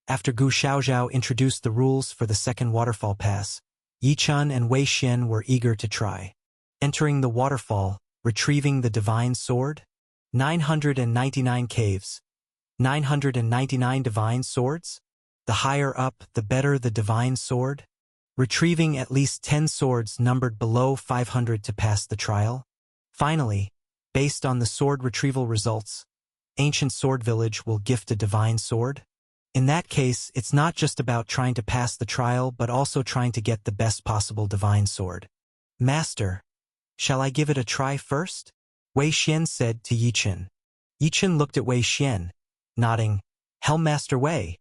After Gu Xiaozhao introduced the rules for the second waterfall pass, Yi Chun and Wei Xian were eager to try. Entering the waterfall, retrieving the divine sword? 999 caves. 999 divine swords? The higher up, the better the divine sword? Retrieving at least 10 swords numbered below 500 to pass the trial? Finally, based on the sword retrieval results, Ancient Sword Village will gift a divine sword? In that case, it's not just about trying to pass the trial but also trying to get the best possible divine sword. Master, shall I give it a try first? Wei Xian said to Yi Chun. Yi Chun looked at Wei Xian, nodding. Helmmaster Wei.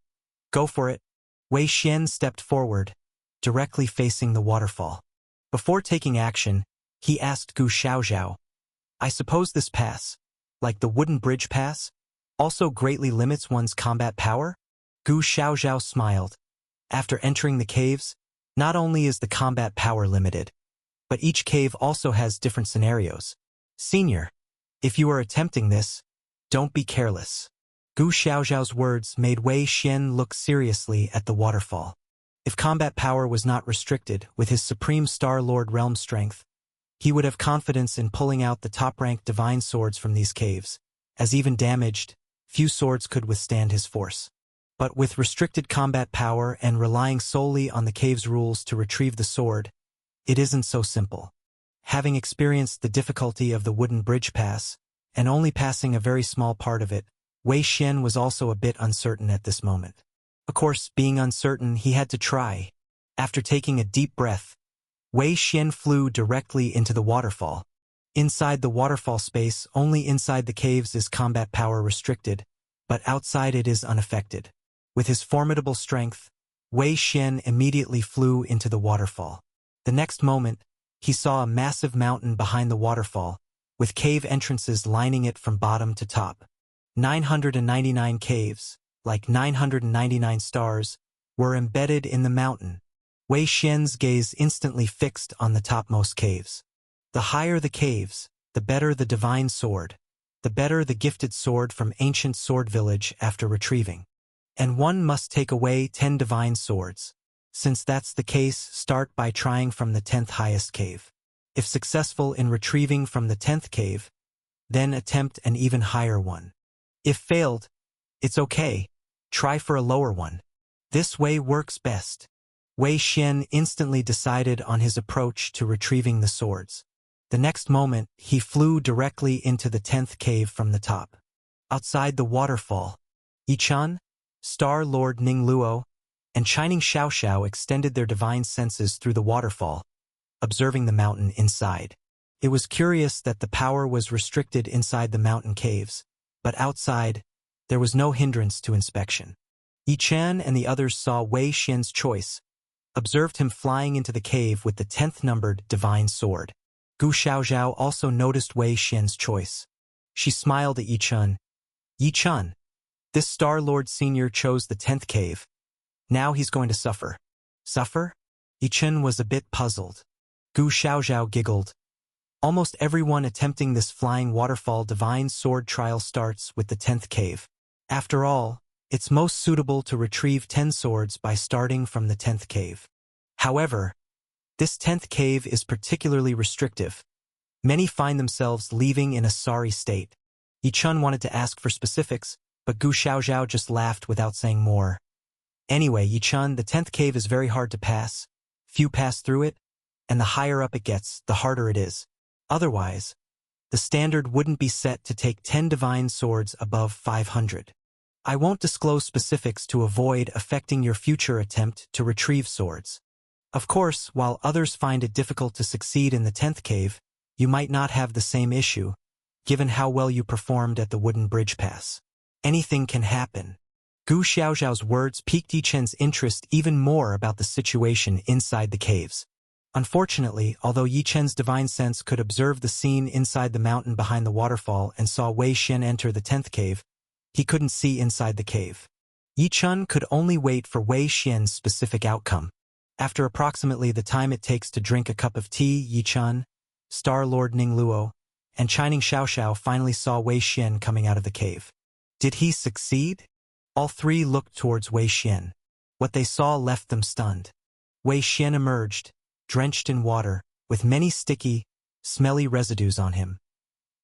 Go for it. Wei Xian stepped forward, directly facing the waterfall. Before taking action, he asked Gu Xiaozhao, I suppose this pass, like the wooden bridge pass, also greatly limits one's combat power? Gu Xiaozhao smiled. After entering the caves, not only is the combat power limited, but each cave also has different scenarios. Senior, if you are attempting this, don't be careless. Gu Xiaozhao's words made Wei Xian look seriously at the waterfall. If combat power was not restricted with his Supreme Star Lord realm strength, he would have confidence in pulling out the top-ranked divine swords from these caves, as even damaged, few swords could withstand his force. But with restricted combat power and relying solely on the cave's rules to retrieve the sword, it isn't so simple. Having experienced the difficulty of the wooden bridge pass, and only passing a very small part of it, Wei Xian was also a bit uncertain at this moment. Of course, being uncertain, he had to try. After taking a deep breath, Wei Xian flew directly into the waterfall. Inside the waterfall space, only inside the caves is combat power restricted, but outside it is unaffected. With his formidable strength, Wei Xian immediately flew into the waterfall. The next moment, he saw a massive mountain behind the waterfall, with cave entrances lining it from bottom to top. 999 caves, like 999 stars, were embedded in the mountain. Wei Xian's gaze instantly fixed on the topmost caves. The higher the caves, the better the divine sword, the better the gifted sword from Ancient Sword Village after retrieving. And one must take away 10 divine swords. Since that's the case, start by trying from the 10th highest cave. If successful in retrieving from the 10th cave, then attempt an even higher one. If failed, it's okay. Try for a lower one. This way works best. Wei Xian instantly decided on his approach to retrieving the swords. The next moment, he flew directly into the 10th cave from the top. Outside the waterfall, Yi Chun, Star Lord Ning Luo, and Shining Xiaoxiao extended their divine senses through the waterfall, observing the mountain inside. It was curious that the power was restricted inside the mountain caves, but outside, there was no hindrance to inspection. Yi Chan and the others saw Wei Xian's choice, observed him flying into the cave with the 10th numbered divine sword. Gu Xiaozhao also noticed Wei Xian's choice. She smiled at Yi Chun. Yi Chun, this Star Lord Senior chose the 10th cave. Now he's going to suffer. Suffer? Yi Chun was a bit puzzled. Gu Xiaozhao giggled. Almost everyone attempting this flying waterfall divine sword trial starts with the 10th cave. After all, it's most suitable to retrieve 10 swords by starting from the 10th cave. However, this 10th cave is particularly restrictive. Many find themselves leaving in a sorry state. Yi Chun wanted to ask for specifics, but Gu Xiaozhao just laughed without saying more. Anyway, Yi Chun, the 10th cave is very hard to pass. Few pass through it, and the higher up it gets, the harder it is. Otherwise, the standard wouldn't be set to take 10 divine swords above 500. I won't disclose specifics to avoid affecting your future attempt to retrieve swords. Of course, while others find it difficult to succeed in the 10th cave, you might not have the same issue, given how well you performed at the wooden bridge pass. Anything can happen. Gu Xiaozhao's words piqued Yi Chen's interest even more about the situation inside the caves. Unfortunately, although Yi Chen's divine sense could observe the scene inside the mountain behind the waterfall and saw Wei Xian enter the 10th cave, he couldn't see inside the cave. Yi Chun could only wait for Wei Xian's specific outcome. After approximately the time it takes to drink a cup of tea, Yi Chun, Star Lord Ning Luo, and Shining Xiaoxiao finally saw Wei Xian coming out of the cave. Did he succeed? All three looked towards Wei Xian. What they saw left them stunned. Wei Xian emerged, drenched in water, with many sticky, smelly residues on him.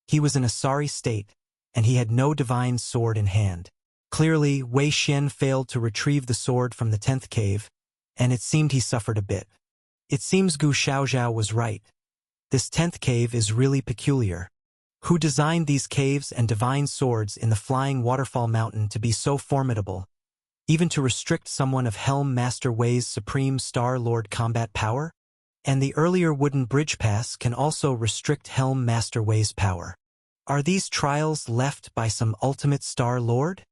He was in a sorry state, and he had no divine sword in hand. Clearly, Wei Xian failed to retrieve the sword from the 10th cave, and it seemed he suffered a bit. It seems Gu Xiaozhao was right. This 10th cave is really peculiar. Who designed these caves and divine swords in the flying waterfall mountain to be so formidable, even to restrict someone of Helm Master Wei's supreme Star Lord combat power? And the earlier wooden bridge pass can also restrict Helm Master Wei's power. Are these trials left by some ultimate Star Lord?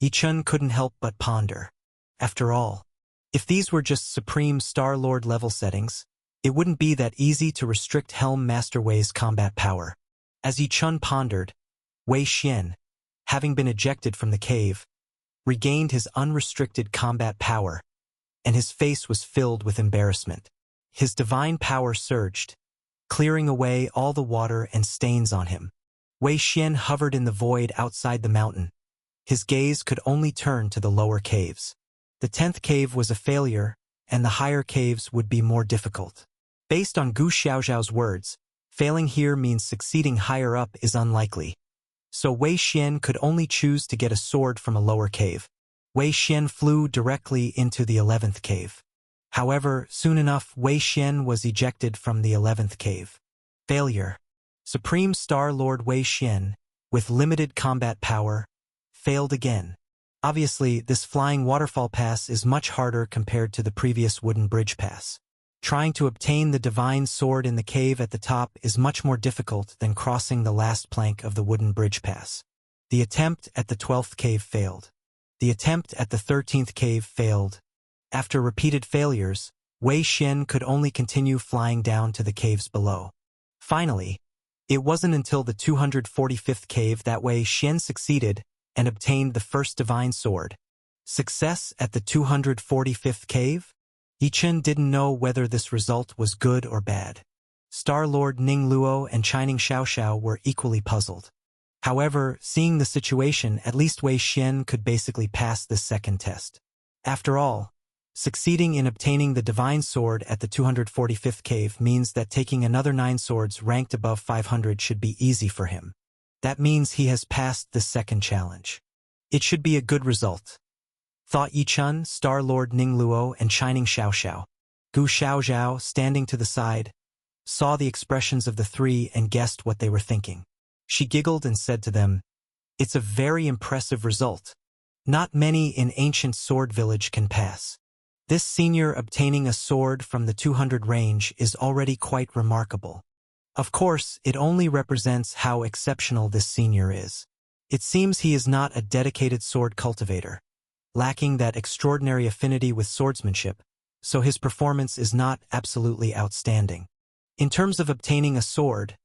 Yichun couldn't help but ponder. After all, if these were just supreme Star Lord level settings, it wouldn't be that easy to restrict Helm Master Wei's combat power. As Yichun pondered, Wei Xian, having been ejected from the cave, regained his unrestricted combat power, and his face was filled with embarrassment. His divine power surged, clearing away all the water and stains on him. Wei Xian hovered in the void outside the mountain. His gaze could only turn to the lower caves. The 10th cave was a failure, and the higher caves would be more difficult. Based on Gu Xiaozhao's words, failing here means succeeding higher up is unlikely. So Wei Xian could only choose to get a sword from a lower cave. Wei Xian flew directly into the 11th cave. However, soon enough Wei Xian was ejected from the 11th cave. Failure. Supreme Star Lord Wei Xian, with limited combat power, failed again. Obviously, this flying waterfall pass is much harder compared to the previous wooden bridge pass. Trying to obtain the divine sword in the cave at the top is much more difficult than crossing the last plank of the wooden bridge pass. The attempt at the 12th cave failed. The attempt at the 13th cave failed. After repeated failures, Wei Xian could only continue flying down to the caves below. Finally, it wasn't until the 245th cave that Wei Xian succeeded and obtained the first divine sword. Success at the 245th cave? Yichun didn't know whether this result was good or bad. Star-Lord Ning Luo and Chining Xiaoxiao were equally puzzled. However, seeing the situation, at least Wei Xian could basically pass this second test. After all, succeeding in obtaining the divine sword at the 245th cave means that taking another 9 swords ranked above 500 should be easy for him. That means he has passed the second challenge. It should be a good result, thought Yichun, Star-Lord Ning Luo, and Chining Xiaoxiao. Gu Xiaozhao, standing to the side, saw the expressions of the three and guessed what they were thinking. She giggled and said to them, "It's a very impressive result. Not many in ancient sword village can pass. This senior obtaining a sword from the 200 range is already quite remarkable. Of course, it only represents how exceptional this senior is. It seems he is not a dedicated sword cultivator, lacking that extraordinary affinity with swordsmanship, so his performance is not absolutely outstanding. In terms of obtaining a sword,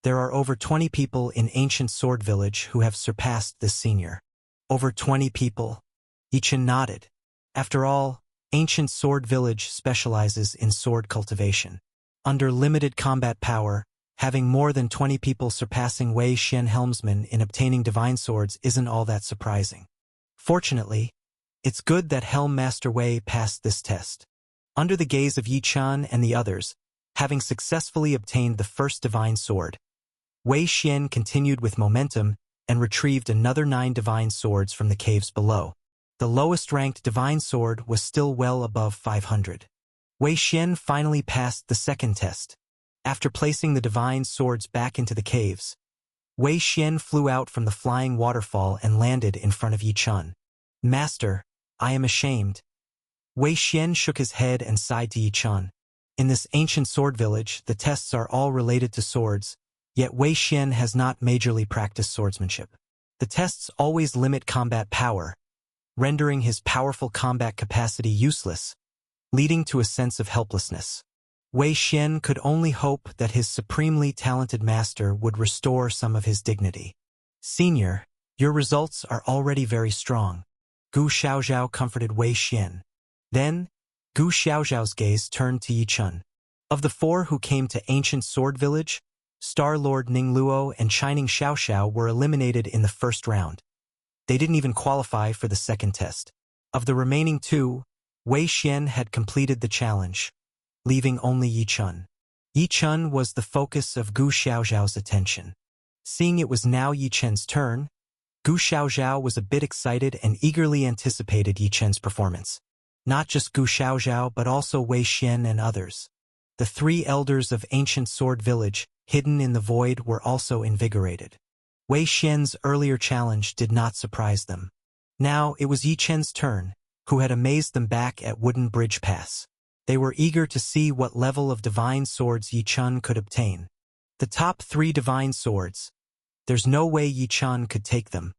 there are over 20 people in ancient sword village who have surpassed this senior." Over 20 people? Yichun nodded. After all, ancient sword village specializes in sword cultivation. Under limited combat power, having more than 20 people surpassing Wei Xian helmsman in obtaining divine swords isn't all that surprising. Fortunately, it's good that Helm Master Wei passed this test. Under the gaze of Yichun and the others, having successfully obtained the first divine sword, Wei Xian continued with momentum and retrieved another 9 divine swords from the caves below. The lowest-ranked divine sword was still well above 500. Wei Xian finally passed the second test. After placing the divine swords back into the caves, Wei Xian flew out from the flying waterfall and landed in front of Yichun. "Master, I am ashamed." Wei Xian shook his head and sighed to Yichun. In this ancient sword village, the tests are all related to swords, yet Wei Xian has not majorly practiced swordsmanship. The tests always limit combat power, rendering his powerful combat capacity useless, leading to a sense of helplessness. Wei Xian could only hope that his supremely talented master would restore some of his dignity. "Senior, your results are already very strong," Gu Xiaozhao comforted Wei Xian. Then, Gu Xiaozhao's gaze turned to Yichun. Of the 4 who came to ancient sword village, Star-Lord Ning Luo and Chining Xiaoxiao were eliminated in the first round. They didn't even qualify for the second test. Of the remaining two, Wei Xian had completed the challenge, leaving only Yi Chun. Yi Chun was the focus of Gu Xiaozhao's attention. Seeing it was now Yi Chen's turn, Gu Xiaozhao was a bit excited and eagerly anticipated Yi Chen's performance. Not just Gu Xiaozhao but also Wei Xian and others. The three elders of ancient sword village, hidden in the void, were also invigorated. Wei Xian's earlier challenge did not surprise them. Now it was Yi Chen's turn, who had amazed them back at Wooden Bridge Pass. They were eager to see what level of divine swords Yi Chun could obtain. The top 3 divine swords. There's no way Yi Chun could take them.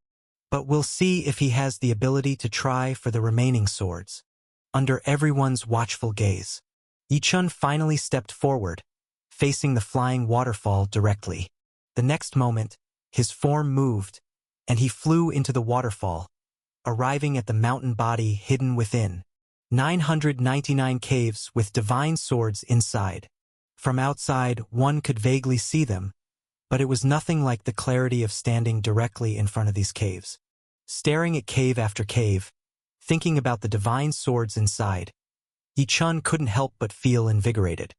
But we'll see if he has the ability to try for the remaining swords. Under everyone's watchful gaze, Yi Chun finally stepped forward, facing the flying waterfall directly. The next moment, his form moved, and he flew into the waterfall, arriving at the mountain body hidden within. 999 caves with divine swords inside. From outside, one could vaguely see them, but it was nothing like the clarity of standing directly in front of these caves. Staring at cave after cave, thinking about the divine swords inside, Yi Chun couldn't help but feel invigorated.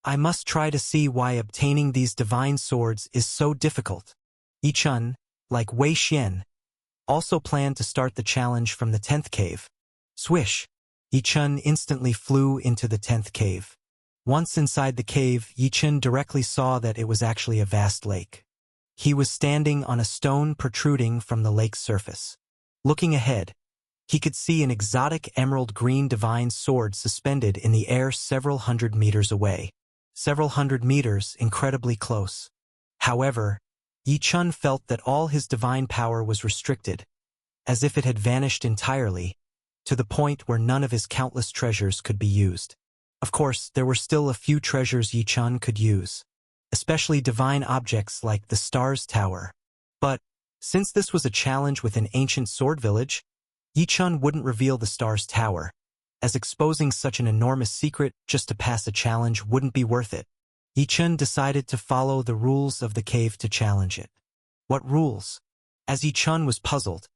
I must try to see why obtaining these divine swords is so difficult. Yi Chun, like Wei Xian, also planned to start the challenge from the 10th cave. Swish! Yi Chun instantly flew into the 10th cave. Once inside the cave, Yi Chun directly saw that it was actually a vast lake. He was standing on a stone protruding from the lake's surface. Looking ahead, he could see an exotic emerald-green divine sword suspended in the air several hundred meters away. Several hundred meters, incredibly close. However, Yi Chun felt that all his divine power was restricted, as if it had vanished entirely, to the point where none of his countless treasures could be used. Of course, there were still a few treasures Yi Chun could use, especially divine objects like the Stars Tower. But, since this was a challenge with an ancient sword village, Yi Chun wouldn't reveal the Stars Tower, as exposing such an enormous secret just to pass a challenge wouldn't be worth it. Yi Chun decided to follow the rules of the cave to challenge it. What rules? As Yi Chun was puzzled,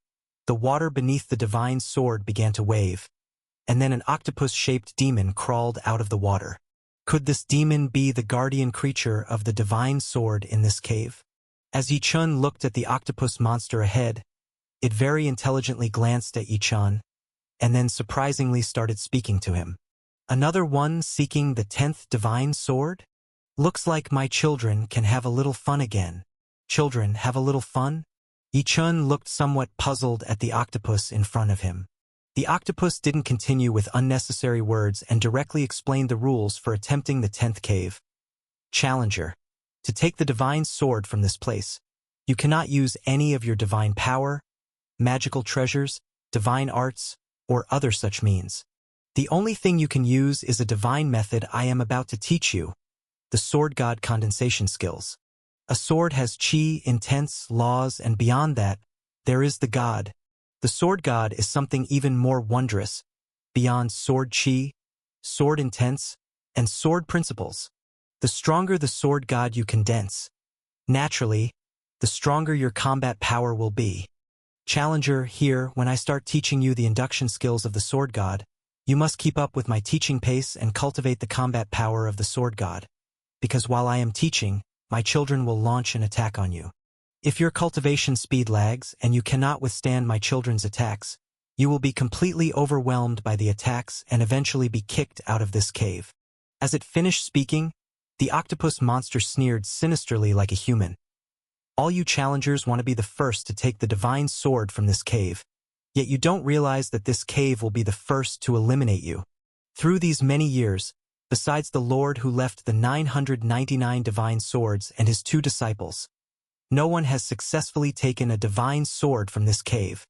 the water beneath the divine sword began to wave, and then an octopus-shaped demon crawled out of the water. Could this demon be the guardian creature of the divine sword in this cave? As Yi Chun looked at the octopus monster ahead, it very intelligently glanced at Yi Chun, and then surprisingly started speaking to him. Another one seeking the 10th divine sword? Looks like my children can have a little fun again. Children have a little fun? Yi Chun looked somewhat puzzled at the octopus in front of him. The octopus didn't continue with unnecessary words and directly explained the rules for attempting the 10th cave. Challenger. To take the divine sword from this place, you cannot use any of your divine power, magical treasures, divine arts, or other such means. The only thing you can use is a divine method I am about to teach you, the Sword God condensation skills. A sword has chi, intense, laws, and beyond that, there is the God. The Sword God is something even more wondrous, beyond sword chi, sword intense, and sword principles. The stronger the Sword God you condense, naturally, the stronger your combat power will be. Challenger, here, when I start teaching you the induction skills of the Sword God, you must keep up with my teaching pace and cultivate the combat power of the Sword God. Because while I am teaching, my children will launch an attack on you. If your cultivation speed lags and you cannot withstand my children's attacks, you will be completely overwhelmed by the attacks and eventually be kicked out of this cave. As it finished speaking, the octopus monster sneered sinisterly like a human. All you challengers want to be the first to take the divine sword from this cave, yet you don't realize that this cave will be the first to eliminate you. Through these many years, besides the Lord who left the 999 divine swords and his 2 disciples, no one has successfully taken a divine sword from this cave,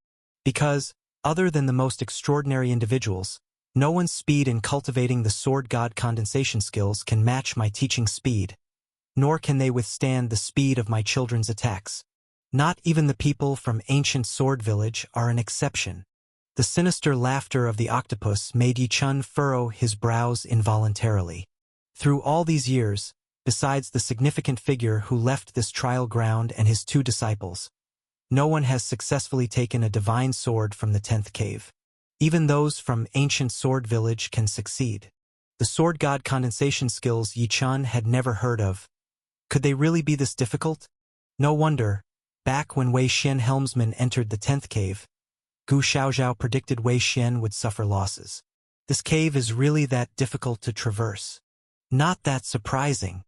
because, other than the most extraordinary individuals, no one's speed in cultivating the Sword God condensation skills can match my teaching speed, nor can they withstand the speed of my children's attacks. Not even the people from ancient sword village are an exception. The sinister laughter of the octopus made Yi Chun furrow his brows involuntarily. Through all these years, besides the significant figure who left this trial ground and his 2 disciples, No one has successfully taken a divine sword from the 10th cave. Even those from ancient sword village can succeed. The sword god condensation skills Yi Chun had never heard of. Could they really be this difficult? No wonder, back when Wei Xian helmsman entered the 10th cave, Gu Xiaozhao predicted Wei Xian would suffer losses. This cave is really that difficult to traverse. Not that surprising.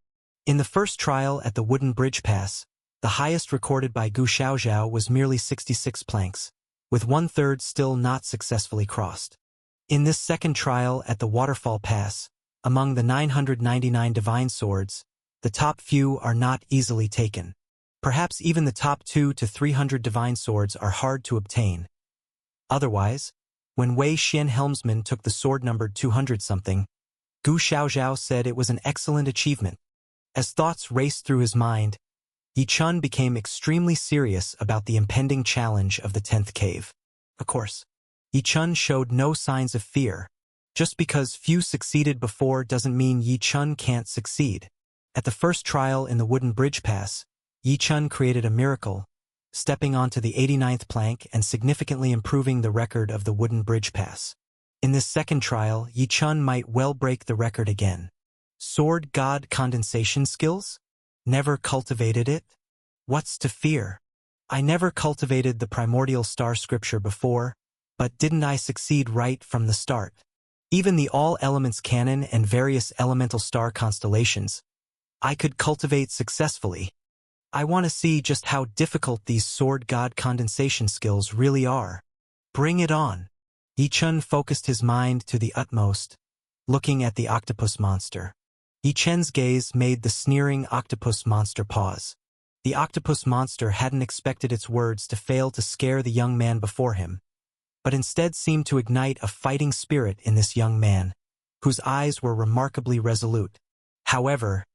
In the first trial at the wooden bridge pass, the highest recorded by Gu Xiaozhao was merely 66 planks, with 1/3 still not successfully crossed. In this second trial at the waterfall pass, among the 999 divine swords, the top few are not easily taken. Perhaps even the top 200 to 300 divine swords are hard to obtain. Otherwise, when Wei Xian helmsman took the sword numbered 200-something, Gu Xiaozhao said it was an excellent achievement. As thoughts raced through his mind, Yi Chun became extremely serious about the impending challenge of the 10th cave. Of course, Yi Chun showed no signs of fear. Just because few succeeded before doesn't mean Yi Chun can't succeed. At the first trial in the wooden bridge pass, Yi Chun created a miracle, stepping onto the 89th plank and significantly improving the record of the wooden bridge pass. In this second trial, Yi Chun might well break the record again. Sword god condensation skills? Never cultivated it? What's to fear? I never cultivated the primordial star scripture before, but didn't I succeed right from the start? Even the all-elements canon and various elemental star constellations, I could cultivate successfully. I want to see just how difficult these sword god condensation skills really are. Bring it on. Yi Chun focused his mind to the utmost, looking at the octopus monster. Yi Chun's gaze made the sneering octopus monster pause. The octopus monster hadn't expected its words to fail to scare the young man before him, but instead seemed to ignite a fighting spirit in this young man, whose eyes were remarkably resolute. However,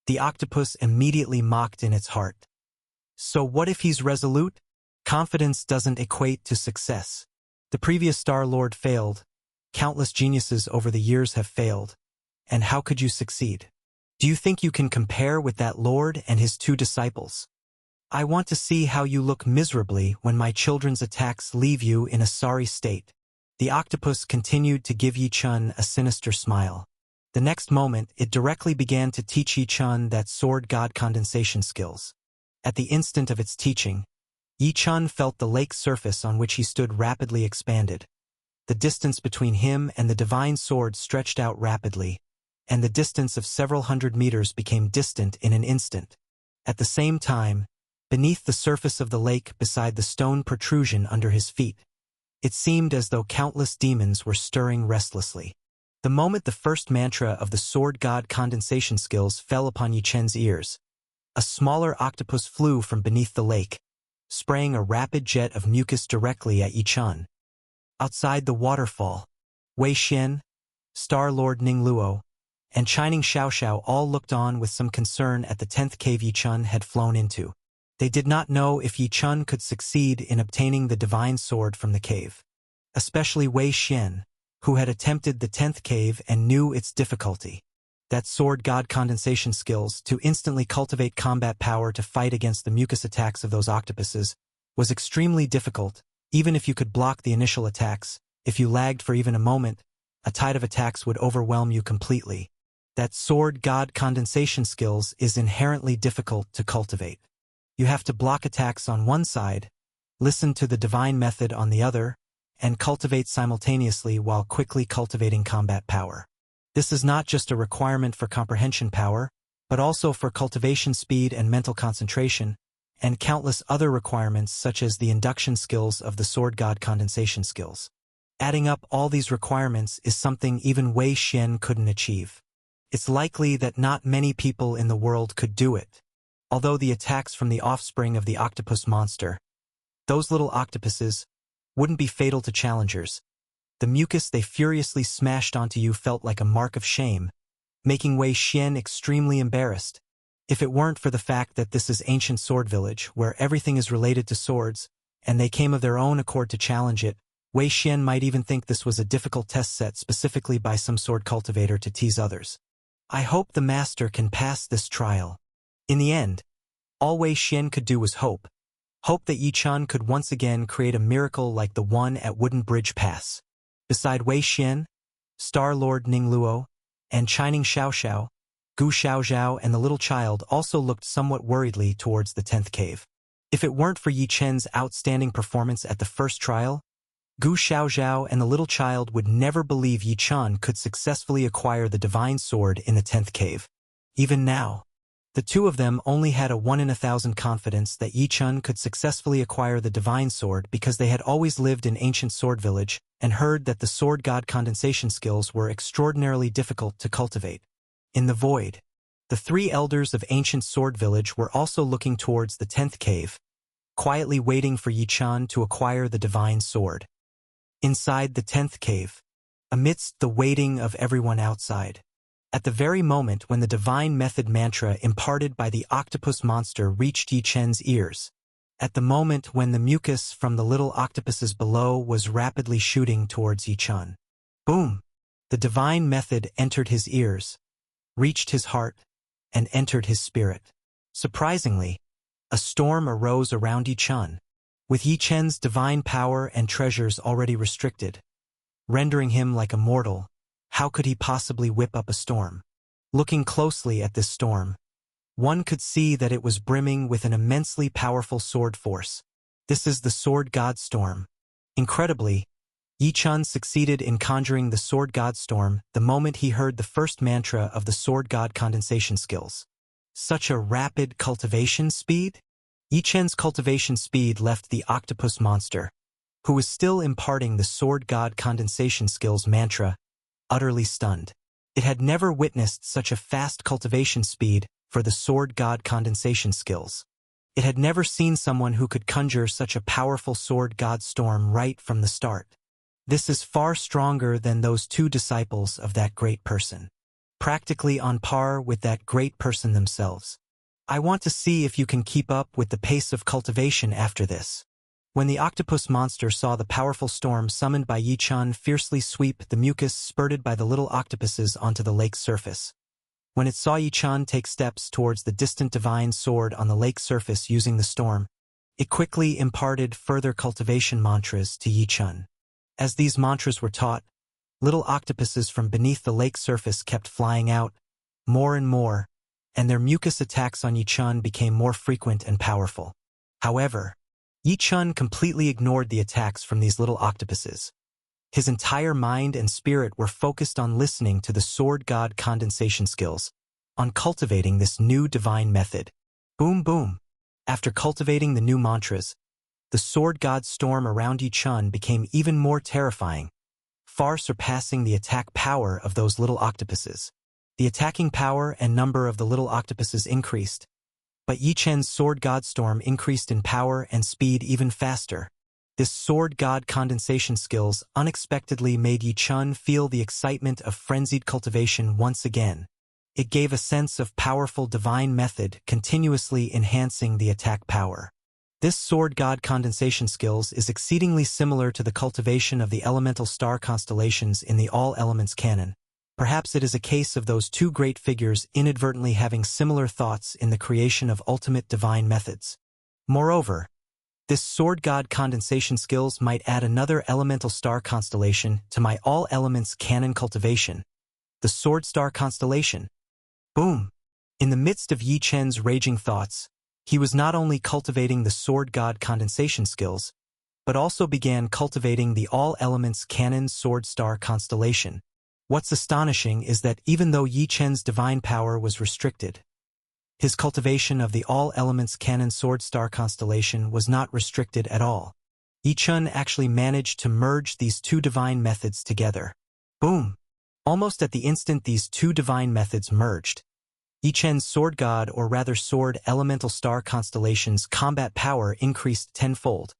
the octopus immediately mocked in its heart. So what if he's resolute? Confidence doesn't equate to success. The previous Star Lord failed. Countless geniuses over the years have failed. And how could you succeed? Do you think you can compare with that Lord and his 2 disciples? I want to see how you look miserably when my children's attacks leave you in a sorry state. The octopus continued to give Yi Chun a sinister smile. The next moment, it directly began to teach Yi Chun that sword god condensation skills. At the instant of its teaching, Yi Chun felt the lake surface on which he stood rapidly expanded. The distance between him and the divine sword stretched out rapidly, and the distance of several hundred meters became distant in an instant. At the same time, beneath the surface of the lake beside the stone protrusion under his feet, it seemed as though countless demons were stirring restlessly. The moment the first mantra of the sword god condensation skills fell upon Yi Chun's ears, a smaller octopus flew from beneath the lake, spraying a rapid jet of mucus directly at Yi Chun. Outside the waterfall, Wei Xian, Star Lord Ning Luo, and Shining Xiaoxiao all looked on with some concern at the 10th cave Yi Chun had flown into. They did not know if Yi Chun could succeed in obtaining the divine sword from the cave. Especially Wei Xian, who had attempted the 10th cave and knew its difficulty. That sword god condensation skills to instantly cultivate combat power to fight against the mucus attacks of those octopuses was extremely difficult. Even if you could block the initial attacks, if you lagged for even a moment, a tide of attacks would overwhelm you completely. That sword god condensation skills is inherently difficult to cultivate. You have to block attacks on one side, listen to the divine method on the other, and cultivate simultaneously while quickly cultivating combat power. This is not just a requirement for comprehension power, but also for cultivation speed and mental concentration, and countless other requirements such as the induction skills of the sword god condensation skills. Adding up all these requirements is something even Wei Xian couldn't achieve. It's likely that not many people in the world could do it. Although the attacks from the offspring of the octopus monster, those little octopuses, wouldn't be fatal to challengers. The mucus they furiously smashed onto you felt like a mark of shame, making Wei Xian extremely embarrassed. If it weren't for the fact that this is ancient sword village, where everything is related to swords, and they came of their own accord to challenge it, Wei Xian might even think this was a difficult test set specifically by some sword cultivator to tease others. I hope the master can pass this trial. In the end, all Wei Xian could do was hope. Hope that Yi Chun could once again create a miracle like the one at Wooden Bridge Pass. Beside Wei Xian, Star-Lord Ning Luo, and Chining Xiaoxiao, Gu Xiaozhao and the little child also looked somewhat worriedly towards the 10th cave. If it weren't for Yi Chen's outstanding performance at the first trial, Gu Xiaozhao and the little child would never believe Yi Chun could successfully acquire the divine sword in the 10th cave. Even now, the two of them only had a 1 in 1,000 confidence that Yi Chun could successfully acquire the divine sword because they had always lived in ancient sword village and heard that the sword god condensation skills were extraordinarily difficult to cultivate. In the void, the three elders of ancient sword village were also looking towards the 10th cave, quietly waiting for Yi Chun to acquire the divine sword. Inside the 10th cave, amidst the waiting of everyone outside, at the very moment when the divine method mantra imparted by the octopus monster reached Yi Chen's ears, at the moment when the mucus from the little octopuses below was rapidly shooting towards Yi Chun. Boom! The divine method entered his ears, reached his heart, and entered his spirit. Surprisingly, a storm arose around Yi Chun, with Yi Chen's divine power and treasures already restricted, rendering him like a mortal. How could he possibly whip up a storm? Looking closely at this storm, one could see that it was brimming with an immensely powerful sword force. This is the sword god storm. Incredibly, Yi Chun succeeded in conjuring the sword god storm the moment he heard the first mantra of the sword god condensation skills. Such a rapid cultivation speed? Yi Chen's cultivation speed left the octopus monster, who was still imparting the sword god condensation skills mantra, utterly stunned. It had never witnessed such a fast cultivation speed for the sword god condensation skills. It had never seen someone who could conjure such a powerful sword god storm right from the start. This is far stronger than those two disciples of that great person. Practically on par with that great person themselves. I want to see if you can keep up with the pace of cultivation after this. When the octopus monster saw the powerful storm summoned by Yi Chun fiercely sweep the mucus spurted by the little octopuses onto the lake's surface. When it saw Yi Chun take steps towards the distant divine sword on the lake surface using the storm, it quickly imparted further cultivation mantras to Yi Chun. As these mantras were taught, little octopuses from beneath the lake surface kept flying out, more and more, and their mucus attacks on Yi Chun became more frequent and powerful. However, Yi Chun completely ignored the attacks from these little octopuses. His entire mind and spirit were focused on listening to the sword god condensation skills, on cultivating this new divine method. Boom boom. After cultivating the new mantras, the sword god storm around Yi Chun became even more terrifying, far surpassing the attack power of those little octopuses. The attacking power and number of the little octopuses increased, but Yi Chen's sword god storm increased in power and speed even faster. This sword god condensation skills unexpectedly made Yi Chun feel the excitement of frenzied cultivation once again. It gave a sense of powerful divine method continuously enhancing the attack power. This sword god condensation skills is exceedingly similar to the cultivation of the elemental star constellations in the All Elements canon. Perhaps it is a case of those two great figures inadvertently having similar thoughts in the creation of ultimate divine methods. Moreover, this sword god condensation skills might add another elemental star constellation to my all elements canon cultivation, the sword star constellation. Boom! In the midst of Yi Chen's raging thoughts, he was not only cultivating the sword god condensation skills, but also began cultivating the all elements canon sword star constellation. What's astonishing is that even though Yi Chen's divine power was restricted, his cultivation of the all elements canon sword star constellation was not restricted at all. Yi Chun actually managed to merge these two divine methods together. Boom! Almost at the instant these two divine methods merged, Yi Chen's sword god or rather sword elemental star constellation's combat power increased tenfold,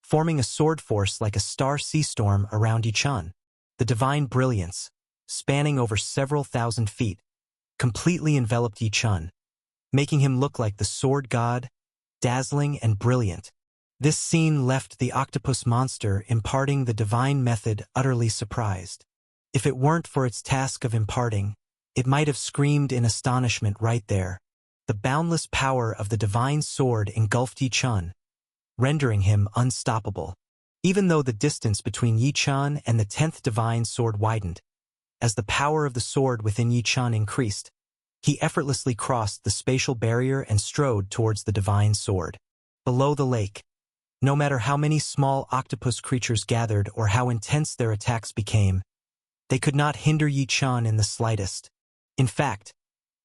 forming a sword force like a star sea storm around Yi Chun. The divine brilliance, spanning over several thousand feet, completely enveloped Yi Chun, making him look like the sword god, dazzling and brilliant. This scene left the octopus monster imparting the divine method utterly surprised. If it weren't for its task of imparting, it might have screamed in astonishment right there. The boundless power of the divine sword engulfed Yi Chun, rendering him unstoppable. Even though the distance between Yi-chan and the 10th divine sword widened, as the power of the sword within Yi-chan increased, he effortlessly crossed the spatial barrier and strode towards the divine sword. Below the lake, no matter how many small octopus creatures gathered or how intense their attacks became, they could not hinder Yi-chan in the slightest. In fact,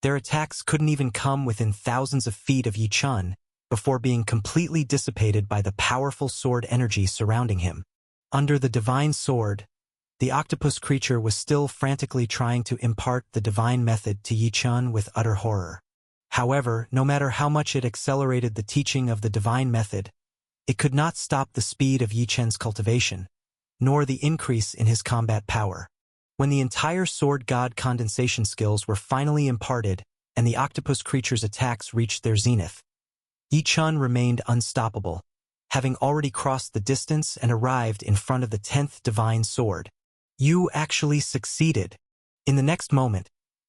their attacks couldn't even come within thousands of feet of Yi-chan before being completely dissipated by the powerful sword energy surrounding him. Under the divine sword, the octopus creature was still frantically trying to impart the divine method to Yi-chan with utter horror. However, no matter how much it accelerated the teaching of the divine method, it could not stop the speed of Yi-chan's cultivation, nor the increase in his combat power. When the entire sword god condensation skills were finally imparted and the octopus creature's attacks reached their zenith, Yi-chan remained unstoppable, having already crossed the distance and arrived in front of the 10th divine sword. You actually succeeded. In the next moment,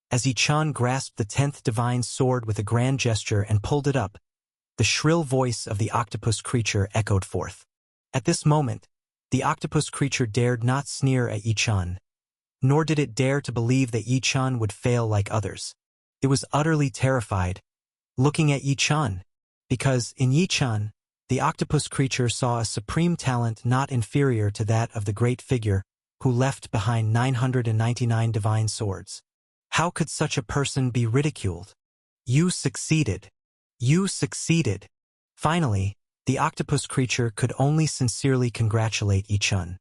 as Yi-chan grasped the 10th divine sword with a grand gesture and pulled it up, the shrill voice of the octopus creature echoed forth. At this moment, the octopus creature dared not sneer at Yi-chan, nor did it dare to believe that Yi-chan would fail like others. It was utterly terrified, looking at Yi-chan, because in Yi-chan, the octopus creature saw a supreme talent not inferior to that of the great figure who left behind 999 divine swords. How could such a person be ridiculed? You succeeded. You succeeded. Finally, the octopus creature could only sincerely congratulate Yi-chan.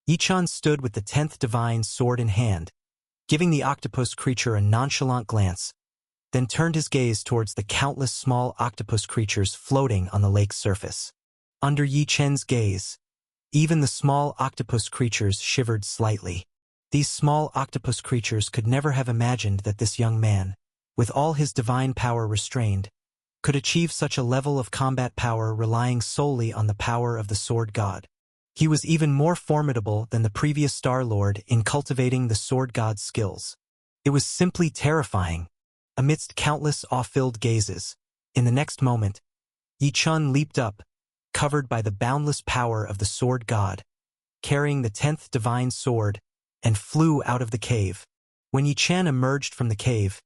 Yi-chan stood with the 10th divine sword in hand, giving the octopus creature a nonchalant glance, then turned his gaze towards the countless small octopus creatures floating on the lake's surface. Under Yi-chan's gaze, even the small octopus creatures shivered slightly. These small octopus creatures could never have imagined that this young man, with all his divine power restrained, could achieve such a level of combat power relying solely on the power of the sword god. He was even more formidable than the previous Star Lord in cultivating the sword god's skills. It was simply terrifying. Amidst countless awe-filled gazes, in the next moment, Yi-chan leaped up, covered by the boundless power of the sword god, carrying the 10th divine sword, and flew out of the cave. When Yi-chan emerged from the cave,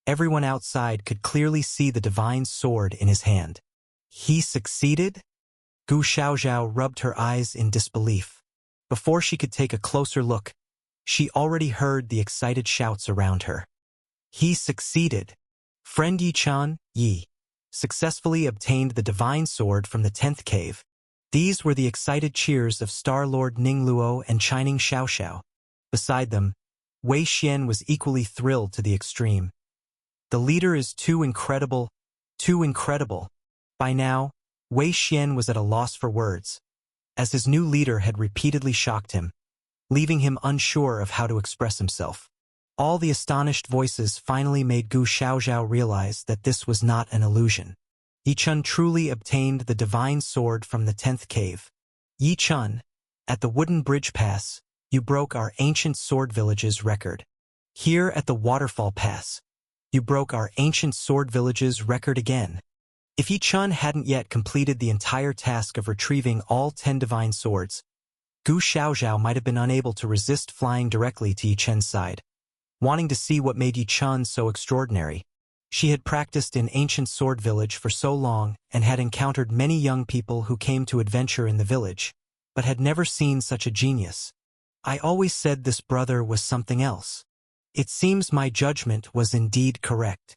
everyone outside could clearly see the divine sword in his hand. He succeeded? Gu Xiaozhao rubbed her eyes in disbelief. Before she could take a closer look, she already heard the excited shouts around her. He succeeded. Friend Yi-chan, Yi, successfully obtained the divine sword from the 10th cave. These were the excited cheers of Star-Lord Ning Luo and Chining Xiaoxiao. Beside them, Wei Xian was equally thrilled to the extreme. The leader is too incredible, too incredible. By now, Wei Xian was at a loss for words, as his new leader had repeatedly shocked him, leaving him unsure of how to express himself. All the astonished voices finally made Gu Xiaozhao realize that this was not an illusion. Yi-chan truly obtained the divine sword from the 10th cave. Yi-chan, at the wooden bridge pass, you broke our ancient sword village's record. Here at the waterfall pass, you broke our ancient sword village's record again. If Yi-chan hadn't yet completed the entire task of retrieving all 10 divine swords, Gu Xiaozhao might have been unable to resist flying directly to Yi-chan's side. Wanting to see what made Yi-chan so extraordinary, she had practiced in ancient sword village for so long and had encountered many young people who came to adventure in the village, but had never seen such a genius. I always said this brother was something else. It seems my judgment was indeed correct.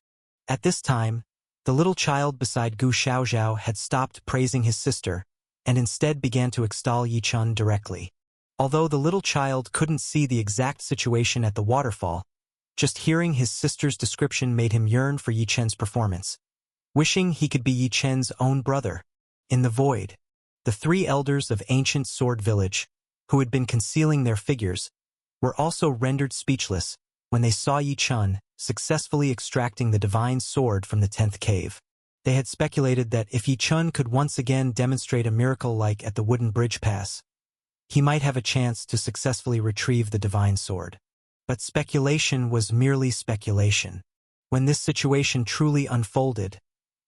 At this time, the little child beside Gu Xiaozhao had stopped praising his sister and instead began to extol Yi-chan directly. Although the little child couldn't see the exact situation at the waterfall, just hearing his sister's description made him yearn for Yi-chan's performance, wishing he could be Yi-chan's own brother. In the void, the 3 elders of ancient sword village, who had been concealing their figures, were also rendered speechless when they saw Yi-chan successfully extracting the divine sword from the 10th cave. They had speculated that if Yi-chan could once again demonstrate a miracle like at the wooden bridge pass, he might have a chance to successfully retrieve the divine sword. But speculation was merely speculation. When this situation truly unfolded,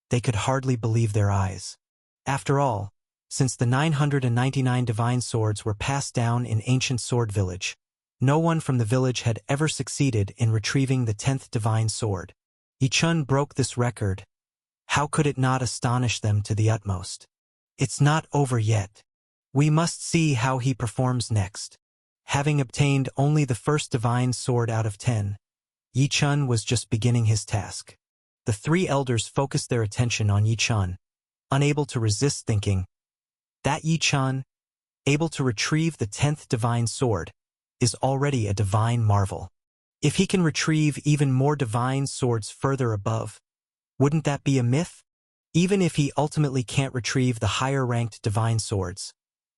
they could hardly believe their eyes. After all, Since the 999 divine swords were passed down in ancient sword village, no one from the village had ever succeeded in retrieving the 10th divine sword. Yi-chun broke this record. How could it not astonish them to the utmost? It's not over yet. We must see how he performs next. Having obtained only the first divine sword out of 10, Yi-chun was just beginning his task. The three elders focused their attention on Yi-chun, unable to resist thinking, that Yi-chun, able to retrieve the 10th divine sword, is already a divine marvel. If he can retrieve even more divine swords further above, wouldn't that be a myth? Even if he ultimately can't retrieve the higher-ranked divine swords,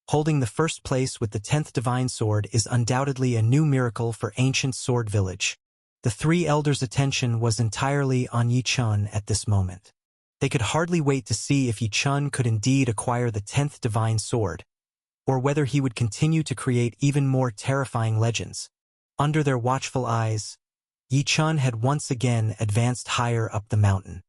holding the first place with the 10th divine sword is undoubtedly a new miracle for ancient sword village. The three elders' attention was entirely on Yi-chun at this moment. They could hardly wait to see if Yi-chun could indeed acquire the 10th divine sword, or whether he would continue to create even more terrifying legends. Under their watchful eyes, Yi-chun had once again advanced higher up the mountain.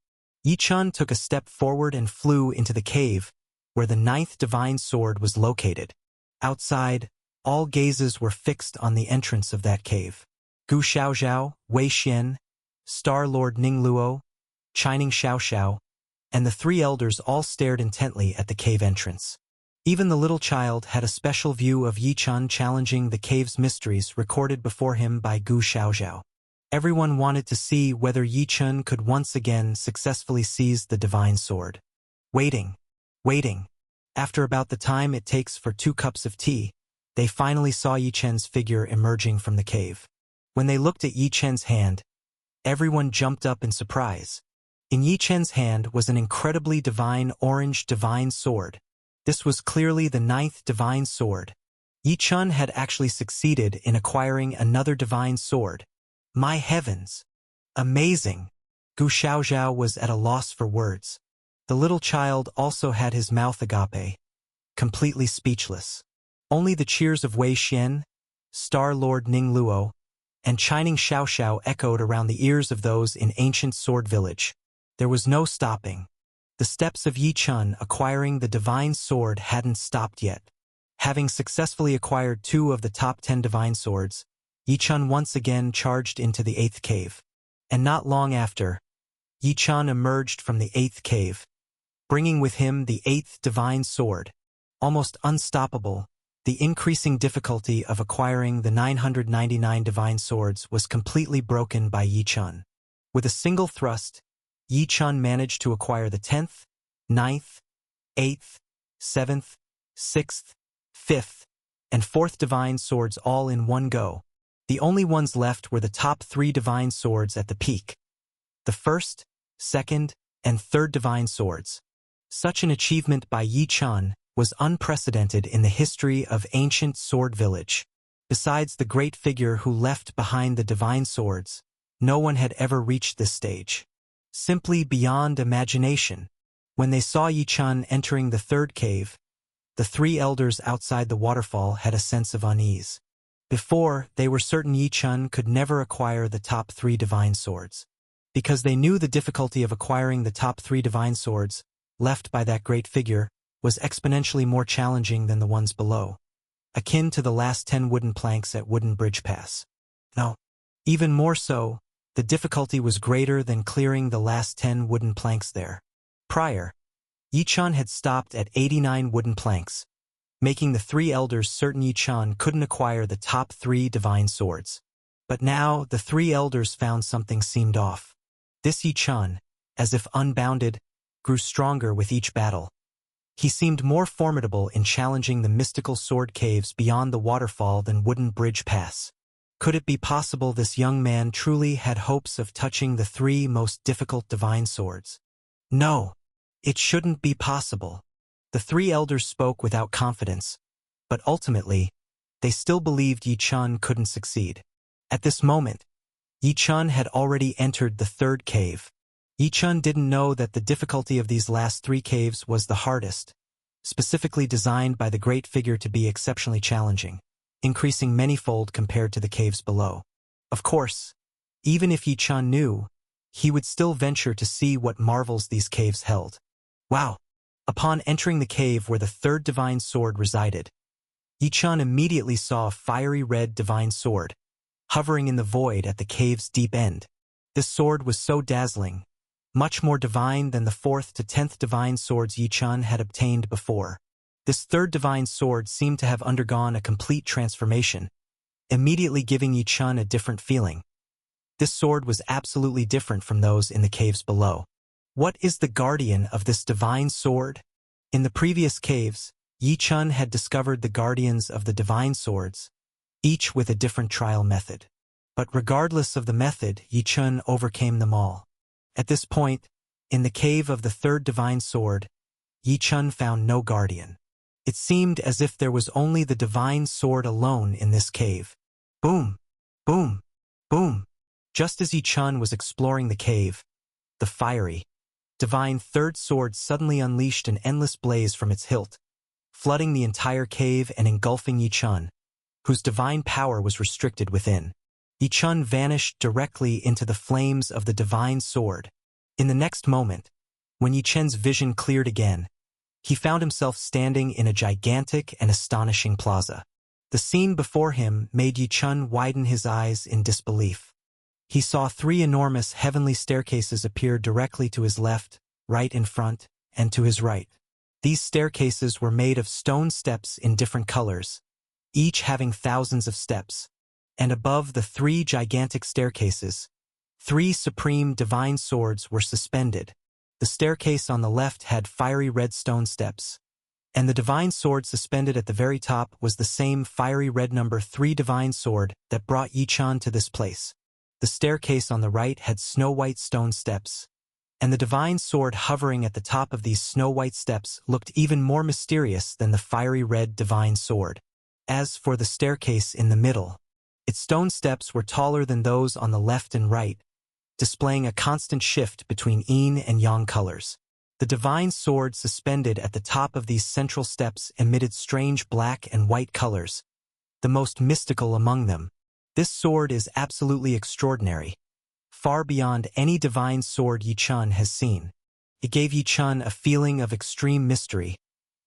Yi-chun took a step forward and flew into the cave, where the 9th divine sword was located. Outside, all gazes were fixed on the entrance of that cave. Gu Xiaozhao, Wei Xian, Star Lord Ningluo, Chining Xiaoxiao, and the three elders all stared intently at the cave entrance. Even the little child had a special view of Yi-chun challenging the cave's mysteries recorded before him by Gu Xiaozhao. Everyone wanted to see whether Yi-chun could once again successfully seize the divine sword. Waiting. After about the time it takes for 2 cups of tea, they finally saw Yi-chun's figure emerging from the cave. When they looked at Yi-chun's hand, everyone jumped up in surprise. In Yi-chun's hand was an incredibly divine orange divine sword. This was clearly the 9th divine sword. Yi-chun had actually succeeded in acquiring another divine sword. My heavens! Amazing! Gu Xiaozhao was at a loss for words. The little child also had his mouth agape, completely speechless. Only the cheers of Wei Xian, Star Lord Ningluo, and Chining Xiaoxiao echoed around the ears of those in ancient sword village. There was no stopping. The steps of Yi-chun acquiring the divine sword hadn't stopped yet. Having successfully acquired 2 of the top 10 divine swords, Yi-chun once again charged into the 8th cave. And not long after, Yi-chun emerged from the 8th cave, bringing with him the 8th divine sword. Almost unstoppable, the increasing difficulty of acquiring the 999 divine swords was completely broken by Yi-chun. With a single thrust, Yi-chun managed to acquire the 10th, 9th, 8th, 7th, 6th, 5th, and 4th divine swords all in one go. The only ones left were the top 3 divine swords at the peak. The 1st, 2nd, and 3rd divine swords. Such an achievement by Yi-chun was unprecedented in the history of ancient sword village. Besides the great figure who left behind the divine swords, no one had ever reached this stage. Simply beyond imagination. When they saw Yi-chun entering the 3rd cave, the 3 elders outside the waterfall had a sense of unease. Before, they were certain Yi-chun could never acquire the top 3 divine swords. Because they knew the difficulty of acquiring the top 3 divine swords, left by that great figure, was exponentially more challenging than the ones below. Akin to the last 10 wooden planks at Wooden Bridge Pass. No. Even more so, the difficulty was greater than clearing the last 10 wooden planks there. Prior, Yi-chun had stopped at 89 wooden planks, making the 3 elders certain Yi-chun couldn't acquire the top 3 divine swords. But now, the 3 elders found something seemed off. This Yi-chun, as if unbounded, grew stronger with each battle. He seemed more formidable in challenging the mystical sword caves beyond the waterfall than Wooden Bridge Pass. Could it be possible this young man truly had hopes of touching the 3 most difficult divine swords? No, it shouldn't be possible. The 3 elders spoke without confidence, but ultimately, they still believed Yi-chun couldn't succeed. At this moment, Yi-chun had already entered the 3rd cave. Yi-chun didn't know that the difficulty of these last 3 caves was the hardest, specifically designed by the great figure to be exceptionally challenging, increasing manyfold compared to the caves below. Of course, even if Yi-chun knew, he would still venture to see what marvels these caves held. Wow! Upon entering the cave where the third divine sword resided, Yi-chun immediately saw a fiery red divine sword, hovering in the void at the cave's deep end. This sword was so dazzling, much more divine than the 4th to 10th divine swords Yi-chun had obtained before. This third divine sword seemed to have undergone a complete transformation, immediately giving Yi-chun a different feeling. This sword was absolutely different from those in the caves below. What is the guardian of this divine sword? In the previous caves, Yi-chun had discovered the guardians of the divine swords, each with a different trial method. But regardless of the method, Yi-chun overcame them all. At this point, in the cave of the third divine sword, Yi-chun found no guardian. It seemed as if there was only the divine sword alone in this cave. Boom! Boom! Boom! Just as Yi-chun was exploring the cave, the fiery, divine third sword suddenly unleashed an endless blaze from its hilt, flooding the entire cave and engulfing Yi-chun, whose divine power was restricted within. Yi-chun vanished directly into the flames of the divine sword. In the next moment, when Yi-chun's vision cleared again, he found himself standing in a gigantic and astonishing plaza. The scene before him made Yi-chun widen his eyes in disbelief. He saw 3 enormous heavenly staircases appear directly to his left, right in front, and to his right. These staircases were made of stone steps in different colors, each having thousands of steps. And above the 3 gigantic staircases, 3 supreme divine swords were suspended. The staircase on the left had fiery red stone steps, and the divine sword suspended at the very top was the same fiery red number 3 divine sword that brought Yi-chun to this place. The staircase on the right had snow-white stone steps, and the divine sword hovering at the top of these snow-white steps looked even more mysterious than the fiery red divine sword. As for the staircase in the middle, its stone steps were taller than those on the left and right, displaying a constant shift between yin and yang colors. The divine sword suspended at the top of these central steps emitted strange black and white colors, the most mystical among them. This sword is absolutely extraordinary, far beyond any divine sword Yi-chun has seen. It gave Yi-chun a feeling of extreme mystery,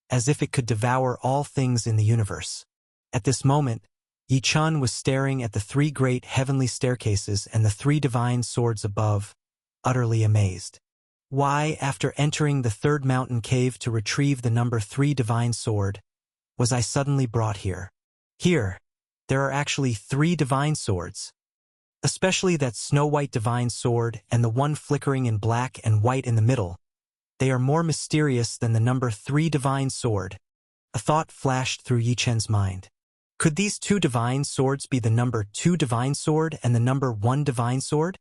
as if it could devour all things in the universe. At this moment, Yi-chun was staring at the 3 great heavenly staircases and the 3 divine swords above, utterly amazed. Why, after entering the 3rd mountain cave to retrieve the number 3 divine sword, was I suddenly brought here? Here, there are actually 3 divine swords, especially that snow-white divine sword and the one flickering in black and white in the middle. They are more mysterious than the number 3 divine sword. A thought flashed through Yi-chun's mind. Could these 2 divine swords be the number 2 divine sword and the number 1 divine sword?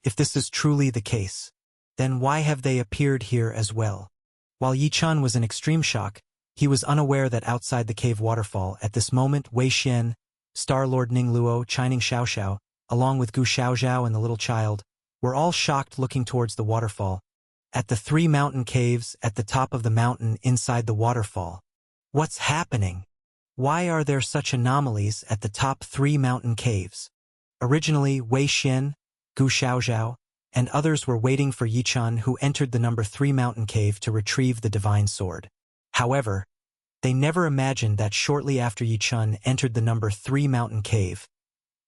If this is truly the case, then why have they appeared here as well? While Yi-chun was in extreme shock, he was unaware that outside the cave waterfall at this moment Wei Xian, Star-Lord Ning Luo, Chining Xiaoxiao, along with Gu Xiaoxiao and the little child, were all shocked looking towards the waterfall, at the 3 mountain caves at the top of the mountain inside the waterfall. What's happening? Why are there such anomalies at the top 3 mountain caves? Originally, Wei Xian, Gu Xiaoxiao, and others were waiting for Yi-chun, who entered the number 3 mountain cave to retrieve the divine sword. However, they never imagined that shortly after Yi-chun entered the number 3 mountain cave,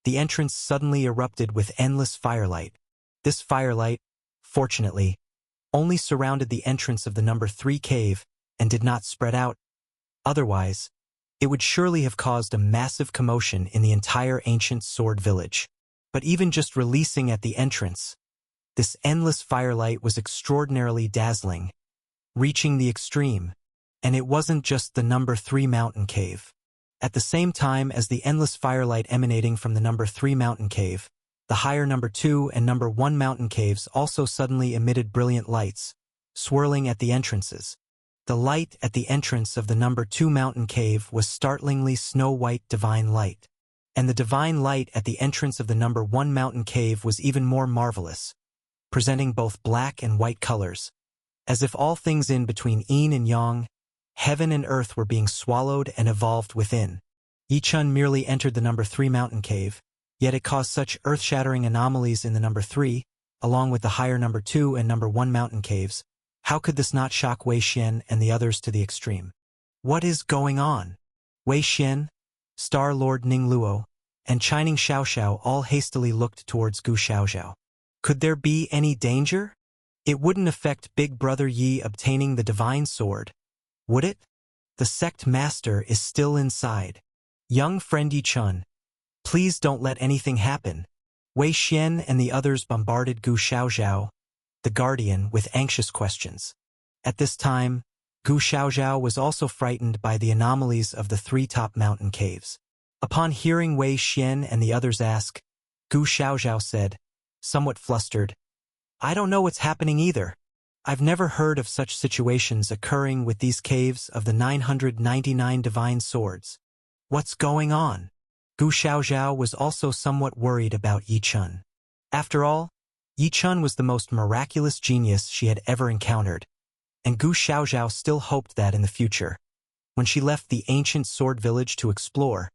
the entrance suddenly erupted with endless firelight. This firelight, fortunately, only surrounded the entrance of the number 3 cave and did not spread out. Otherwise, it would surely have caused a massive commotion in the entire ancient sword village. But even just releasing at the entrance, this endless firelight was extraordinarily dazzling, reaching the extreme, and it wasn't just the number 3 mountain cave. At the same time as the endless firelight emanating from the number 3 mountain cave, the higher number 2 and number 1 mountain caves also suddenly emitted brilliant lights, swirling at the entrances. The light at the entrance of the number 2 mountain cave was startlingly snow-white divine light, and the divine light at the entrance of the number 1 mountain cave was even more marvelous, presenting both black and white colors, as if all things in between yin and yang, heaven and earth, were being swallowed and evolved within. Yi-chun merely entered the number 3 mountain cave, yet it caused such earth-shattering anomalies in the number 3, along with the higher number 2 and number 1 mountain caves. How could this not shock Wei Xian and the others to the extreme? What is going on? Wei Xian, Star Lord Ning Luo, and Chining Xiaoxiao all hastily looked towards Gu Xiaoxiao. Could there be any danger? It wouldn't affect Big Brother Yi obtaining the divine sword, would it? The sect master is still inside. Young friend Yi Chun, please don't let anything happen. Wei Xian and the others bombarded Gu Xiaoxiao, the guardian, with anxious questions. At this time, Gu Xiaoxiao was also frightened by the anomalies of the three top mountain caves. Upon hearing Wei Xian and the others ask, Gu Xiaoxiao said, somewhat flustered, I don't know what's happening either. I've never heard of such situations occurring with these caves of the 999 divine swords. What's going on? Gu Xiaoxiao was also somewhat worried about Yi Chun. After all, Yi Chun was the most miraculous genius she had ever encountered, and Gu Xiaoxiao still hoped that in the future, when she left the ancient sword village to explore,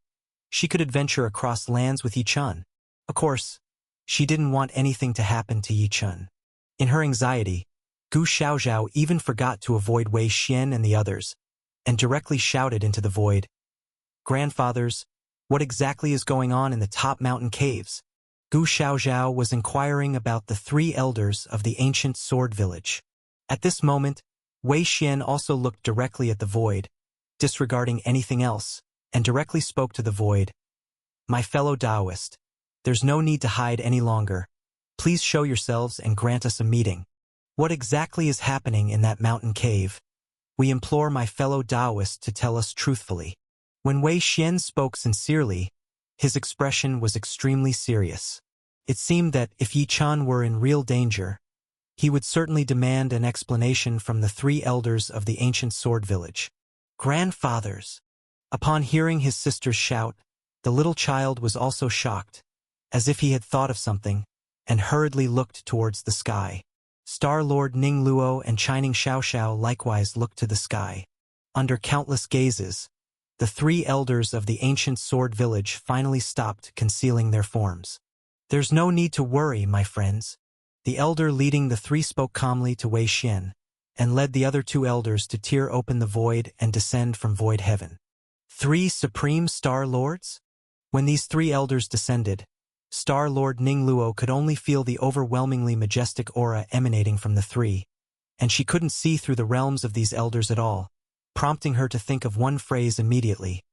she could adventure across lands with Yi Chun. Of course, she didn't want anything to happen to Yi Chun. In her anxiety, Gu Xiaoxiao even forgot to avoid Wei Xian and the others, and directly shouted into the void, Grandfathers, what exactly is going on in the top mountain caves? Gu Xiaoxiao was inquiring about the three elders of the ancient sword village. At this moment, Wei Xian also looked directly at the void, disregarding anything else, and directly spoke to the void. My fellow Taoist, there's no need to hide any longer. Please show yourselves and grant us a meeting. What exactly is happening in that mountain cave? We implore my fellow Taoists to tell us truthfully. When Wei Xian spoke sincerely, his expression was extremely serious. It seemed that if Yi Chun were in real danger, he would certainly demand an explanation from the three elders of the ancient sword village. Grandfathers! Upon hearing his sister's shout, the little child was also shocked, as if he had thought of something, and hurriedly looked towards the sky. Star Lord Ning Luo and Chining Xiaoxiao likewise looked to the sky. Under countless gazes, the three elders of the ancient sword village finally stopped concealing their forms. There's no need to worry, my friends. The elder leading the three spoke calmly to Wei Xian, and led the other two elders to tear open the void and descend from void heaven. 3 supreme Star Lords? When these three elders descended, Star Lord Ning Luo could only feel the overwhelmingly majestic aura emanating from the three, and she couldn't see through the realms of these elders at all, prompting her to think of one phrase immediately.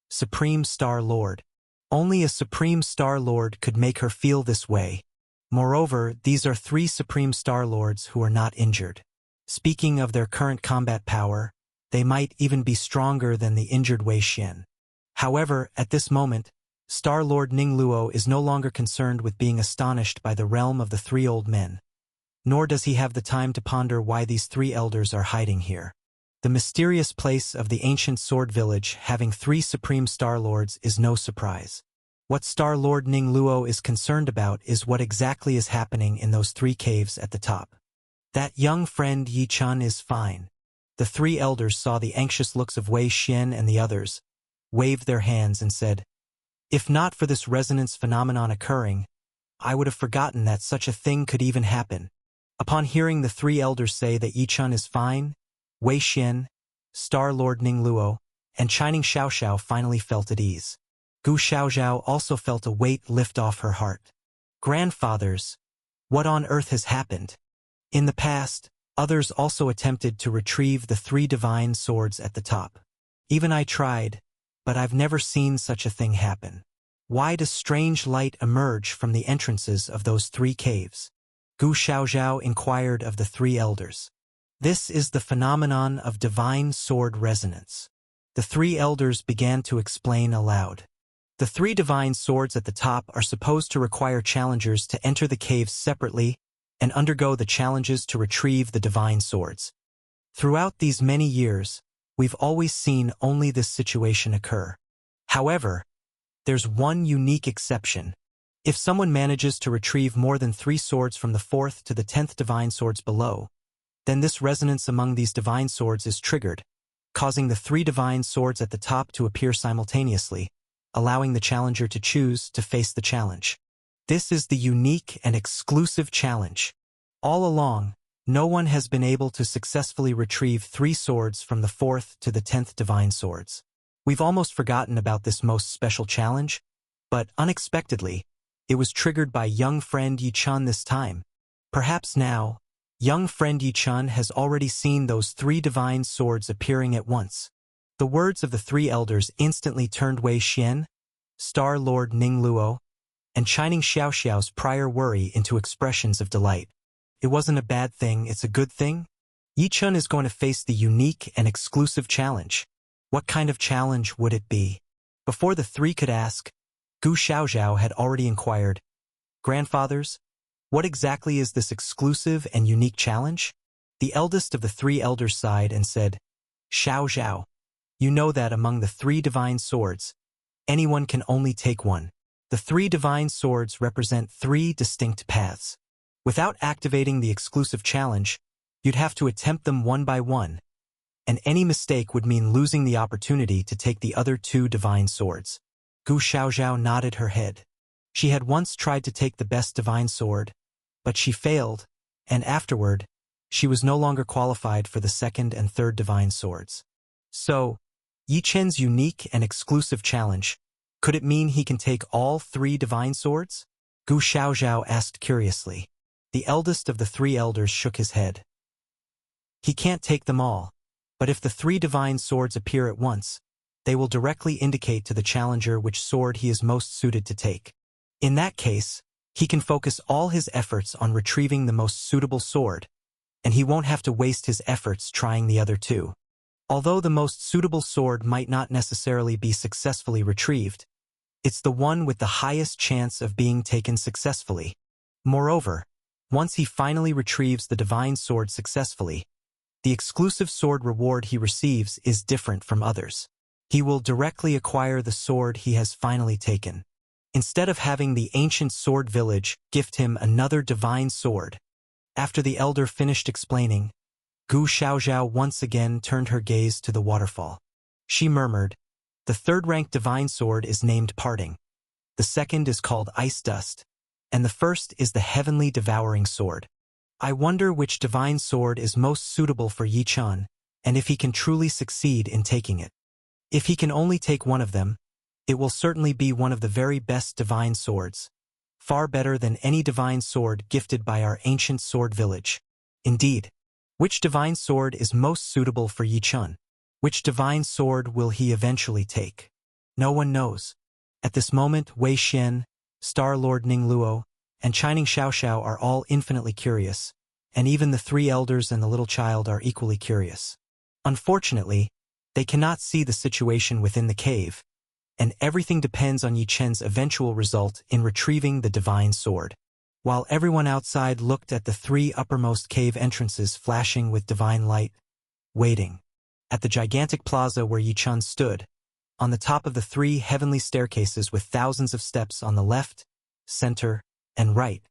Supreme Star Lord. Only a Supreme Star Lord could make her feel this way. Moreover, these are 3 Supreme Star Lords who are not injured. Speaking of their current combat power, they might even be stronger than the injured Wei Xian. However, at this moment, Star Lord Ning Luo is no longer concerned with being astonished by the realm of the 3 old men. Nor does he have the time to ponder why these 3 elders are hiding here. The mysterious place of the ancient sword village having 3 supreme Star Lords is no surprise. What Star Lord Ning Luo is concerned about is what exactly is happening in those 3 caves at the top. That young friend Yi Chun is fine. The 3 elders saw the anxious looks of Wei Xian and the others, waved their hands and said, If not for this resonance phenomenon occurring, I would have forgotten that such a thing could even happen. Upon hearing the 3 elders say that Yi Chun is fine, Wei Xian, Star Lord Ning Luo, and Chining Xiaoxiao finally felt at ease. Gu Xiaoxiao also felt a weight lift off her heart. Grandfathers, what on earth has happened? In the past, others also attempted to retrieve the 3 divine swords at the top. Even I tried, but I've never seen such a thing happen. Why does strange light emerge from the entrances of those 3 caves? Gu Xiaoxiao inquired of the 3 elders. This is the phenomenon of divine sword resonance. The 3 elders began to explain aloud. The 3 divine swords at the top are supposed to require challengers to enter the caves separately and undergo the challenges to retrieve the divine swords. Throughout these many years, we've always seen only this situation occur. However, there's one unique exception. If someone manages to retrieve more than 3 swords from the 4th to the 10th divine swords below, then this resonance among these divine swords is triggered, causing the 3 divine swords at the top to appear simultaneously, allowing the challenger to choose to face the challenge. This is the unique and exclusive challenge. All along, No one has been able to successfully retrieve 3 swords from the 4th to the 10th divine swords. We've almost forgotten about this most special challenge, but unexpectedly, it was triggered by young friend Yi-chun this time. Perhaps now, young friend Yi-chun has already seen those 3 divine swords appearing at once. The words of the 3 elders instantly turned Wei Xian, Star Lord Ningluo, and Shining Xiaoxiao's prior worry into expressions of delight. It wasn't a bad thing, it's a good thing. Yi-chun is going to face the unique and exclusive challenge. What kind of challenge would it be? Before the 3 could ask, Gu Xiaoxiao had already inquired, "Grandfathers, what exactly is this exclusive and unique challenge?" The eldest of the 3 elders sighed and said, "Xiaoxiao, you know that among the 3 divine swords, anyone can only take one. The 3 divine swords represent 3 distinct paths. Without activating the exclusive challenge, you'd have to attempt them one by one, and any mistake would mean losing the opportunity to take the other 2 divine swords." Gu Xiaoxiao nodded her head. She had once tried to take the best divine sword, but she failed, and afterward, she was no longer qualified for the 2nd and 3rd divine swords. So, Yi-chen's unique and exclusive challenge, could it mean he can take all 3 divine swords? Gu Xiaoxiao asked curiously. The eldest of the 3 elders shook his head. He can't take them all, but if the 3 divine swords appear at once, they will directly indicate to the challenger which sword he is most suited to take. In that case, he can focus all his efforts on retrieving the most suitable sword, and he won't have to waste his efforts trying the other 2. Although the most suitable sword might not necessarily be successfully retrieved, it's the one with the highest chance of being taken successfully. Moreover, once he finally retrieves the divine sword successfully, the exclusive sword reward he receives is different from others. He will directly acquire the sword he has finally taken. Instead of having the ancient sword village gift him another divine sword. After the elder finished explaining, Gu Xiaoxiao once again turned her gaze to the waterfall. She murmured, "The 3rd-ranked divine sword is named Parting. The 2nd is called Ice Dust, and the 1st is the Heavenly Devouring Sword. I wonder which divine sword is most suitable for Yi-chun, and if he can truly succeed in taking it. If he can only take one of them, it will certainly be one of the very best divine swords, far better than any divine sword gifted by our ancient sword village. Indeed, which divine sword is most suitable for Yi-chun? Which divine sword will he eventually take? No one knows. At this moment, Wei Xian, Star Lord Ningluo, and Shining Xiaoxiao are all infinitely curious, and even the 3 elders and the little child are equally curious. Unfortunately, they cannot see the situation within the cave, and everything depends on Yi-chen's eventual result in retrieving the divine sword. While everyone outside looked at the 3 uppermost cave entrances flashing with divine light, waiting. At the gigantic plaza where Yi-chun stood, on the top of the 3 heavenly staircases with thousands of steps on the left, center, and right,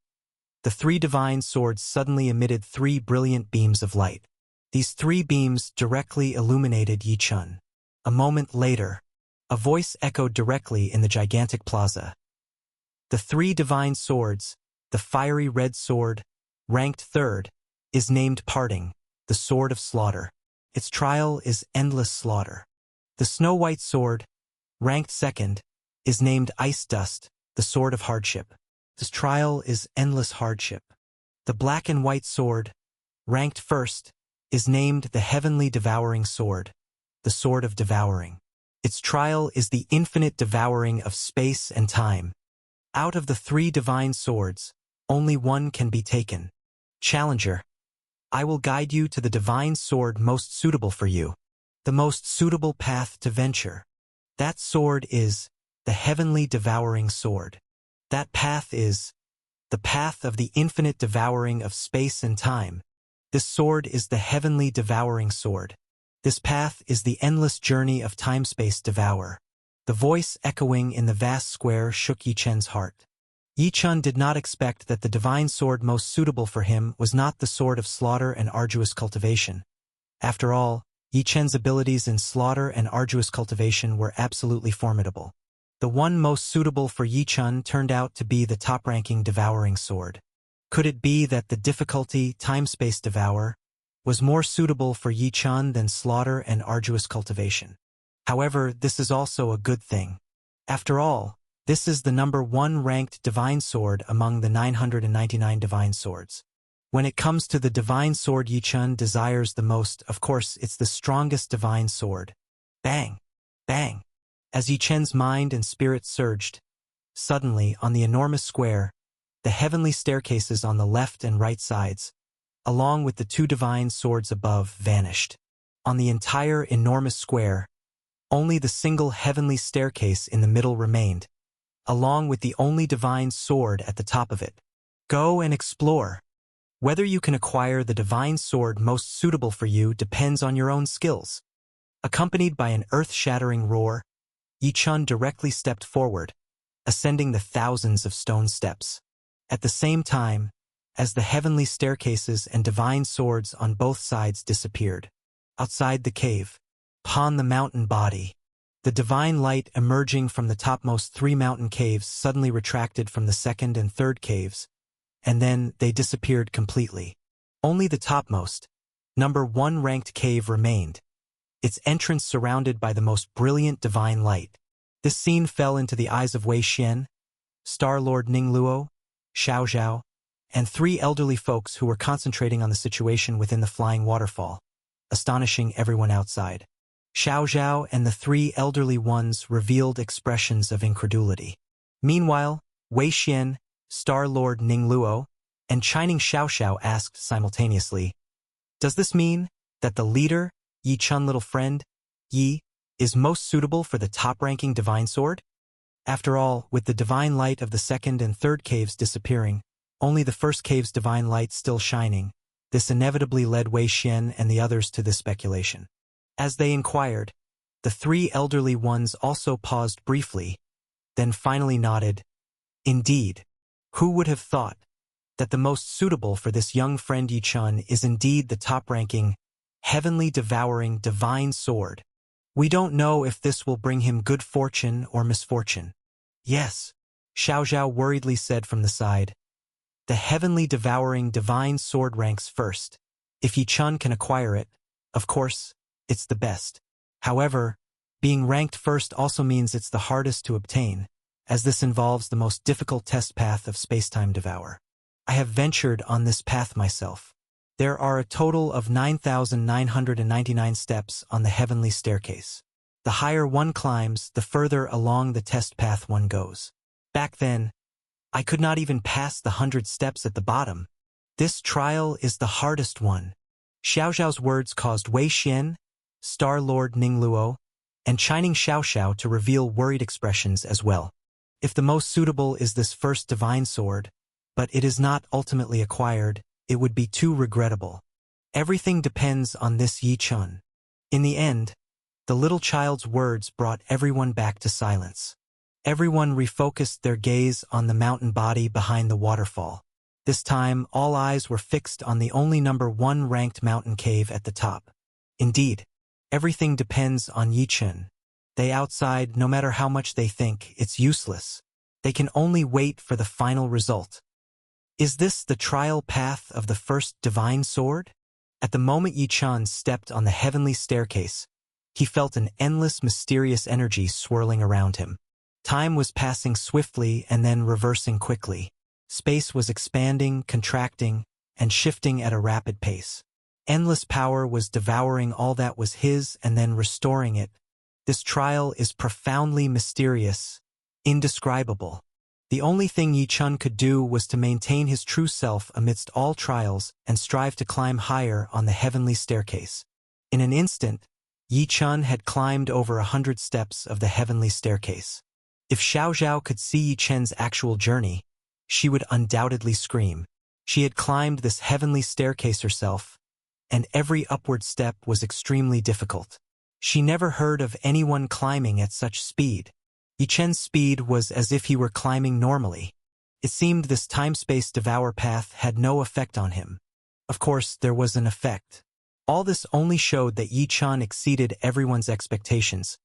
the 3 divine swords suddenly emitted 3 brilliant beams of light. These 3 beams directly illuminated Yi-chun. A moment later, a voice echoed directly in the gigantic plaza. The 3 divine swords, the fiery red sword, ranked 3rd, is named Parting, the sword of slaughter. Its trial is endless slaughter. The snow-white sword, ranked 2nd, is named Ice Dust, the sword of hardship. This trial is endless hardship. The black and white sword, ranked 1st, is named the Heavenly Devouring Sword, the sword of devouring. Its trial is the infinite devouring of space and time. Out of the 3 divine swords, only one can be taken. Challenger, I will guide you to the divine sword most suitable for you, the most suitable path to venture. That sword is the Heavenly Devouring Sword. That path is the path of the infinite devouring of space and time. This sword is the Heavenly Devouring Sword. This path is the endless journey of time-space devour. The voice echoing in the vast square shook Yi-chen's heart. Yi-chun did not expect that the divine sword most suitable for him was not the sword of slaughter and arduous cultivation. After all, Yi-chen's abilities in slaughter and arduous cultivation were absolutely formidable. The one most suitable for Yi-chun turned out to be the top-ranking devouring sword. Could it be that the difficulty, time-space devour, was more suitable for Yi Chun than slaughter and arduous cultivation? However, this is also a good thing. After all, this is the #1 ranked divine sword among the 999 divine swords. When it comes to the divine sword Yi Chun desires the most, of course, it's the strongest divine sword. Bang! Bang! As Yi Chun's mind and spirit surged, suddenly, on the enormous square, the heavenly staircases on the left and right sides, along with the 2 divine swords above, vanished. On the entire enormous square, only the single heavenly staircase in the middle remained, along with the only divine sword at the top of it. Go and explore. Whether you can acquire the divine sword most suitable for you depends on your own skills. Accompanied by an earth-shattering roar, Yi Chun directly stepped forward, ascending the thousands of stone steps. At the same time, as the heavenly staircases and divine swords on both sides disappeared, outside the cave, upon the mountain body, the divine light emerging from the topmost 3 mountain caves suddenly retracted from the second and third caves, and then they disappeared completely. Only the topmost, #1 ranked cave remained, its entrance surrounded by the most brilliant divine light. This scene fell into the eyes of Wei Xian, Star Lord Ningluo, Xiao Zhao, and 3 elderly folks who were concentrating on the situation within the flying waterfall, astonishing everyone outside. Xiao Zhao and the 3 elderly ones revealed expressions of incredulity. Meanwhile, Wei Xian, Star Lord Ningluo, and Chining Xiao asked simultaneously, "Does this mean that the leader, Yi Chun little friend, Yi, is most suitable for the top-ranking divine sword?" After all, with the divine light of the second and third caves disappearing, only the first cave's divine light still shining, this inevitably led Wei Xian and the others to this speculation. As they inquired, the 3 elderly ones also paused briefly, then finally nodded. Indeed, who would have thought that the most suitable for this young friend Yi Chun is indeed the top-ranking, heavenly devouring divine sword? We don't know if this will bring him good fortune or misfortune. Yes, Xiao Zhao worriedly said from the side. The heavenly devouring divine sword ranks first. If Yi Chun can acquire it, of course, it's the best. However, being ranked first also means it's the hardest to obtain, as this involves the most difficult test path of spacetime devour. I have ventured on this path myself. There are a total of 9,999 steps on the heavenly staircase. The higher one climbs, the further along the test path one goes. Back then, I could not even pass the 100 steps at the bottom. This trial is the hardest one. Xiao Zhao's words caused Wei Xian, Star Lord Ningluo, and Chining Xiao to reveal worried expressions as well. If the most suitable is this first divine sword, but it is not ultimately acquired, it would be too regrettable. Everything depends on this Yi Chun. In the end, the little child's words brought everyone back to silence. Everyone refocused their gaze on the mountain body behind the waterfall. This time, all eyes were fixed on the only #1 ranked mountain cave at the top. Indeed, everything depends on Yi Chun. They outside, no matter how much they think, it's useless. They can only wait for the final result. Is this the trial path of the first divine sword? At the moment Yi Chun stepped on the heavenly staircase, he felt an endless mysterious energy swirling around him. Time was passing swiftly and then reversing quickly. Space was expanding, contracting, and shifting at a rapid pace. Endless power was devouring all that was his and then restoring it. This trial is profoundly mysterious, indescribable. The only thing Yi Chun could do was to maintain his true self amidst all trials and strive to climb higher on the heavenly staircase. In an instant, Yi Chun had climbed over 100 steps of the heavenly staircase. If Xiao Zhao could see Yi Chun's actual journey, she would undoubtedly scream. She had climbed this heavenly staircase herself, and every upward step was extremely difficult. She never heard of anyone climbing at such speed. Yi Chun's speed was as if he were climbing normally. It seemed this time-space devour path had no effect on him. Of course, there was an effect. All this only showed that Yi Chun exceeded everyone's expectations,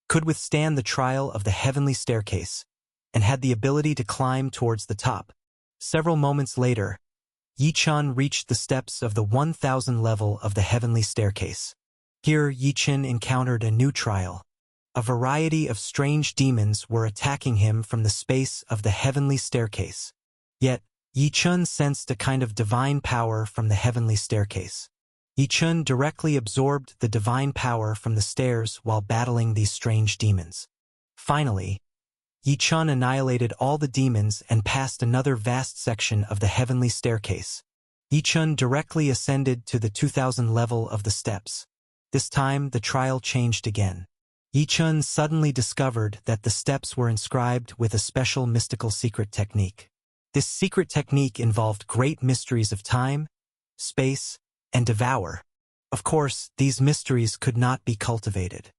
could withstand the trial of the heavenly staircase, and had the ability to climb towards the top. Several moments later, Yi-chan reached the steps of the 1,000 level of the heavenly staircase. Here, Yi-chan encountered a new trial. A variety of strange demons were attacking him from the space of the heavenly staircase. Yet, Yi-chan sensed a kind of divine power from the heavenly staircase. Yi-chan directly absorbed the divine power from the stairs while battling these strange demons. Finally, Yi-chan annihilated all the demons and passed another vast section of the heavenly staircase. Yi-chan directly ascended to the 2,000 level of the steps. This time, the trial changed again. Yi-chan suddenly discovered that the steps were inscribed with a special mystical secret technique. This secret technique involved great mysteries of time, space, and devour. Of course, these mysteries could not be cultivated.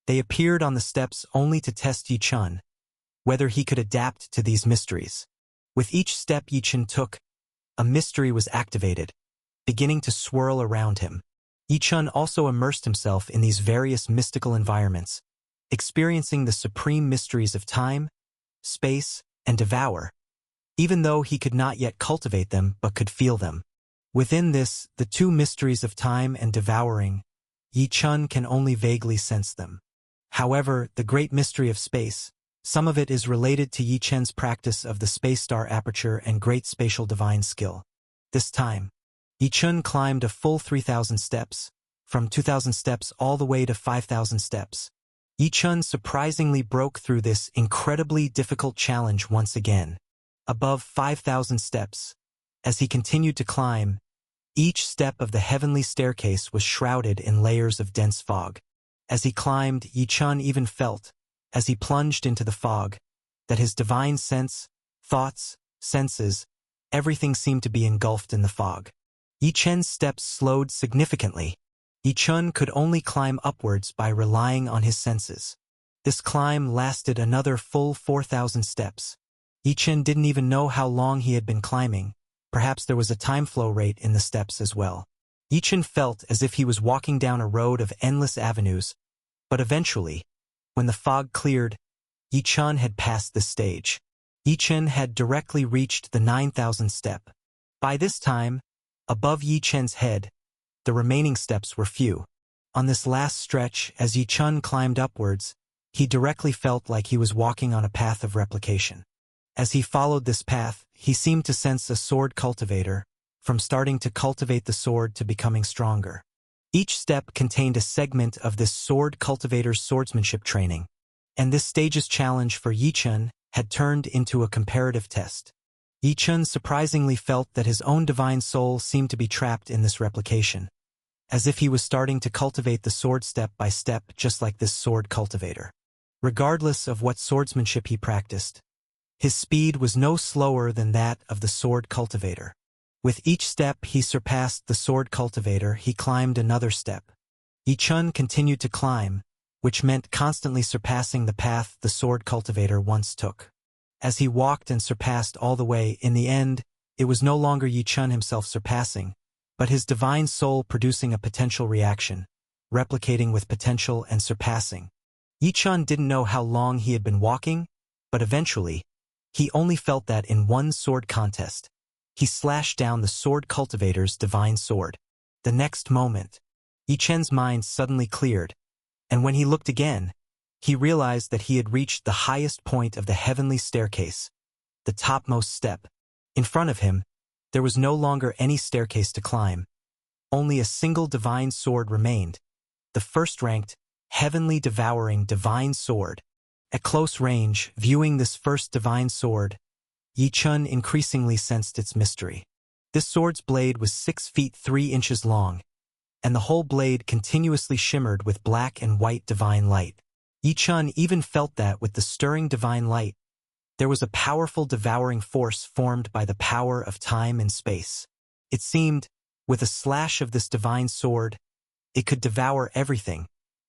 They appeared on the steps only to test Yi-chan, whether he could adapt to these mysteries. With each step Yi-chan took, a mystery was activated, beginning to swirl around him. Yi-chan also immersed himself in these various mystical environments, experiencing the supreme mysteries of time, space, and devour, even though he could not yet cultivate them but could feel them. Within this, the two mysteries of time and devouring, Yi-chan can only vaguely sense them. However, the great mystery of space, some of it is related to Yi-chan's practice of the space star aperture and great spatial divine skill. This time, Yi-chan climbed a full 3,000 steps, from 2,000 steps all the way to 5,000 steps. Yi-chan surprisingly broke through this incredibly difficult challenge once again. Above 5,000 steps, as he continued to climb, each step of the heavenly staircase was shrouded in layers of dense fog. As he climbed, Yi-chan even felt, as he plunged into the fog, that his divine sense, thoughts, senses, everything seemed to be engulfed in the fog. Yi-chan's steps slowed significantly. Yi-chan could only climb upwards by relying on his senses. This climb lasted another full 4,000 steps. Yi-chan didn't even know how long he had been climbing. Perhaps there was a time flow rate in the steps as well. Yi-chan felt as if he was walking down a road of endless avenues, but eventually, when the fog cleared, Yi-chan had passed this stage. Yi-chan had directly reached the 9,000 step. By this time, above Yi-chan's head, the remaining steps were few. On this last stretch, as Yi-chan climbed upwards, he directly felt like he was walking on a path of replication. As he followed this path, he seemed to sense a sword cultivator, from starting to cultivate the sword to becoming stronger. Each step contained a segment of this sword cultivator's swordsmanship training, and this stage's challenge for Yi-chan had turned into a comparative test. Yi-chan surprisingly felt that his own divine soul seemed to be trapped in this replication, as if he was starting to cultivate the sword step by step just like this sword cultivator. Regardless of what swordsmanship he practiced, his speed was no slower than that of the sword cultivator. With each step he surpassed the sword cultivator, he climbed another step. Yi-chan continued to climb, which meant constantly surpassing the path the sword cultivator once took. As he walked and surpassed all the way, in the end, it was no longer Yi-chan himself surpassing, but his divine soul producing a potential reaction, replicating with potential and surpassing. Yi-chan didn't know how long he had been walking, but eventually, he only felt that in one sword contest, he slashed down the sword cultivator's divine sword. The next moment, Yi-chan's mind suddenly cleared, and when he looked again, he realized that he had reached the highest point of the heavenly staircase, the topmost step. In front of him, there was no longer any staircase to climb. Only a single divine sword remained, the first-ranked, heavenly devouring divine sword. At close range, viewing this first divine sword, Yi-chan increasingly sensed its mystery. This sword's blade was 6 feet 3 inches long, and the whole blade continuously shimmered with black and white divine light. Yi-chan even felt that with the stirring divine light, there was a powerful devouring force formed by the power of time and space. It seemed, with a slash of this divine sword, it could devour everything,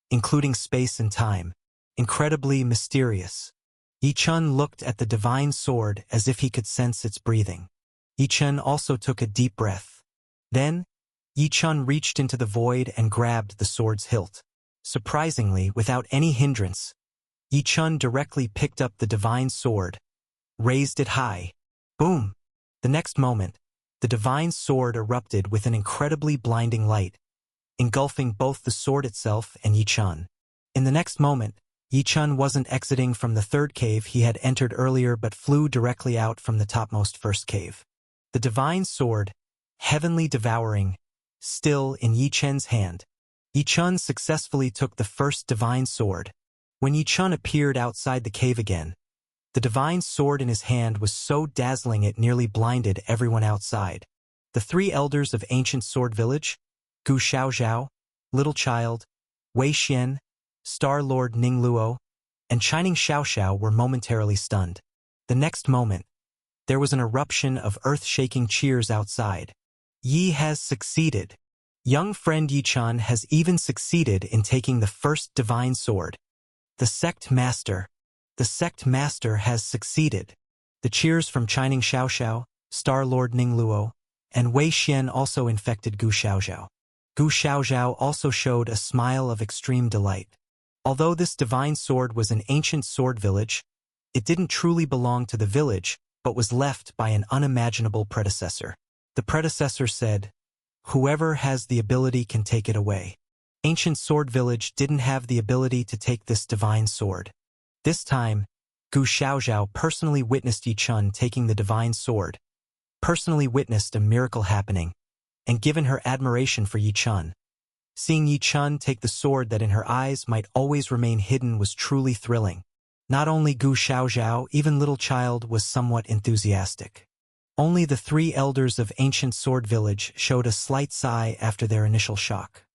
including space and time. Incredibly mysterious. Yi-chan looked at the divine sword as if he could sense its breathing. Yi-chan also took a deep breath. Then, Yi-chan reached into the void and grabbed the sword's hilt. Surprisingly, without any hindrance, Yi-chan directly picked up the divine sword, raised it high. Boom! The next moment, the divine sword erupted with an incredibly blinding light, engulfing both the sword itself and Yi Chun. In the next moment, Yi Chun wasn't exiting from the third cave he had entered earlier but flew directly out from the topmost first cave. The divine sword, heavenly devouring, still in Yi Chun's hand. Yi Chun successfully took the first divine sword. When Yi Chun appeared outside the cave again, the divine sword in his hand was so dazzling it nearly blinded everyone outside. The three elders of ancient sword village, Gu Xiaozhao, Little Child, Wei Xian, Star Lord Ning Luo, and Shining Xiaoxiao were momentarily stunned. The next moment, there was an eruption of earth-shaking cheers outside. Yi has succeeded. Young friend Yi Chun has even succeeded in taking the first divine sword. The sect master has succeeded. The cheers from Shining Xiaoxiao, Star Lord Ning Luo, and Wei Xian also infected Gu Xiaozhao. Gu Xiaozhao also showed a smile of extreme delight. Although this divine sword was an ancient sword village, it didn't truly belong to the village, but was left by an unimaginable predecessor. The predecessor said, "Whoever has the ability can take it away." Ancient Sword Village didn't have the ability to take this divine sword. This time, Gu Xiaozhao personally witnessed Yi Chun taking the divine sword, personally witnessed a miracle happening, and given her admiration for Yi Chun. Seeing Yi Chun take the sword that in her eyes might always remain hidden was truly thrilling. Not only Gu Xiaozhao, even Little Child was somewhat enthusiastic. Only the three elders of Ancient Sword Village showed a slight sigh after their initial shock.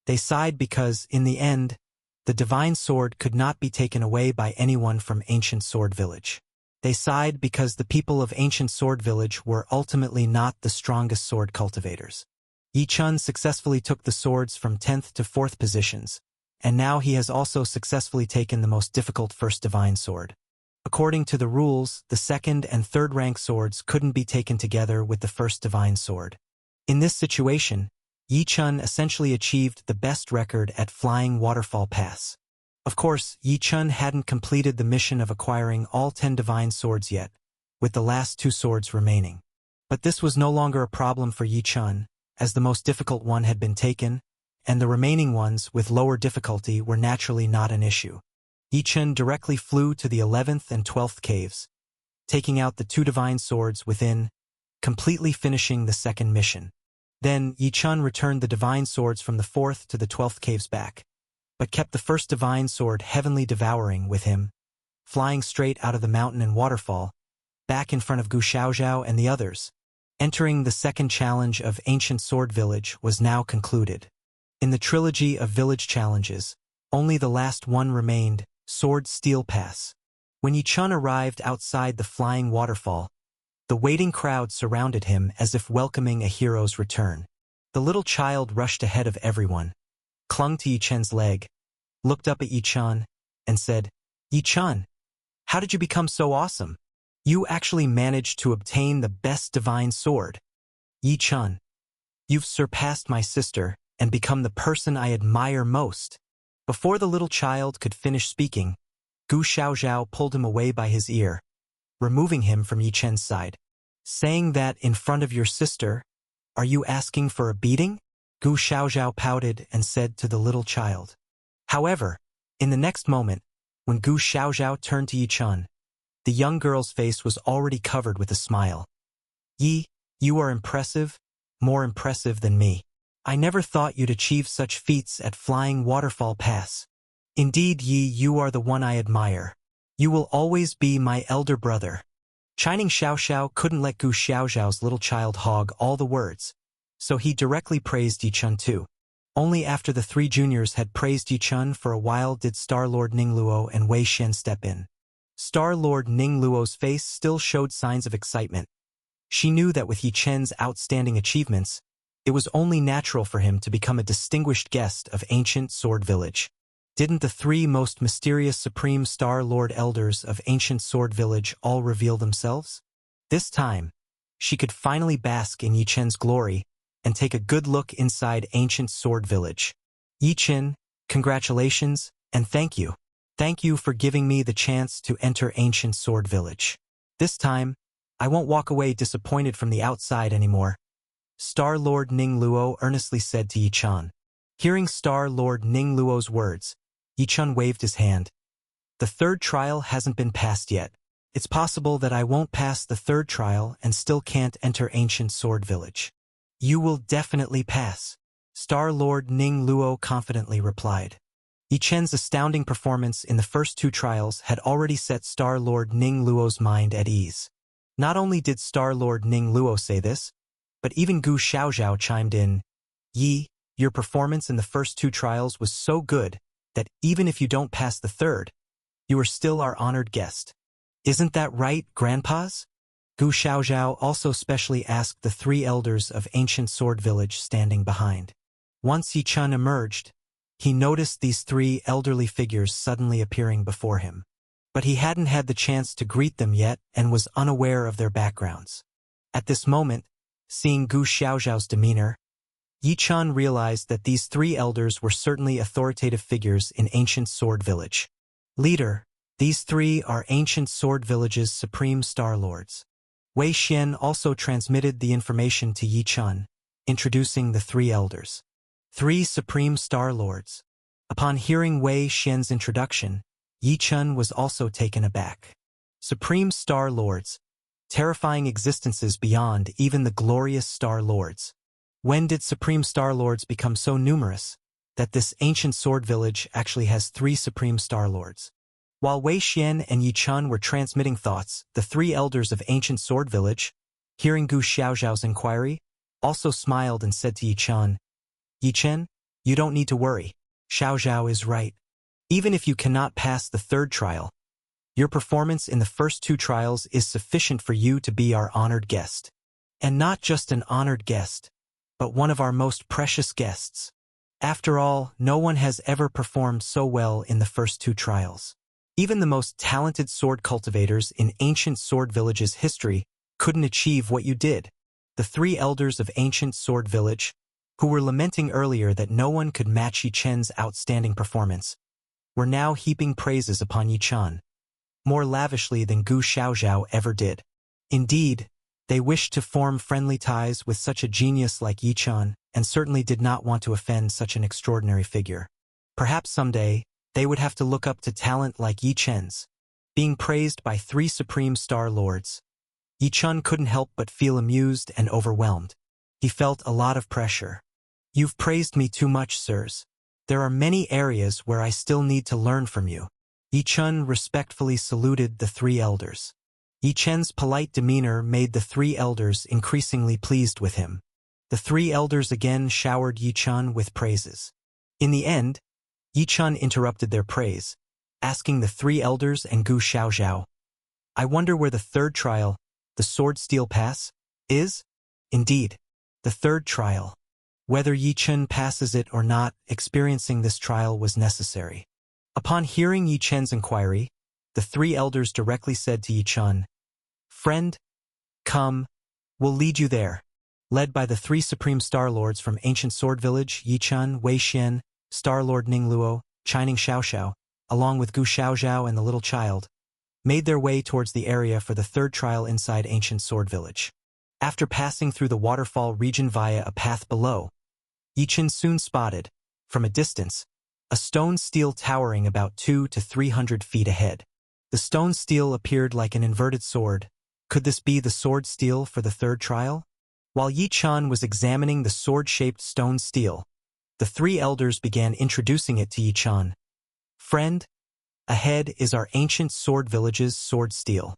They sighed because, in the end, the divine sword could not be taken away by anyone from Ancient Sword Village. They sighed because the people of Ancient Sword Village were ultimately not the strongest sword cultivators. Yi Chun successfully took the swords from 10th to 4th positions, and now he has also successfully taken the most difficult first divine sword. According to the rules, the second and third rank swords couldn't be taken together with the first divine sword. In this situation, Yi Chun essentially achieved the best record at Flying Waterfall Pass. Of course, Yi Chun hadn't completed the mission of acquiring all 10 divine swords yet, with the last 2 swords remaining. But this was no longer a problem for Yi Chun, as the most difficult one had been taken, and the remaining ones with lower difficulty were naturally not an issue. Yi Chun directly flew to the 11th and 12th caves, taking out the 2 divine swords within, completely finishing the second mission. Then, Yi Chun returned the divine swords from the 4th to the 12th caves back, but kept the first divine sword Heavenly Devouring with him, flying straight out of the mountain and waterfall, back in front of Gu Xiaozhao and the others. Entering the second challenge of Ancient Sword Village was now concluded. In the trilogy of village challenges, only the last one remained, Sword Steel Pass. When Yi Chun arrived outside the flying waterfall, the waiting crowd surrounded him as if welcoming a hero's return. The little child rushed ahead of everyone, clung to Yi Chun's leg, looked up at Yi Chun, and said, "Yi Chun, how did you become so awesome? You actually managed to obtain the best divine sword. Yi Chun, you've surpassed my sister and become the person I admire most." Before the little child could finish speaking, Gu Xiaozhao pulled him away by his ear, removing him from Yi Chun's side. "Saying that in front of your sister, are you asking for a beating?" Gu Xiaozhao pouted and said to the little child. However, in the next moment, when Gu Xiaozhao turned to Yi Chun, the young girl's face was already covered with a smile. "Yi, you are impressive, more impressive than me. I never thought you'd achieve such feats at Flying Waterfall Pass. Indeed, Yi, you are the one I admire. You will always be my elder brother." Shining Xiaoxiao couldn't let Gu Xiaozhao's little child hog all the words, so he directly praised Yi Chun too. Only after the 3 juniors had praised Yi Chun for a while did Star Lord Ning Luo and Wei Xian step in. Star Lord Ning Luo's face still showed signs of excitement. She knew that with Yi Chun's outstanding achievements, it was only natural for him to become a distinguished guest of Ancient Sword Village. Didn't the 3 most mysterious Supreme Star Lord Elders of Ancient Sword Village all reveal themselves? This time, she could finally bask in Yi Chun's glory and take a good look inside Ancient Sword Village. Yi Chun, congratulations, and thank you. Thank you for giving me the chance to enter Ancient Sword Village. This time, I won't walk away disappointed from the outside anymore, Star Lord Ning Luo earnestly said to Yi Chan. Hearing Star Lord Ning Luo's words, Yi Chan waved his hand. The third trial hasn't been passed yet. It's possible that I won't pass the third trial and still can't enter Ancient Sword Village. You will definitely pass, Star Lord Ning Luo confidently replied. Yi Chen's astounding performance in the first two trials had already set Star Lord Ning Luo's mind at ease. Not only did Star Lord Ning Luo say this, but even Gu Xiaozhao chimed in. Yi, your performance in the first two trials was so good that even if you don't pass the third, you are still our honored guest. Isn't that right, grandpas? Gu Xiaozhao also specially asked the three elders of Ancient Sword Village standing behind. Once Yi Chan emerged, he noticed these three elderly figures suddenly appearing before him. But he hadn't had the chance to greet them yet and was unaware of their backgrounds. At this moment, seeing Gu Xiaozhao's demeanor, Yi Chan realized that these three elders were certainly authoritative figures in Ancient Sword Village. Leader, these three are Ancient Sword Village's supreme Star Lords. Wei Xian also transmitted the information to Yi Chan, introducing the three elders. Three supreme Star Lords. Upon hearing Wei Xian's introduction, Yi Chan was also taken aback. Supreme Star Lords, terrifying existences beyond even the glorious Star Lords. When did Supreme Star Lords become so numerous that this Ancient Sword Village actually has three Supreme Star Lords? While Wei Xian and Yi Chan were transmitting thoughts, the three elders of Ancient Sword Village, hearing Gu Xiaozhao's inquiry, also smiled and said to Yi Chan, Yi Chen, you don't need to worry. Xiaozhao is right. Even if you cannot pass the third trial, your performance in the first two trials is sufficient for you to be our honored guest. And not just an honored guest, but one of our most precious guests. After all, no one has ever performed so well in the first two trials. Even the most talented sword cultivators in Ancient Sword Village's history couldn't achieve what you did. The three elders of Ancient Sword Village, who were lamenting earlier that no one could match Yi Chen's outstanding performance, were now heaping praises upon Yi Chan, more lavishly than Gu Xiaozhao ever did. Indeed, they wished to form friendly ties with such a genius like Yi Chan, and certainly did not want to offend such an extraordinary figure. Perhaps someday, they would have to look up to talent like Yi Chen's. Being praised by three Supreme Star Lords, Yi Chan couldn't help but feel amused and overwhelmed. He felt a lot of pressure. You've praised me too much, sirs. There are many areas where I still need to learn from you. Yi Chan respectfully saluted the three elders. Yi Chen's polite demeanor made the three elders increasingly pleased with him. The three elders again showered Yi Chan with praises. In the end, Yi Chan interrupted their praise, asking the three elders and Gu Xiaozhao, I wonder where the third trial, the Sword Steel Pass, is? Indeed, the third trial. Whether Yi Chan passes it or not, experiencing this trial was necessary. Upon hearing Yi Chen's inquiry, the three elders directly said to Yi Chan, Friend, come, we'll lead you there. Led by the three Supreme Star Lords from Ancient Sword Village, Yi Chan, Wei Xian, Star Lord Ning Luo, Chining Xiaoxiao, along with Gu Xiaozhao and the little child, made their way towards the area for the third trial inside Ancient Sword Village. After passing through the waterfall region via a path below, Yi Chan soon spotted, from a distance, a stone stele towering about 200 to 300 feet ahead. The stone stele appeared like an inverted sword. Could this be the sword stele for the third trial? While Yi Chan was examining the sword-shaped stone stele, the three elders began introducing it to Yi Chan. Friend, ahead is our Ancient Sword Village's sword stele.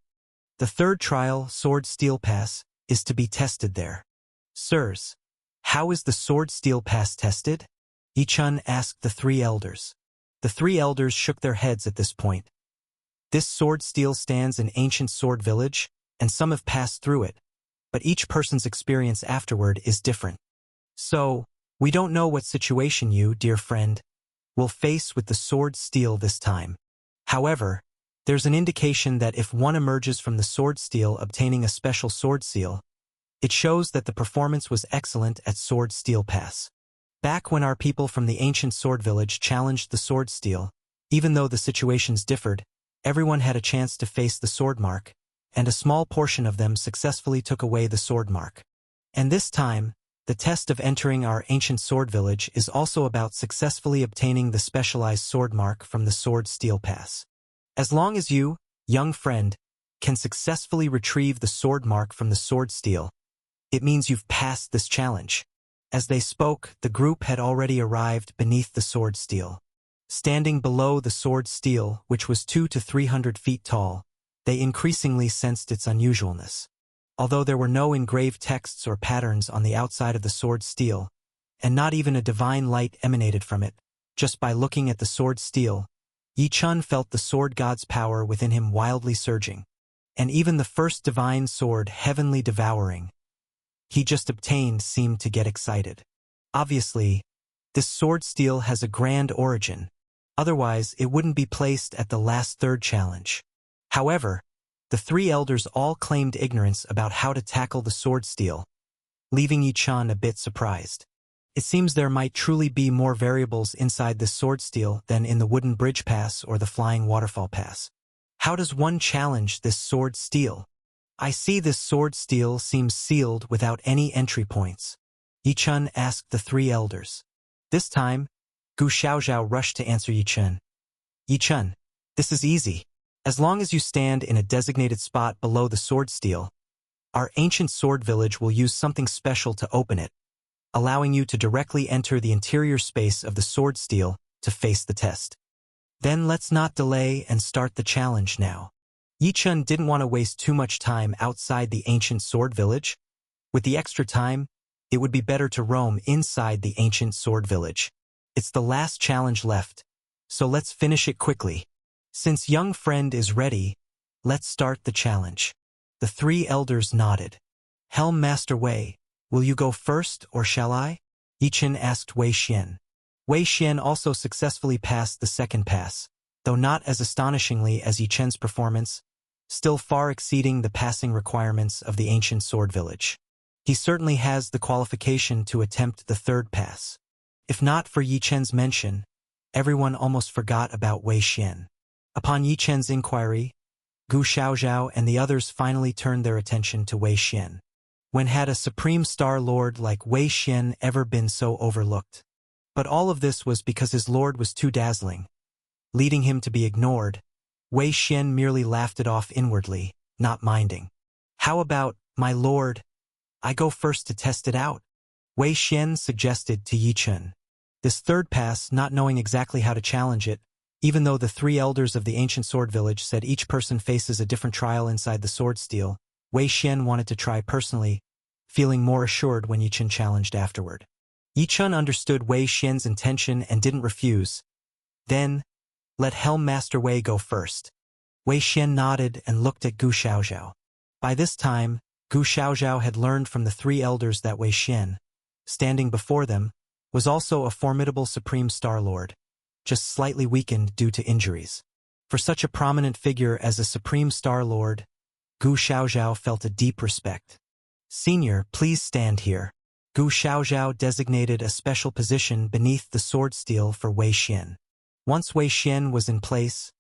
The third trial, Sword Steel Pass, is to be tested there. Sirs, how is the Sword Steel Pass tested? Yi Chan asked the three elders. The three elders shook their heads at this point. This sword stele stands in Ancient Sword Village, and some have passed through it, but each person's experience afterward is different. So, we don't know what situation you, dear friend, will face with the sword stele this time. However, there's an indication that if one emerges from the sword stele obtaining a special sword seal, it shows that the performance was excellent at Sword Steel Pass. Back when our people from the Ancient Sword Village challenged the sword stele, even though the situations differed, everyone had a chance to face the sword mark, and a small portion of them successfully took away the sword mark. And this time, the test of entering our ancient sword village is also about successfully obtaining the specialized sword mark from the sword steel pass. As long as you, young friend, can successfully retrieve the sword mark from the sword steel, it means you've passed this challenge. As they spoke, the group had already arrived beneath the sword steel. Standing below the sword steel, which was 200 to 300 feet tall, they increasingly sensed its unusualness. Although there were no engraved texts or patterns on the outside of the sword steel, and not even a divine light emanated from it, just by looking at the sword steel, Yi Chun felt the sword god's power within him wildly surging, and even the first divine sword, heavenly devouring, he just obtained, seemed to get excited. Obviously, this sword steel has a grand origin, otherwise it wouldn't be placed at the last third challenge. However, the three elders all claimed ignorance about how to tackle the sword steel, leaving Yi Chun a bit surprised. It seems there might truly be more variables inside this sword steel than in the wooden bridge pass or the flying waterfall pass. How does one challenge this sword steel? I see this sword steel seems sealed without any entry points. Yi Chun asked the three elders. This time, Gu Xiaozhao rushed to answer Yi Chun. Yi Chun, this is easy. As long as you stand in a designated spot below the sword steel, our ancient sword village will use something special to open it, allowing you to directly enter the interior space of the sword steel to face the test. Then let's not delay and start the challenge now. Yi Chun didn't want to waste too much time outside the ancient sword village. With the extra time, it would be better to roam inside the ancient sword village. It's the last challenge left, so let's finish it quickly. Since young friend is ready, let's start the challenge. The three elders nodded. Helm Master Wei, will you go first or shall I? Yi Chun asked Wei Xian. Wei Xian also successfully passed the second pass, though not as astonishingly as Yi Chun's performance, still far exceeding the passing requirements of the ancient sword village. He certainly has the qualification to attempt the third pass. If not for Yi Chun's mention, everyone almost forgot about Wei Xian. Upon Yi Chun's inquiry, Gu Xiaozhao and the others finally turned their attention to Wei Xian. When had a supreme star lord like Wei Xian ever been so overlooked? But all of this was because his lord was too dazzling. Leading him to be ignored, Wei Xian merely laughed it off inwardly, not minding. How about, my lord, I go first to test it out? Wei Xian suggested to Yi Chun. This third pass, not knowing exactly how to challenge it, even though the three elders of the ancient sword village said each person faces a different trial inside the sword steel, Wei Xian wanted to try personally, feeling more assured when Yi Chun challenged afterward. Yi Chun understood Wei Xian's intention and didn't refuse. Then, let Helm Master Wei go first. Wei Xian nodded and looked at Gu Xiaozhao. By this time, Gu Xiaozhao had learned from the three elders that Wei Xian, standing before them, was also a formidable supreme star lord, just slightly weakened due to injuries. For such a prominent figure as a supreme star lord, Gu Xiaozhao felt a deep respect. Senior, please stand here. Gu Xiaozhao designated a special position beneath the sword steel for Wei Xian. Once Wei Xian was in place,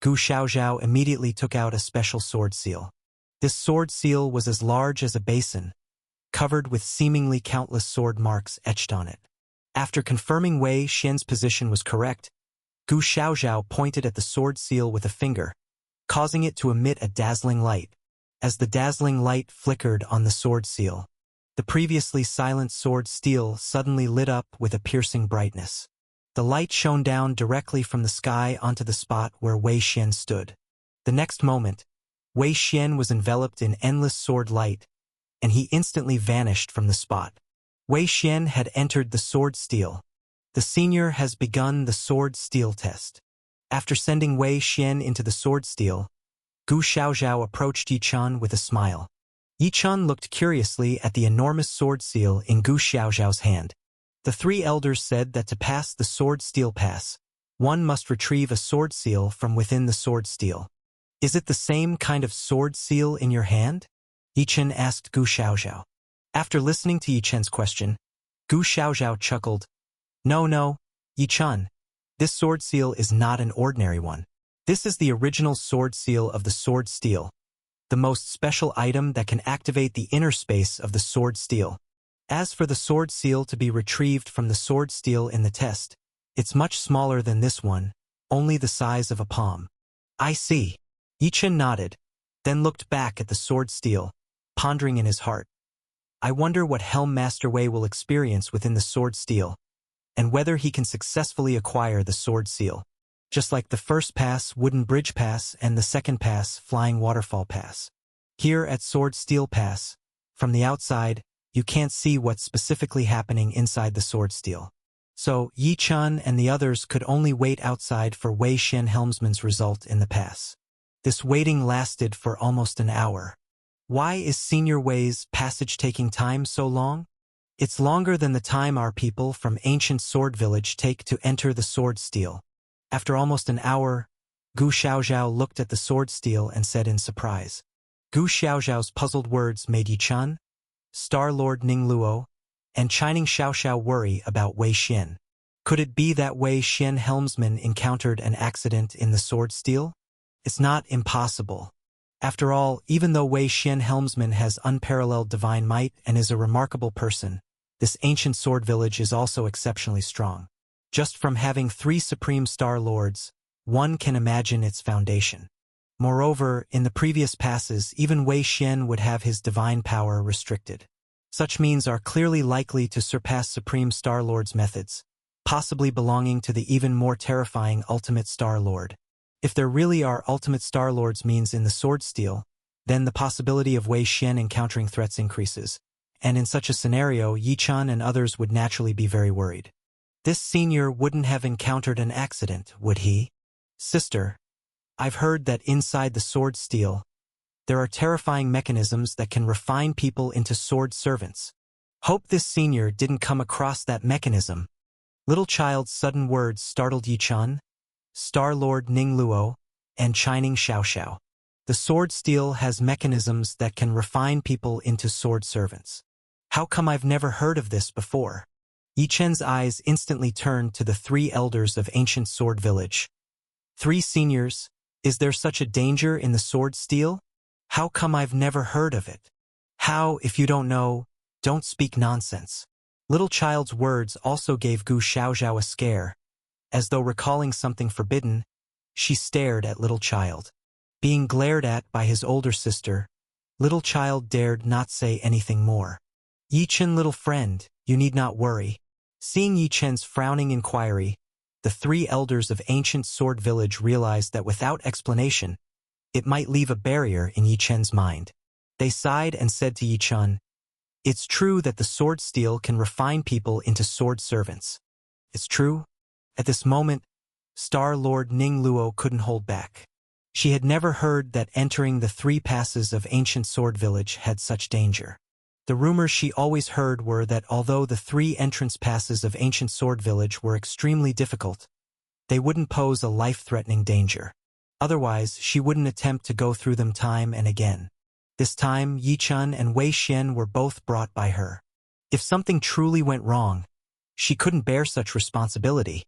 Gu Xiaozhao immediately took out a special sword seal. This sword seal was as large as a basin, covered with seemingly countless sword marks etched on it. After confirming Wei Xian's position was correct, Gu Xiaozhao pointed at the sword seal with a finger, causing it to emit a dazzling light. As the dazzling light flickered on the sword seal, the previously silent sword steel suddenly lit up with a piercing brightness. The light shone down directly from the sky onto the spot where Wei Xian stood. The next moment, Wei Xian was enveloped in endless sword light, and he instantly vanished from the spot. Wei Xian had entered the sword steel. The senior has begun the sword steel test. After sending Wei Xian into the sword steel, Gu Xiaozhao approached Yi Chun with a smile. Yi Chun looked curiously at the enormous sword seal in Gu Xiaozhao's hand. The three elders said that to pass the sword steel pass, one must retrieve a sword seal from within the sword steel. Is it the same kind of sword seal in your hand? Yi Chun asked Gu Xiaozhao. After listening to Yi Chun's question, Gu Xiaozhao chuckled. No, Yi Chun, this sword seal is not an ordinary one. This is the original sword seal of the sword steel. the most special item that can activate the inner space of the sword steel. As for the sword seal to be retrieved from the sword steel in the test, it's much smaller than this one, only the size of a palm. I see. Yichen nodded, then looked back at the sword steel, pondering in his heart. I wonder what Helm Master Wei will experience within the sword steel, and whether he can successfully acquire the sword seal. Just like the first pass, Wooden Bridge Pass, and the second pass, Flying Waterfall Pass. Here at Sword Steel Pass, from the outside, you can't see what's specifically happening inside the sword steel. So, Yi Chun and the others could only wait outside for Wei Shen Helmsman's result in the pass. This waiting lasted for almost an hour. Why is Senior Wei's passage taking time so long? It's longer than the time our people from Ancient Sword Village take to enter the sword steel. After almost an hour, Gu Xiaozhao looked at the sword steel and said in surprise. Gu Xiaozhao's puzzled words made Yi Chun, Star-Lord Ning Luo, and Chining Xiaoxiao worry about Wei Xin. Could it be that Wei Xin Helmsman encountered an accident in the sword steel? It's not impossible. After all, even though Wei Xin Helmsman has unparalleled divine might and is a remarkable person, this ancient sword village is also exceptionally strong. Just from having 3 Supreme Star Lords, one can imagine its foundation. Moreover, in the previous passes, even Wei Xian would have his divine power restricted. Such means are clearly likely to surpass Supreme Star Lord's methods, possibly belonging to the even more terrifying Ultimate Star Lord. If there really are Ultimate Star Lord's means in the sword steel, then the possibility of Wei Xian encountering threats increases, and in such a scenario, Yi Chun and others would naturally be very worried. This senior wouldn't have encountered an accident, would he? Sister, I've heard that inside the sword steel, there are terrifying mechanisms that can refine people into sword servants. Hope this senior didn't come across that mechanism. Little child's sudden words startled Yi Chun, Star-Lord Ning Luo, and Chining Xiaoxiao. The sword steel has mechanisms that can refine people into sword servants. How come I've never heard of this before? Yi Chen's eyes instantly turned to the 3 elders of Ancient Sword Village. 3 seniors, is there such a danger in the sword steel? How come I've never heard of it? How, if you don't know, don't speak nonsense. Little child's words also gave Gu Xiaozhao a scare. As though recalling something forbidden, she stared at little child. Being glared at by his older sister, little child dared not say anything more. Yi Chen, little friend, you need not worry. Seeing Yi Chen's frowning inquiry, the 3 elders of Ancient Sword Village realized that without explanation, it might leave a barrier in Yi Chen's mind. They sighed and said to Yi Chen, it's true that the sword steel can refine people into sword servants. It's true. At this moment, Star-Lord Ning Luo couldn't hold back. She had never heard that entering the 3 passes of Ancient Sword Village had such danger. The rumors she always heard were that although the 3 entrance passes of Ancient Sword Village were extremely difficult, they wouldn't pose a life-threatening danger. Otherwise, she wouldn't attempt to go through them time and again. This time, Yi Chun and Wei Xian were both brought by her. If something truly went wrong, she couldn't bear such responsibility.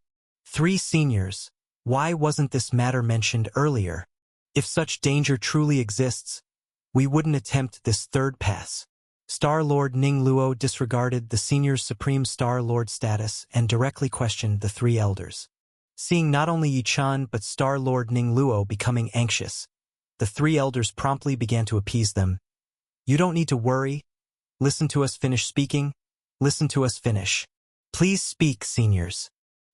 3 seniors, why wasn't this matter mentioned earlier? If such danger truly exists, we wouldn't attempt this 3rd pass. Star-Lord Ning Luo disregarded the senior's Supreme Star-Lord status and directly questioned the 3 elders. Seeing not only Yi Chun but Star-Lord Ning Luo becoming anxious, the 3 elders promptly began to appease them. You don't need to worry. Listen to us finish speaking. Listen to us finish. Please speak, seniors.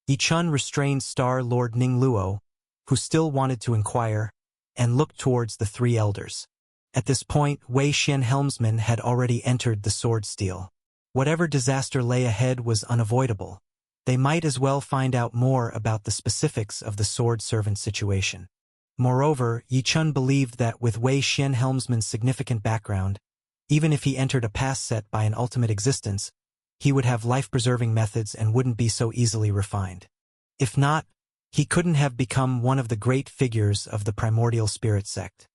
Yi Chun restrained Star-Lord Ning Luo, who still wanted to inquire, and looked towards the 3 elders. At this point, Wei Xian Helmsman had already entered the sword steel. Whatever disaster lay ahead was unavoidable. They might as well find out more about the specifics of the sword servant situation. Moreover, Yi Chun believed that with Wei Xian Helmsman's significant background, even if he entered a pass set by an ultimate existence, he would have life-preserving methods and wouldn't be so easily refined. If not, he couldn't have become one of the great figures of the primordial spirit sect.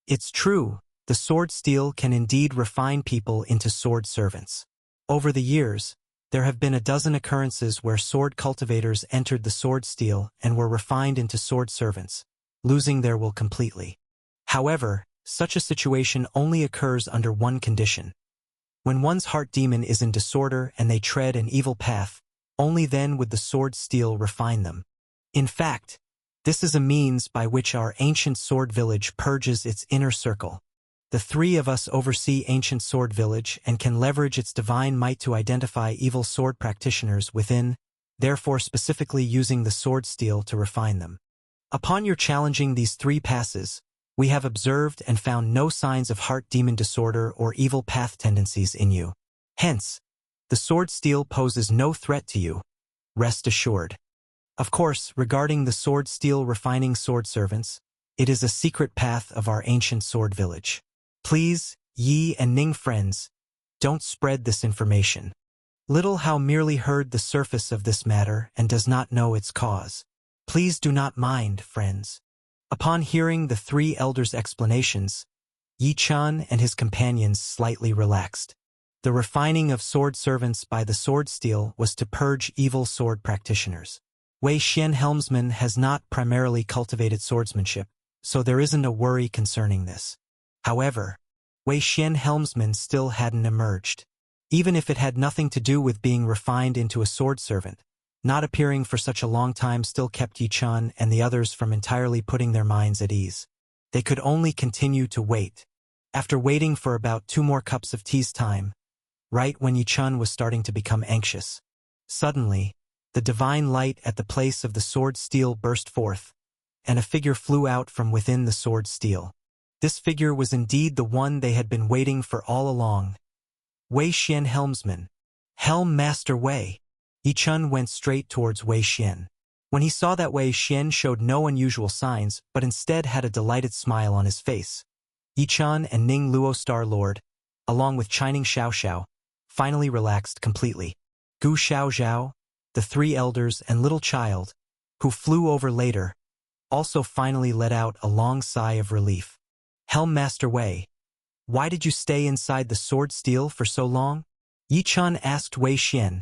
It's true, the sword steel can indeed refine people into sword servants. Over the years, there have been a dozen occurrences where sword cultivators entered the sword steel and were refined into sword servants, losing their will completely. However, Such a situation only occurs under one condition. When one's heart demon is in disorder and they tread an evil path, only then would the sword steel refine them. In fact, this is a means by which our ancient sword village purges its inner circle. The three of us oversee ancient sword village and can leverage its divine might to identify evil sword practitioners within, therefore specifically using the sword steel to refine them. Upon your challenging these three passes, we have observed and found no signs of heart demon disorder or evil path tendencies in you. Hence, the sword steel poses no threat to you. Rest assured. Of course, regarding the sword steel refining sword servants, it is a secret path of our ancient sword village. Please, Yi and Ning friends, don't spread this information. Little Hao merely heard the surface of this matter and does not know its cause. Please do not mind, friends. Upon hearing the three elders' explanations, Yi Chan and his companions slightly relaxed. The refining of sword servants by the sword steel was to purge evil sword practitioners. Wei Xian helmsman has not primarily cultivated swordsmanship, so there isn't a worry concerning this. However, Wei Xian helmsman still hadn't emerged. Even if it had nothing to do with being refined into a sword servant, not appearing for such a long time still kept Yi Chan and the others from entirely putting their minds at ease. They could only continue to wait. After waiting for about 2 more cups of tea's time, right when Yi Chan was starting to become anxious, suddenly, the divine light at the place of the sword steel burst forth, and a figure flew out from within the sword steel. This figure was indeed the one they had been waiting for all along. Wei Xian helmsman. Helm Master Wei. Yi Chan went straight towards Wei Xian. When he saw that Wei Xian showed no unusual signs but instead had a delighted smile on his face, Yi Chan and Ning Luo Star Lord, along with Chining Xiao Xiao, finally relaxed completely. Gu Xiao Xiao, the 3 elders and little child, who flew over later, also finally let out a long sigh of relief. Helm Master Wei, why did you stay inside the sword steel for so long? Yi Chan asked Wei Xian.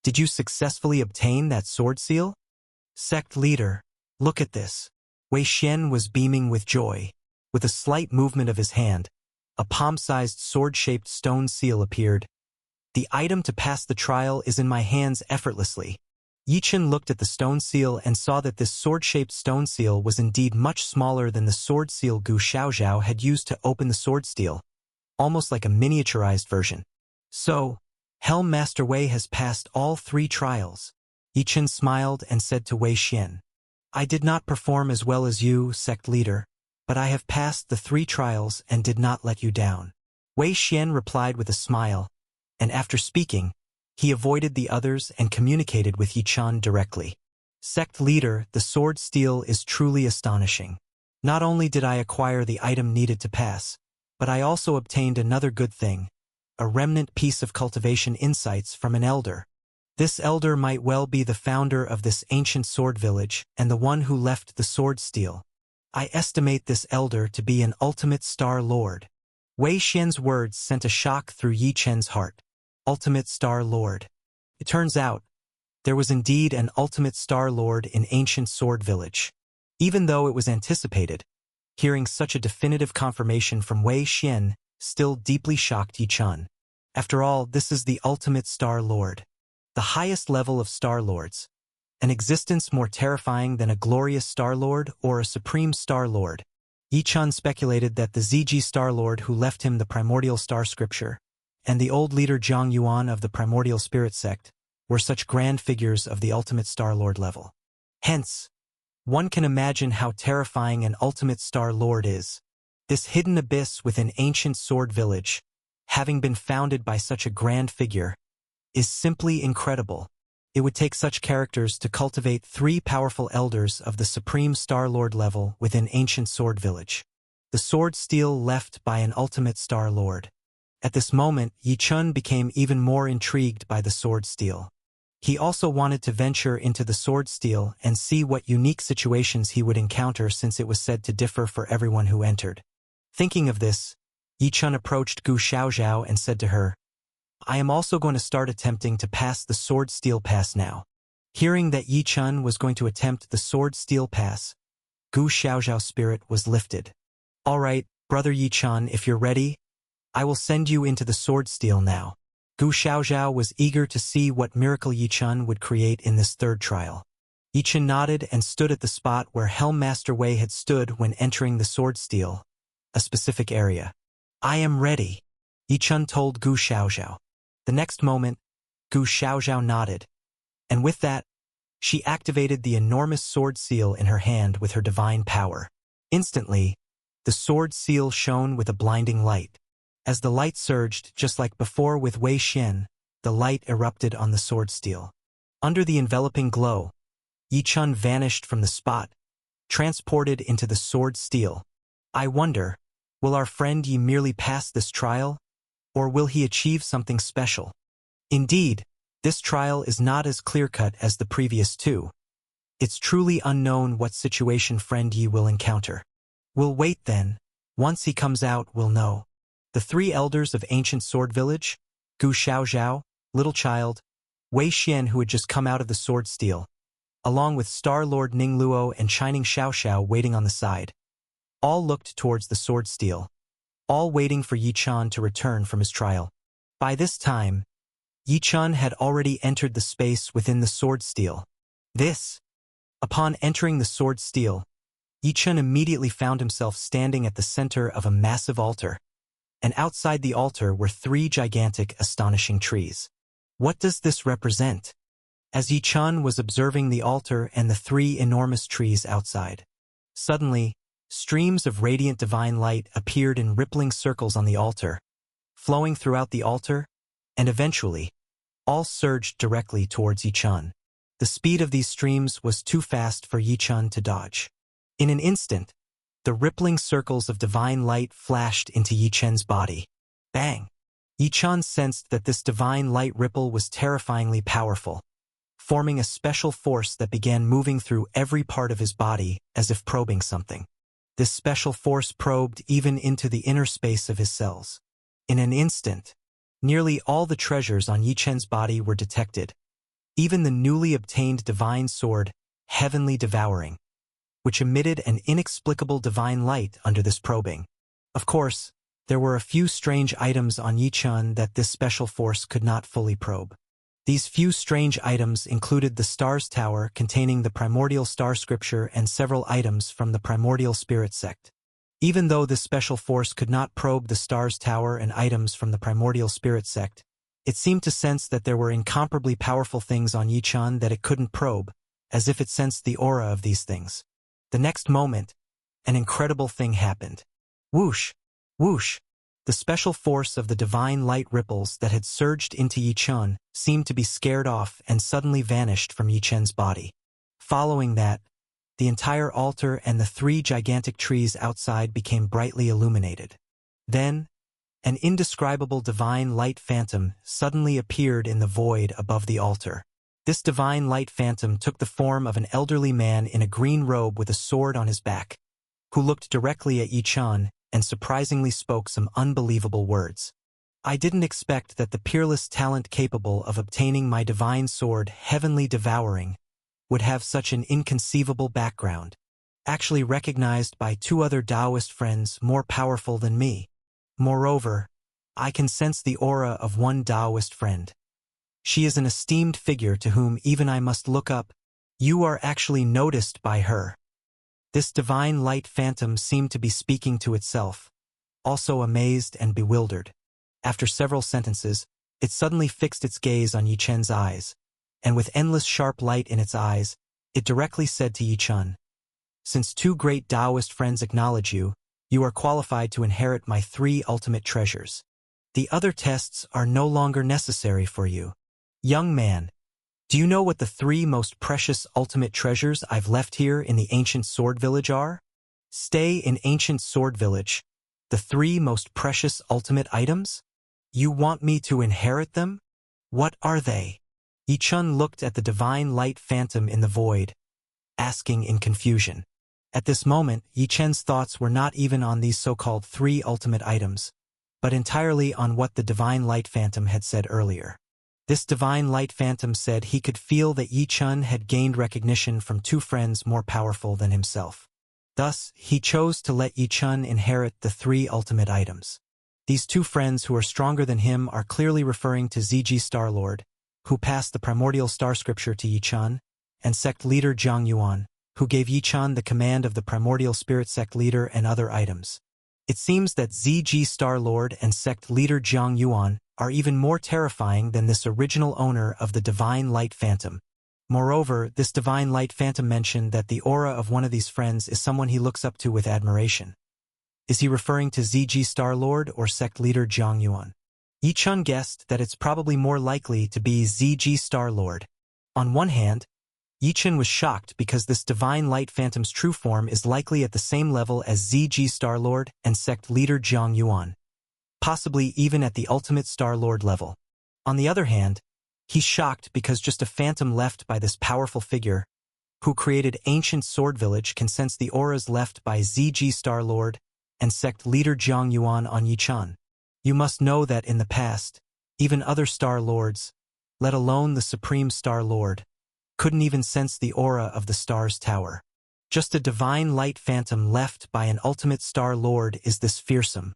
Did you successfully obtain that sword seal? Sect leader, look at this. Wei Xian was beaming with joy. With a slight movement of his hand, a palm-sized sword-shaped stone seal appeared. The item to pass the trial is in my hands effortlessly. Yi Chan looked at the stone seal and saw that this sword-shaped stone seal was indeed much smaller than the sword seal Gu Xiaoxiao had used to open the sword steel, almost like a miniaturized version. So, Helm Master Wei has passed all 3 trials. Yi Chan smiled and said to Wei Xian, I did not perform as well as you, sect leader, but I have passed the 3 trials and did not let you down. Wei Xian replied with a smile, and after speaking, he avoided the others and communicated with Yi Chan directly. Sect leader, the sword steel is truly astonishing. Not only did I acquire the item needed to pass, but I also obtained another good thing, a remnant piece of cultivation insights from an elder. This elder might well be the founder of this ancient sword village and the one who left the sword steel. I estimate this elder to be an ultimate star lord. Wei Xian's words sent a shock through Yi Chen's heart. Ultimate Star Lord. It turns out, there was indeed an ultimate Star Lord in ancient Sword Village. Even though it was anticipated, hearing such a definitive confirmation from Wei Xian still deeply shocked Yi Chan. After all, this is the ultimate Star Lord. The highest level of Star Lords. An existence more terrifying than a glorious Star Lord or a supreme Star Lord. Yi Chan speculated that the ZG Star Lord who left him the primordial star scripture and the old leader Zhang Yuan of the primordial spirit sect were such grand figures of the ultimate Star Lord level. Hence, one can imagine how terrifying an ultimate Star Lord is. This hidden abyss within ancient sword village, having been founded by such a grand figure, is simply incredible. It would take such characters to cultivate 3 powerful elders of the supreme Star Lord level within ancient sword village. The sword steel left by an ultimate Star Lord. At this moment, Yi Chan became even more intrigued by the sword steel. He also wanted to venture into the sword steel and see what unique situations he would encounter since it was said to differ for everyone who entered. Thinking of this, Yi Chan approached Gu Xiaoxiao and said to her, I am also going to start attempting to pass the sword steel pass now. Hearing that Yi Chan was going to attempt the sword steel pass, Gu Xiaoxiao's spirit was lifted. All right, Brother Yi-chan, if you're ready, I will send you into the sword steel now. Gu Xiaozhao was eager to see what miracle Yi-chan would create in this third trial. Yi-chan nodded and stood at the spot where Helm Master Wei had stood when entering the sword steel, a specific area. I am ready, Yi-chan told Gu Xiaozhao. The next moment, Gu Xiaozhao nodded, and with that, she activated the enormous sword seal in her hand with her divine power. Instantly, the sword seal shone with a blinding light. As the light surged, just like before with Wei Xian, the light erupted on the sword steel. Under the enveloping glow, Yi-chan vanished from the spot, transported into the sword steel. I wonder, will our friend Yi merely pass this trial, or will he achieve something special? Indeed, this trial is not as clear-cut as the previous two. It's truly unknown what situation friend Yi will encounter. We'll wait then. Once he comes out, we'll know. The three elders of ancient sword village, Gu Xiaozhao, Little Child, Wei Xian who had just come out of the sword steel, along with Star Lord Ning Luo and Shining Xiaoxiao waiting on the side. All looked towards the sword steel, all waiting for Yi-chan to return from his trial. By this time, Yi-chan had already entered the space within the sword steel. Upon entering the sword steel, Yi-chan immediately found himself standing at the center of a massive altar, and outside the altar were three gigantic, astonishing trees. What does this represent? As Yi-chan was observing the altar and the three enormous trees outside, suddenly, streams of radiant divine light appeared in rippling circles on the altar, flowing throughout the altar, and eventually, all surged directly towards Yi-chan. The speed of these streams was too fast for Yi-chan to dodge. In an instant, the rippling circles of divine light flashed into Yi-chan's body. Bang! Yi-chan sensed that this divine light ripple was terrifyingly powerful, forming a special force that began moving through every part of his body as if probing something. This special force probed even into the inner space of his cells. In an instant, nearly all the treasures on Yi-chan's body were detected, even the newly obtained divine sword, Heavenly Devouring, which emitted an inexplicable divine light under this probing. Of course, there were a few strange items on Yi-chan that this special force could not fully probe. These few strange items included the Stars Tower containing the Primordial Star Scripture and several items from the Primordial Spirit Sect. Even though this special force could not probe the Stars Tower and items from the Primordial Spirit Sect, it seemed to sense that there were incomparably powerful things on Yi-chan that it couldn't probe, as if it sensed the aura of these things. The next moment, an incredible thing happened. Whoosh! Whoosh! The special force of the divine light ripples that had surged into Yi-chan seemed to be scared off and suddenly vanished from Yi-chan's body. Following that, the entire altar and the three gigantic trees outside became brightly illuminated. Then, an indescribable divine light phantom suddenly appeared in the void above the altar. This divine light phantom took the form of an elderly man in a green robe with a sword on his back, who looked directly at Yi-chan and surprisingly spoke some unbelievable words. I didn't expect that the peerless talent capable of obtaining my divine sword, Heavenly Devouring, would have such an inconceivable background, actually recognized by two other Taoist friends more powerful than me. Moreover, I can sense the aura of one Taoist friend. She is an esteemed figure to whom even I must look up. You are actually noticed by her. This divine light phantom seemed to be speaking to itself, also amazed and bewildered. After several sentences, it suddenly fixed its gaze on Yi-chan's eyes, and with endless sharp light in its eyes, it directly said to Yi-chan, "Since two great Taoist friends acknowledge you, you are qualified to inherit my three ultimate treasures. The other tests are no longer necessary for you. Young man, do you know what the three most precious ultimate treasures I've left here in the ancient sword village are? Stay in ancient sword village. The three most precious ultimate items? You want me to inherit them? What are they?" Yi-chan looked at the divine light phantom in the void, asking in confusion. At this moment, Yi-chan's thoughts were not even on these so-called three ultimate items, but entirely on what the divine light phantom had said earlier. This divine light phantom said he could feel that Yi-chan had gained recognition from two friends more powerful than himself. Thus, he chose to let Yi Chun inherit the 3 ultimate items. These 2 friends who are stronger than him are clearly referring to ZG Star-Lord, who passed the primordial star scripture to Yi Chun, and sect leader Zhang Yuan, who gave Yi Chun the command of the primordial spirit sect leader and other items. It seems that ZG Star-Lord and sect leader Zhang Yuan are even more terrifying than this original owner of the Divine Light Phantom. Moreover, this Divine Light Phantom mentioned that the aura of one of these friends is someone he looks up to with admiration. Is he referring to ZG Star-Lord or sect leader Zhang Yuan? Yi Chun guessed that it's probably more likely to be ZG Star-Lord. On one hand, Yi Chun was shocked because this Divine Light Phantom's true form is likely at the same level as ZG Star-Lord and sect leader Zhang Yuan, possibly even at the ultimate Star-Lord level. On the other hand, he's shocked because just a phantom left by this powerful figure, who created ancient sword village, can sense the auras left by ZG Star-Lord and sect leader Zhang Yuan on Yi Chun. You must know that in the past, even other Star-Lords, let alone the Supreme Star-Lord, couldn't even sense the aura of the star's tower. Just a Divine Light Phantom left by an ultimate Star-Lord is this fearsome.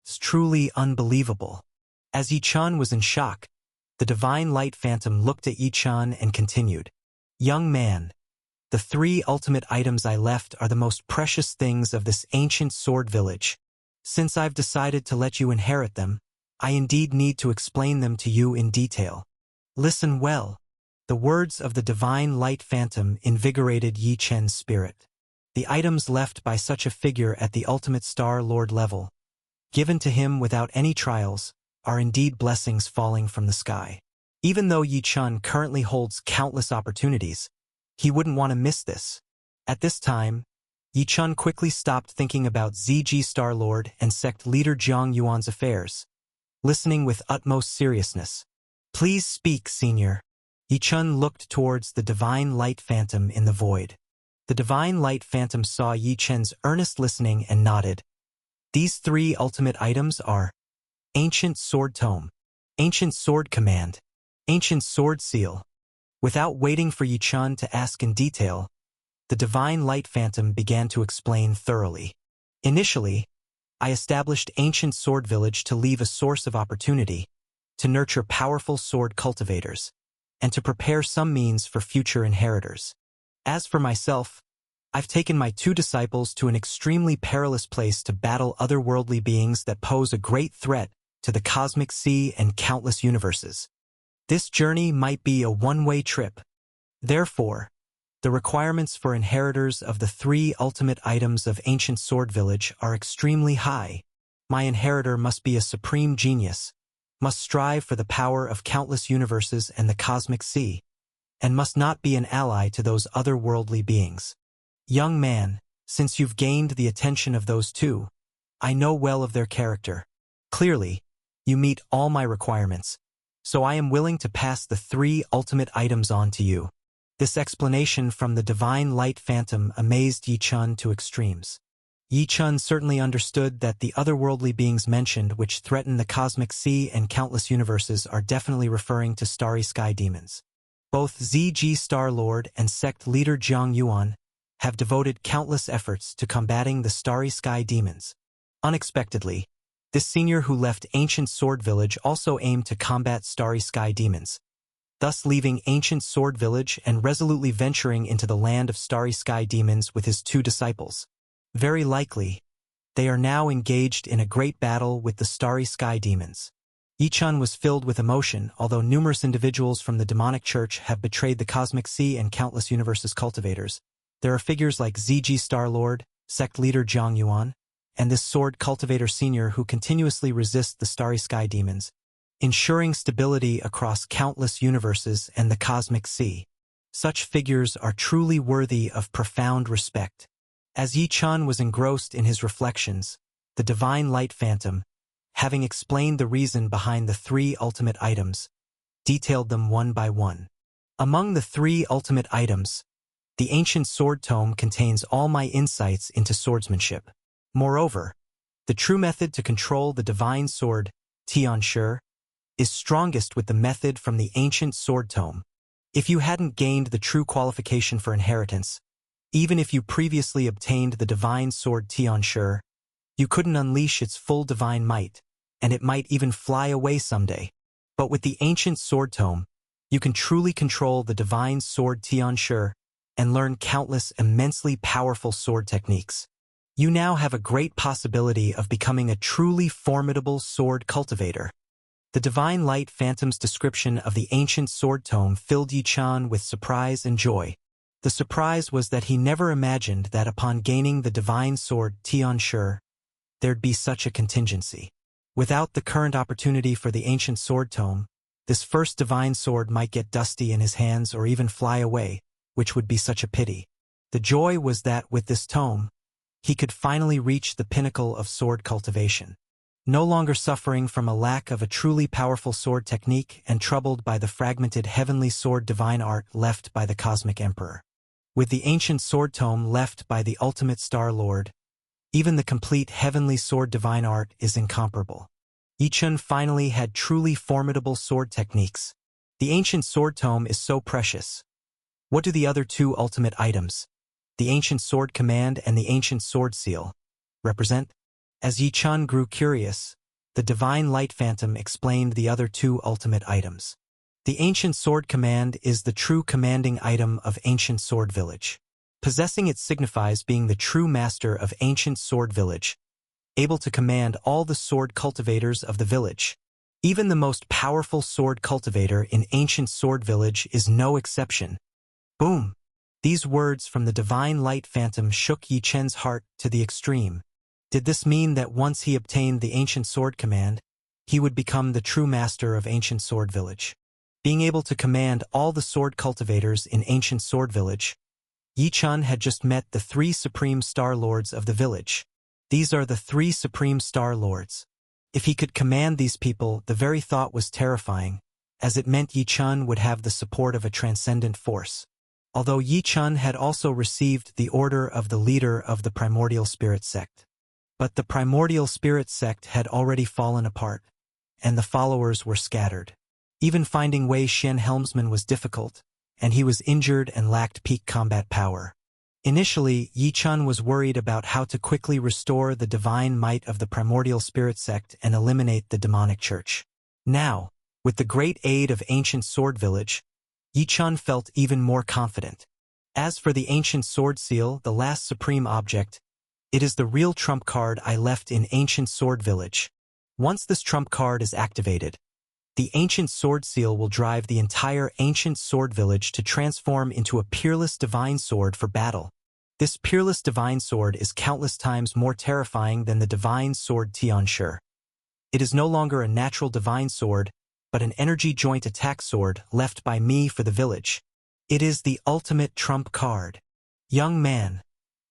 It's truly unbelievable. As Yi Chun was in shock, the Divine Light Phantom looked at Yi Chun and continued, "Young man, the 3 ultimate items I left are the most precious things of this ancient sword village. Since I've decided to let you inherit them, I indeed need to explain them to you in detail. Listen well." The words of the Divine Light Phantom invigorated Yi Chun's spirit. The items left by such a figure at the ultimate Star-Lord level, given to him without any trials, are indeed blessings falling from the sky. Even though Yi Chun currently holds countless opportunities, he wouldn't want to miss this. At this time, Yi Chun quickly stopped thinking about ZG Star-Lord and sect leader Zhang Yuan's affairs, listening with utmost seriousness. "Please speak, senior." Yi Chun looked towards the Divine Light Phantom in the void. The Divine Light Phantom saw Yi Chun's earnest listening and nodded. These 3 ultimate items are Ancient Sword Tome, Ancient Sword Command, Ancient Sword Seal. Without waiting for Yi Chun to ask in detail, the Divine Light Phantom began to explain thoroughly. "Initially, I established Ancient Sword Village to leave a source of opportunity, to nurture powerful sword cultivators, and to prepare some means for future inheritors. As for myself, I've taken my 2 disciples to an extremely perilous place to battle otherworldly beings that pose a great threat to the cosmic sea and countless universes. This journey might be a one-way trip. Therefore, the requirements for inheritors of the 3 ultimate items of Ancient Sword Village are extremely high. My inheritor must be a supreme genius, must strive for the power of countless universes and the cosmic sea, and must not be an ally to those otherworldly beings. Young man, since you've gained the attention of those 2, I know well of their character. Clearly, you meet all my requirements, so I am willing to pass the 3 ultimate items on to you." This explanation from the Divine Light Phantom amazed Yi Chun to extremes. Yi Chun certainly understood that the otherworldly beings mentioned which threaten the cosmic sea and countless universes are definitely referring to starry sky demons. Both ZG Star-Lord and sect leader Zhang Yuan have devoted countless efforts to combating the starry sky demons. Unexpectedly, this senior who left Ancient Sword Village also aimed to combat starry sky demons, thus leaving Ancient Sword Village and resolutely venturing into the land of starry sky demons with his 2 disciples. Very likely, they are now engaged in a great battle with the starry sky demons. Yi Chun was filled with emotion, although numerous individuals from the demonic church have betrayed the cosmic sea and countless universes cultivators. There are figures like ZG Star-Lord, sect leader Zhang Yuan, and this sword cultivator senior who continuously resist the starry sky demons, ensuring stability across countless universes and the cosmic sea. Such figures are truly worthy of profound respect. As Yi Chun was engrossed in his reflections, the Divine Light Phantom, having explained the reason behind the 3 ultimate items, detailed them one by one. Among the 3 ultimate items, the Ancient Sword Tome contains all my insights into swordsmanship. Moreover, the true method to control the divine sword, Tian Shi, is strongest with the method from the Ancient Sword Tome. If you hadn't gained the true qualification for inheritance, Even if you previously obtained the divine sword Tianshi, you couldn't unleash its full divine might, and it might even fly away someday. But with the ancient sword tome, you can truly control the divine sword Tianshi and learn countless immensely powerful sword techniques. You now have a great possibility of becoming a truly formidable sword cultivator. The Divine Light Phantom's description of the ancient sword tome filled Yi-chan with surprise and joy. The surprise was that he never imagined that upon gaining the divine sword Tianshi, there'd be such a contingency. Without the current opportunity for the ancient sword tome, this first divine sword might get dusty in his hands or even fly away, which would be such a pity. The joy was that with this tome, he could finally reach the pinnacle of sword cultivation. No longer suffering from a lack of a truly powerful sword technique and troubled by the fragmented heavenly sword divine art left by the Cosmic Emperor. With the ancient sword tome left by the ultimate Star Lord, even the complete heavenly sword divine art is incomparable. Yi-chan finally had truly formidable sword techniques. The ancient sword tome is so precious. What do the other two ultimate items, the ancient sword command and the ancient sword seal, represent? As Yi-chan grew curious, the divine light phantom explained the other two ultimate items. The ancient sword command is the true commanding item of ancient sword village. Possessing it signifies being the true master of ancient sword village, able to command all the sword cultivators of the village. Even the most powerful sword cultivator in ancient sword village is no exception. Boom! These words from the divine light phantom shook Yi-chan's heart to the extreme. Did this mean that once he obtained the ancient sword command, he would become the true master of ancient sword village? Being able to command all the sword cultivators in ancient sword village, Yi-chan had just met the 3 supreme star lords of the village. These are the 3 supreme star lords. If he could command these people, the very thought was terrifying, as it meant Yi-chan would have the support of a transcendent force. Although Yi-chan had also received the order of the leader of the primordial spirit sect. But the primordial spirit sect had already fallen apart, and the followers were scattered. Even finding Wei Xian helmsman was difficult, and he was injured and lacked peak combat power. Initially, Yi-chan was worried about how to quickly restore the divine might of the primordial spirit sect and eliminate the demonic church. Now, with the great aid of ancient sword village, Yi-chan felt even more confident. As for the ancient sword seal, the last supreme object, it is the real trump card I left in ancient sword village. Once this trump card is activated, the ancient sword seal will drive the entire ancient sword village to transform into a peerless divine sword for battle. This peerless divine sword is countless times more terrifying than the divine sword Tianshi. It is no longer a natural divine sword, but an energy joint attack sword left by me for the village. It is the ultimate trump card. Young man,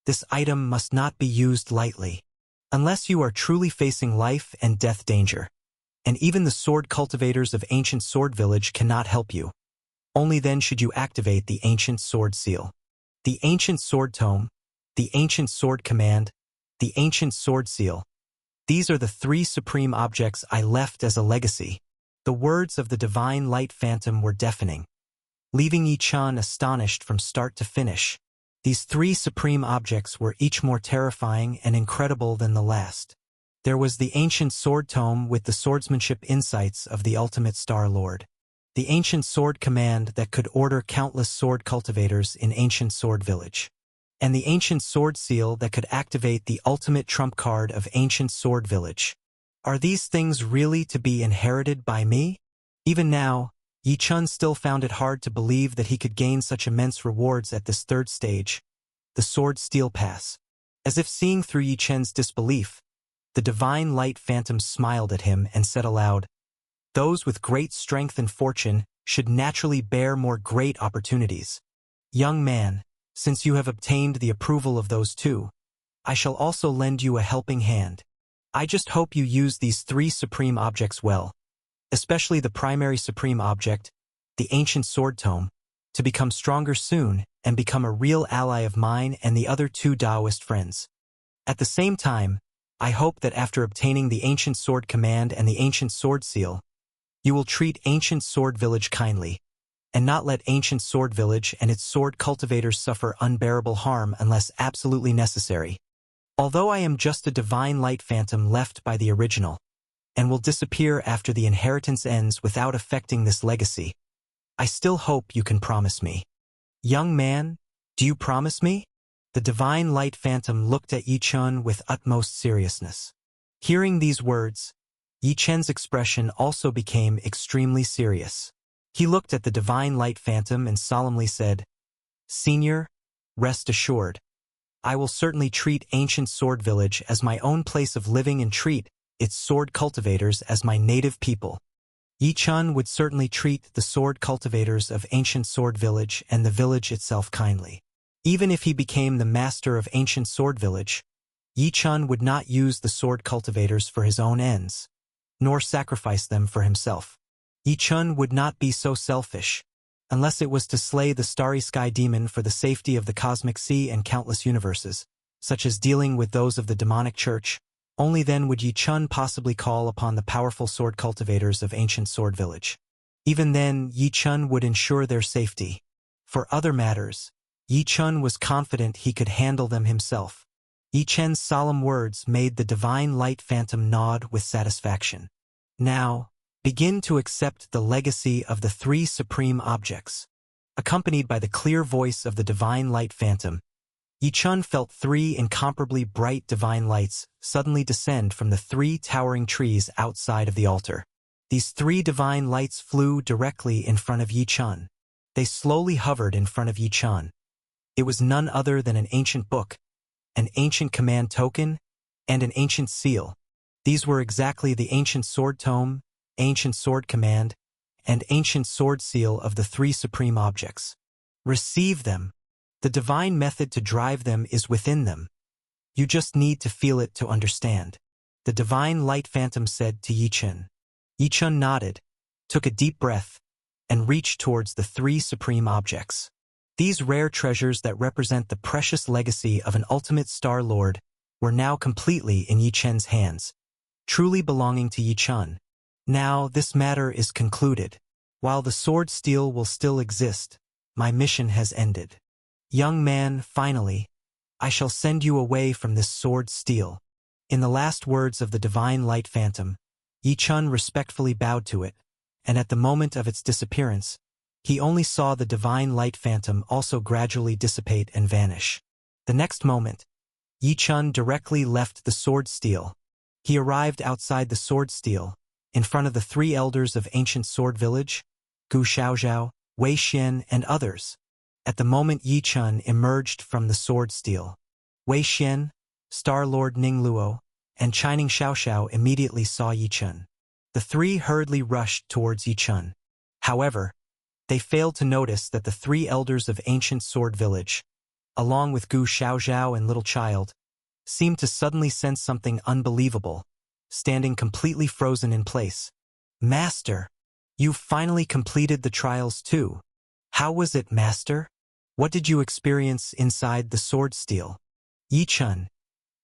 this item must not be used lightly, unless you are truly facing life and death danger. And even the sword cultivators of ancient sword village cannot help you. Only then should you activate the ancient sword seal. The ancient sword tome, the ancient sword command, the ancient sword seal. These are the 3 supreme objects I left as a legacy. The words of the divine light phantom were deafening, leaving Yi-chan astonished from start to finish. These 3 supreme objects were each more terrifying and incredible than the last. There was the ancient sword tome with the swordsmanship insights of the ultimate Star Lord. The ancient sword command that could order countless sword cultivators in ancient sword village. And the ancient sword seal that could activate the ultimate trump card of ancient sword village. Are these things really to be inherited by me? Even now, Yi-chan still found it hard to believe that he could gain such immense rewards at this 3rd stage, the sword steel pass. As if seeing through Yi-chan's disbelief, the divine light phantom smiled at him and said aloud, "Those with great strength and fortune should naturally bear more great opportunities. Young man, since you have obtained the approval of those 2, I shall also lend you a helping hand. I just hope you use these 3 supreme objects well, especially the primary supreme object, the ancient sword tome, to become stronger soon and become a real ally of mine and the other 2 Taoist friends. At the same time, I hope that after obtaining the ancient sword command and the ancient sword seal, you will treat ancient sword village kindly, and not let ancient sword village and its sword cultivators suffer unbearable harm unless absolutely necessary. Although I am just a divine light phantom left by the original, and will disappear after the inheritance ends without affecting this legacy, I still hope you can promise me. Young man, do you promise me? The divine light phantom looked at Yi Chun with utmost seriousness. Hearing these words, Yi Chen's expression also became extremely serious. He looked at the divine light phantom and solemnly said, "Senior, rest assured. I will certainly treat ancient sword village as my own place of living and treat its sword cultivators as my native people." Yi Chun would certainly treat the sword cultivators of ancient sword village and the village itself kindly. Even if he became the master of ancient sword village, Yi Chun would not use the sword cultivators for his own ends, nor sacrifice them for himself. Yi Chun would not be so selfish, unless it was to slay the starry sky demon for the safety of the cosmic sea and countless universes, such as dealing with those of the demonic church. Only then would Yi Chun possibly call upon the powerful sword cultivators of ancient sword village. Even then, Yi Chun would ensure their safety. For other matters, Yi Chun was confident he could handle them himself. Yi Chen's solemn words made the divine light phantom nod with satisfaction. Now, begin to accept the legacy of the three supreme objects. Accompanied by the clear voice of the divine light phantom, Yi Chun felt three incomparably bright divine lights suddenly descend from the three towering trees outside of the altar. These three divine lights flew directly in front of Yi Chun. They slowly hovered in front of Yi Chun. It was none other than an ancient book, an ancient command token, and an ancient seal. These were exactly the ancient sword tome, ancient sword command, and ancient sword seal of the three supreme objects. Receive them. The divine method to drive them is within them. You just need to feel it to understand. The divine light phantom said to Yi Chun. Yi Chun nodded, took a deep breath, and reached towards the three supreme objects. These rare treasures that represent the precious legacy of an ultimate Star Lord were now completely in Yi Chen's hands, truly belonging to Yi Chun. Now this matter is concluded. While the sword steel will still exist, my mission has ended. Young man, finally, I shall send you away from this sword steel. In the last words of the divine light phantom, Yi Chun respectfully bowed to it, and at the moment of its disappearance, he only saw the divine light phantom also gradually dissipate and vanish. The next moment, Yi Chun directly left the sword steel. He arrived outside the sword steel, in front of the three elders of ancient sword village, Gu Xiaozhao, Wei Xian, and others. At the moment Yi Chun emerged from the sword steel, Wei Xian, Star Lord Ning Luo, and Chining Xiaoxiao immediately saw Yi Chun. The three hurriedly rushed towards Yi Chun. However, they failed to notice that the three elders of ancient sword village, along with Gu Xiaozhao and Little Child, seemed to suddenly sense something unbelievable, standing completely frozen in place. Master, you've finally completed the trials too. How was it, Master? What did you experience inside the sword steel? Yi Chun,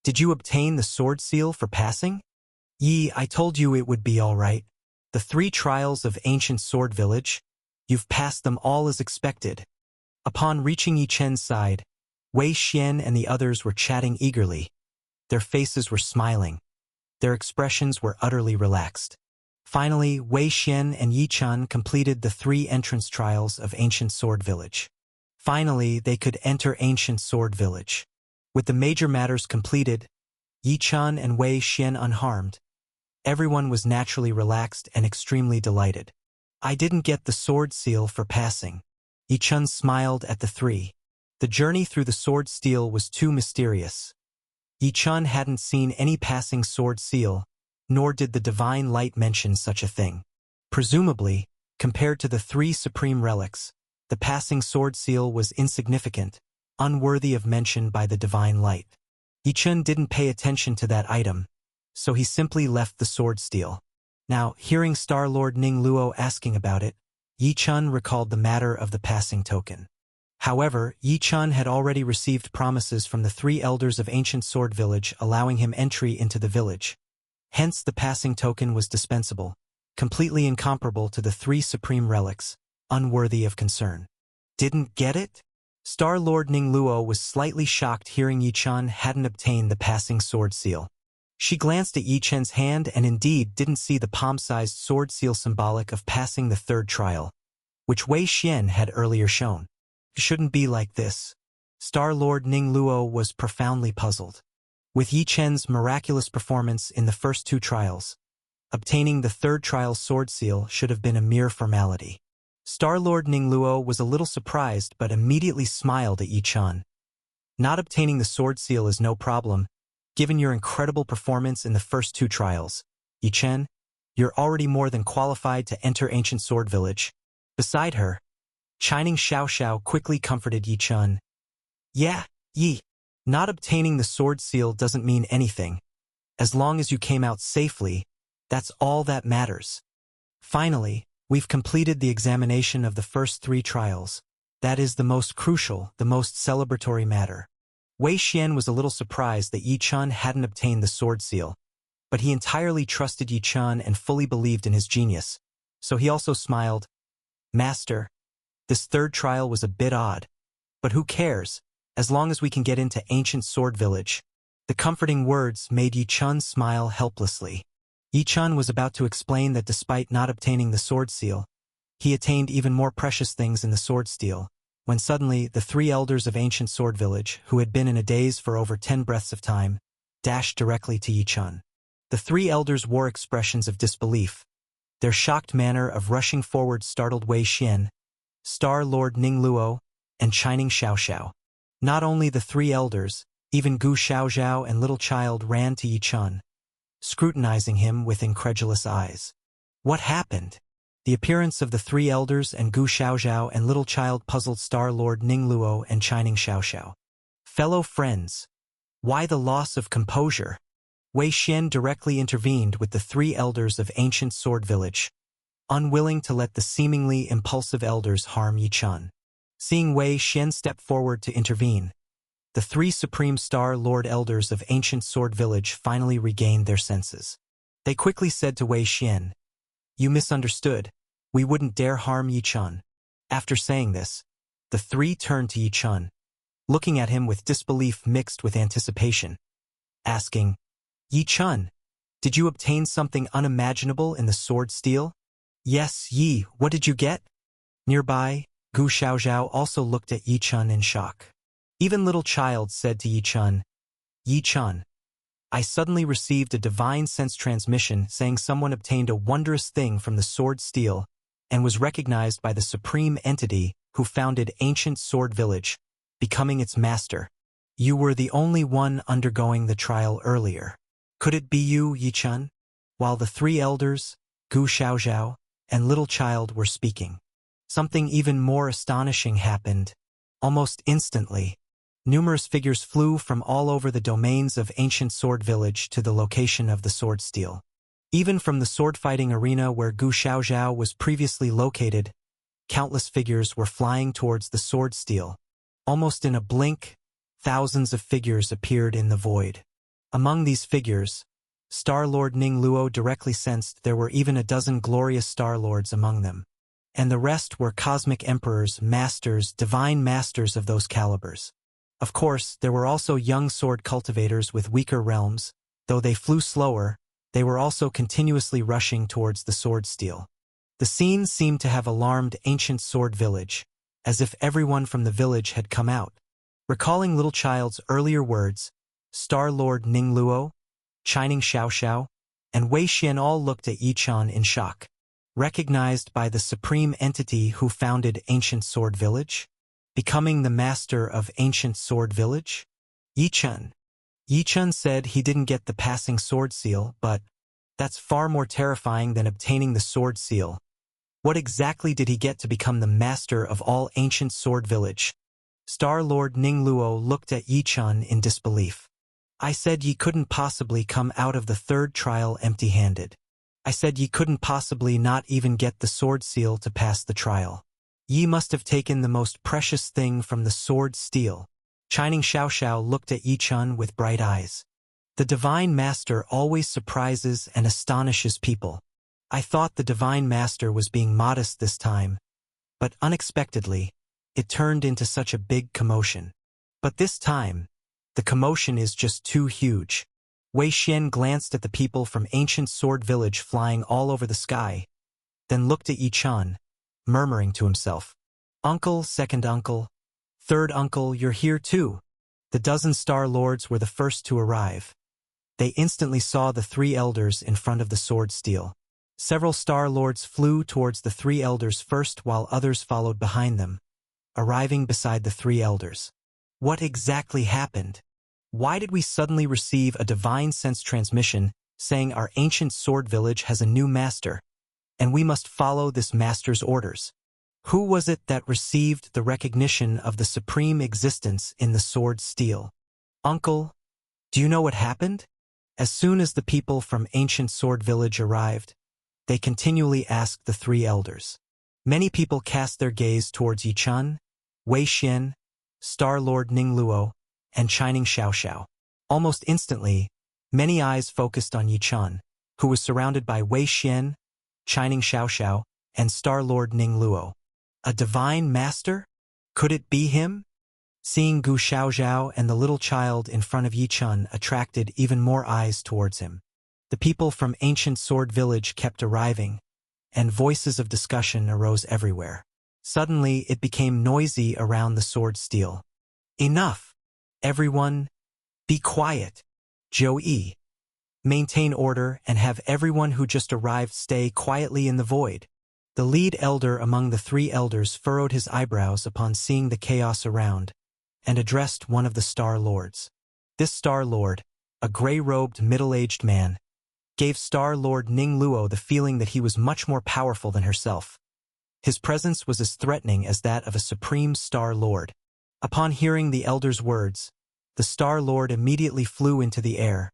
did you obtain the sword seal for passing? Yi, I told you it would be all right. The three trials of ancient sword village, you've passed them all as expected. Upon reaching Yi Chen's side, Wei Xian and the others were chatting eagerly. Their faces were smiling. Their expressions were utterly relaxed. Finally, Wei Xian and Yi Chun completed the three entrance trials of ancient sword village. Finally, they could enter ancient sword village. With the major matters completed, Yi Chun and Wei Xian unharmed, everyone was naturally relaxed and extremely delighted. I didn't get the sword seal for passing. Yi Chun smiled at the three. The journey through the sword steel was too mysterious. Yi Chun hadn't seen any passing sword seal, nor did the divine light mention such a thing. Presumably, compared to the three supreme relics, the passing sword seal was insignificant, unworthy of mention by the divine light. Yi Chun didn't pay attention to that item, so he simply left the sword steel. Now, hearing Star Lord Ning Luo asking about it, Yi Chun recalled the matter of the passing token. However, Yi Chun had already received promises from the three elders of ancient sword village allowing him entry into the village. Hence the passing token was dispensable, completely incomparable to the three supreme relics, unworthy of concern. Didn't get it? Star-Lord Ningluo was slightly shocked hearing Yi Chen hadn't obtained the passing sword seal. She glanced at Yi Chen's hand and indeed didn't see the palm-sized sword seal symbolic of passing the third trial, which Wei Xian had earlier shown. It shouldn't be like this. Star-Lord Ningluo was profoundly puzzled. With Yi Chen's miraculous performance in the first two trials, obtaining the third trial sword seal should have been a mere formality. Star-Lord Ningluo was a little surprised but immediately smiled at Yi Chen. Not obtaining the sword seal is no problem, given your incredible performance in the first two trials. Yi Chen, you're already more than qualified to enter Ancient Sword Village. Beside her, Shining Xiao quickly comforted Yi Chen. Yeah, Yi. Not obtaining the sword seal doesn't mean anything. As long as you came out safely, that's all that matters. Finally, we've completed the examination of the first three trials. That is the most crucial, the most celebratory matter. Wei Xian was a little surprised that Yi Chen hadn't obtained the sword seal, but he entirely trusted Yi Chen and fully believed in his genius, so he also smiled. Master, this third trial was a bit odd, but who cares, as long as we can get into Ancient Sword Village. The comforting words made Yi Chen smile helplessly. Yi Chen was about to explain that despite not obtaining the sword seal, he attained even more precious things in the sword steel, when suddenly the three elders of Ancient Sword Village, who had been in a daze for over 10 breaths of time, dashed directly to Yi Chen. The three elders wore expressions of disbelief. Their shocked manner of rushing forward startled Wei Xian, Star-Lord Ningluo, and Shining Xiao. Not only the three elders, even Gu Xiaozhao and Little Child ran to Yi Chen, scrutinizing him with incredulous eyes. What happened? The appearance of the three elders and Gu Xiaozhao and Little Child puzzled Star-Lord Ningluo and Shining Xiao. Fellow friends, why the loss of composure? Wei Xian directly intervened with the three elders of Ancient Sword Village, unwilling to let the seemingly impulsive elders harm Yi Chen. Seeing Wei Xian step forward to intervene, the three Supreme Star-Lord elders of Ancient Sword Village finally regained their senses. They quickly said to Wei Xian, "You misunderstood. We wouldn't dare harm Yi Chen." After saying this, the three turned to Yi Chen, looking at him with disbelief mixed with anticipation, asking, "Yi Chen, did you obtain something unimaginable in the sword steel?" "Yes, Yi, what did you get?" Nearby, Gu Xiaozhao also looked at Yi Chen in shock. Even Little Child said to Yi Chen, "Yi Chen, I suddenly received a divine sense transmission saying someone obtained a wondrous thing from the sword steel and was recognized by the supreme entity who founded Ancient Sword Village, becoming its master. You were the only one undergoing the trial earlier. Could it be you, Yi Chen?" While the three elders, Gu Xiaozhao, and Little Child were speaking, something even more astonishing happened. Almost instantly, numerous figures flew from all over the domains of Ancient Sword Village to the location of the sword steel. Even from the sword-fighting arena where Gu Xiaozhao was previously located, countless figures were flying towards the sword steel. Almost in a blink, thousands of figures appeared in the void. Among these figures, Star-Lord Ningluo directly sensed there were even a dozen glorious Star-Lords among them, and the rest were cosmic emperors, masters, divine masters of those calibers. Of course, there were also young sword cultivators with weaker realms. Though they flew slower, they were also continuously rushing towards the sword steel. The scene seemed to have alarmed Ancient Sword Village, as if everyone from the village had come out. Recalling Little Child's earlier words, Star-Lord Ningluo, Shining Xiao, and Wei Xian all looked at Yi Chen in shock. Recognized by the supreme entity who founded Ancient Sword Village? Becoming the master of Ancient Sword Village? Yi Chen. Yi Chen said he didn't get the passing sword seal, but that's far more terrifying than obtaining the sword seal. What exactly did he get to become the master of all Ancient Sword Village? Star-Lord Ningluo looked at Yi Chen in disbelief. I said ye couldn't possibly come out of the third trial empty-handed. I said ye couldn't possibly not even get the sword seal to pass the trial. Ye must have taken the most precious thing from the sword steel. Shining Xiao looked at Yi Chen with bright eyes. The Divine Master always surprises and astonishes people. I thought the Divine Master was being modest this time, But unexpectedly, it turned into such a big commotion. But this time, the commotion is just too huge. Wei Xian glanced at the people from ancient sword village flying all over the sky, then looked at Yi Chun, murmuring to himself, "Uncle, second uncle, third uncle, you're here too." The dozen Star Lords were the first to arrive. They instantly saw the three elders in front of the sword steel. Several Star Lords flew towards the three elders first while others followed behind them, arriving beside the three elders. What exactly happened? Why did we suddenly receive a divine sense transmission saying our ancient sword village has a new master, and we must follow this master's orders? Who was it that received the recognition of the supreme existence in the sword steel? Uncle, do you know what happened? As soon as the people from ancient sword village arrived, they continually asked the three elders. Many people cast their gaze towards Yi Chun, Wei Xian, Star Lord Ningluo, and Shining Xiaoxiao. Almost instantly, many eyes focused on Yi Chun, who was surrounded by Wei Xian, Shining Xiaoxiao, and Star Lord Ningluo. A divine master? Could it be him? Seeing Gu Xiaozhao and the little child in front of Yi Chun attracted even more eyes towards him. The people from ancient sword village kept arriving, and voices of discussion arose everywhere. Suddenly, it became noisy around the sword steel. Enough! Everyone, be quiet. Joey. Maintain order and have everyone who just arrived stay quietly in the void. The lead elder among the three elders furrowed his eyebrows upon seeing the chaos around, and addressed one of the Star Lords. This Star Lord, a gray-robed middle-aged man, gave Star Lord Ningluo the feeling that he was much more powerful than herself. His presence was as threatening as that of a supreme Star Lord. Upon hearing the elder's words, the Star Lord immediately flew into the air,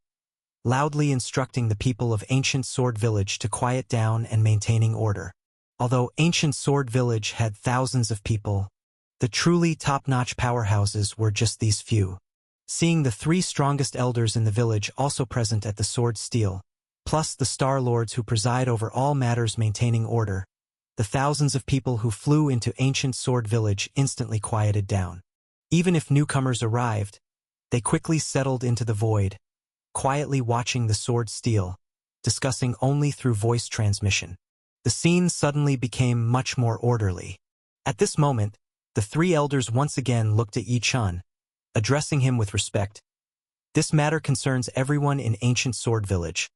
loudly instructing the people of Ancient Sword Village to quiet down and maintaining order. Although Ancient Sword Village had thousands of people, the truly top-notch powerhouses were just these few. Seeing the three strongest elders in the village also present at the sword steel, plus the Star Lords who preside over all matters maintaining order, the thousands of people who flew into Ancient Sword Village instantly quieted down. Even if newcomers arrived, they quickly settled into the void, quietly watching the sword steel, discussing only through voice transmission. The scene suddenly became much more orderly. At this moment, the three elders once again looked at Yi Chun, addressing him with respect. "This matter concerns everyone in Ancient Sword Village.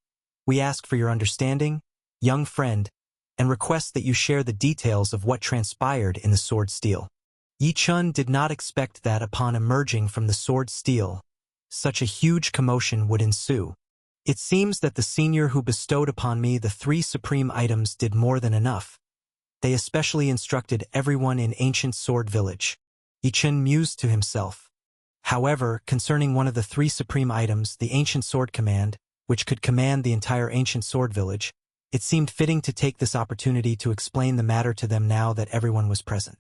We ask for your understanding, young friend, and request that you share the details of what transpired in the sword steel." Yi Chun did not expect that upon emerging from the sword steel, such a huge commotion would ensue. It seems that the senior who bestowed upon me the three supreme items did more than enough. They especially instructed everyone in Ancient Sword Village. Yi Chun mused to himself. However, concerning one of the three supreme items, the Ancient Sword Command, which could command the entire Ancient Sword Village, it seemed fitting to take this opportunity to explain the matter to them now that everyone was present.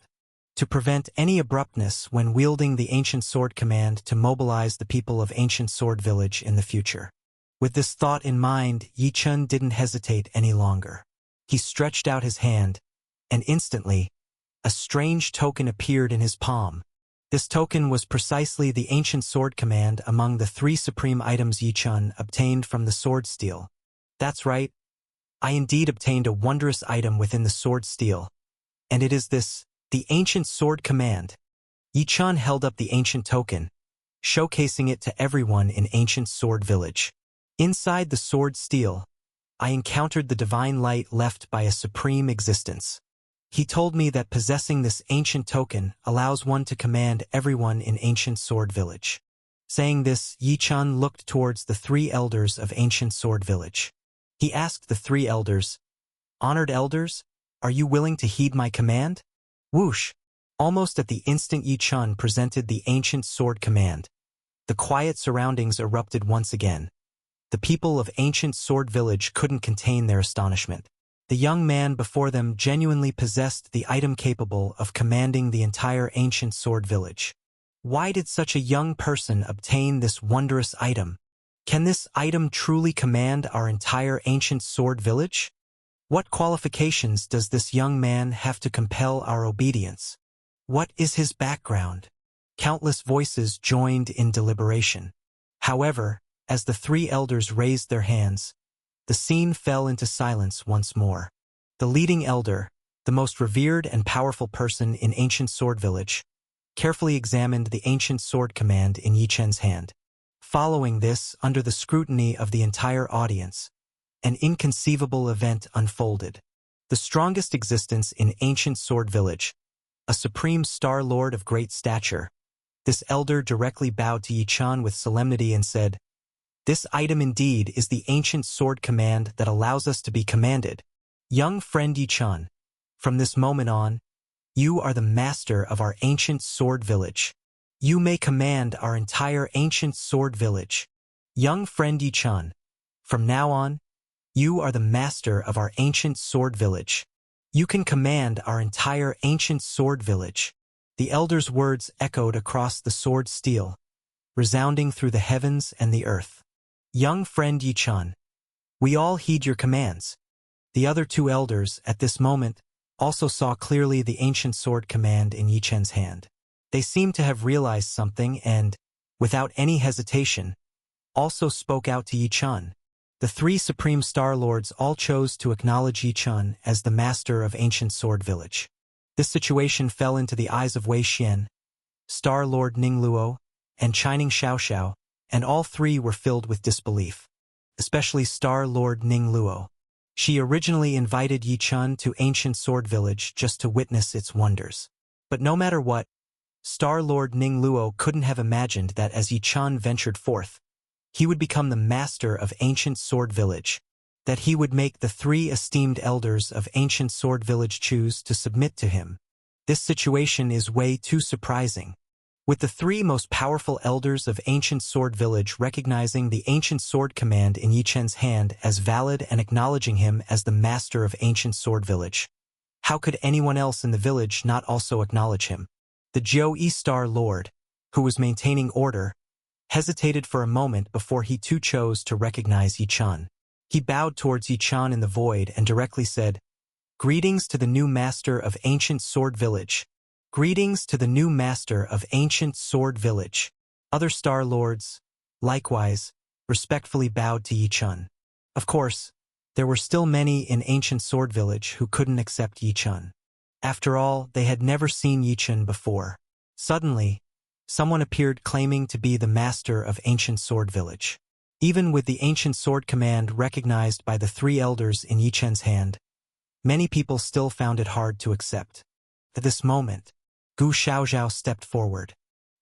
To prevent any abruptness when wielding the Ancient Sword Command to mobilize the people of Ancient Sword Village in the future. With this thought in mind, Yi Chun didn't hesitate any longer. He stretched out his hand, and instantly, a strange token appeared in his palm. This token was precisely the Ancient Sword Command among the three supreme items Yi Chun obtained from the sword steel. That's right, I indeed obtained a wondrous item within the sword steel, and it is this, the Ancient Sword Command. Yi Chun held up the ancient token, showcasing it to everyone in Ancient Sword Village. Inside the sword steel, I encountered the divine light left by a supreme existence. He told me that possessing this ancient token allows one to command everyone in Ancient Sword Village. Saying this, Yi Chun looked towards the three elders of Ancient Sword Village. He asked the three elders, "Honored elders, are you willing to heed my command?" Whoosh! Almost at the instant Yi Chun presented the ancient sword command, the quiet surroundings erupted once again. The people of Ancient Sword Village couldn't contain their astonishment. The young man before them genuinely possessed the item capable of commanding the entire Ancient Sword Village. Why did such a young person obtain this wondrous item? Can this item truly command our entire Ancient Sword Village? What qualifications does this young man have to compel our obedience? What is his background? Countless voices joined in deliberation. However, as the three elders raised their hands, the scene fell into silence once more. The leading elder, the most revered and powerful person in ancient Sword Village, carefully examined the ancient sword command in Yi Chen's hand. Following this, under the scrutiny of the entire audience, an inconceivable event unfolded. The strongest existence in ancient Sword Village, a supreme Star Lord of great stature, this elder directly bowed to Yi Chen with solemnity and said, "This item indeed is the ancient sword command that allows us to be commanded. Young friend Yi Chen, from this moment on, you are the master of our ancient Sword Village. You may command our entire ancient Sword Village. Young friend Yi Chen, from now on, you are the master of our ancient Sword Village. You can command our entire ancient Sword Village." The elder's words echoed across the sword steel, resounding through the heavens and the earth. "Young friend Yi Chen, we all heed your commands." The other two elders, at this moment, also saw clearly the ancient sword command in Yi Chen's hand. They seemed to have realized something and, without any hesitation, also spoke out to Yi Chen. The three Supreme Star Lords all chose to acknowledge Yi Chen as the master of ancient Sword Village. This situation fell into the eyes of Wei Xian, Star Lord Ning Luo, and Chining Xiaoxiao, and all three were filled with disbelief, especially Star Lord Ning Luo. She originally invited Yi Chen to ancient Sword Village just to witness its wonders. But no matter what, Star Lord Ning Luo couldn't have imagined that as Yi Chen ventured forth, he would become the master of ancient Sword Village, that he would make the three esteemed elders of ancient Sword Village choose to submit to him. This situation is way too surprising. With the three most powerful elders of ancient Sword Village recognizing the ancient sword command in Yi Chen's hand as valid and acknowledging him as the master of ancient Sword Village, how could anyone else in the village not also acknowledge him? The Jiu Yi Star Lord, who was maintaining order, hesitated for a moment before he too chose to recognize Yi Chen. He bowed towards Yi Chen in the void and directly said, "Greetings to the new master of ancient Sword Village. Greetings to the new master of ancient Sword Village." Other Star Lords, likewise, respectfully bowed to Yi Chen. Of course, there were still many in ancient Sword Village who couldn't accept Yi Chen. After all, they had never seen Yi Chen before. Suddenly, someone appeared claiming to be the master of ancient Sword Village. Even with the ancient sword command recognized by the three elders in Yi Chen's hand, many people still found it hard to accept. At this moment, Gu Xiaoxiao stepped forward.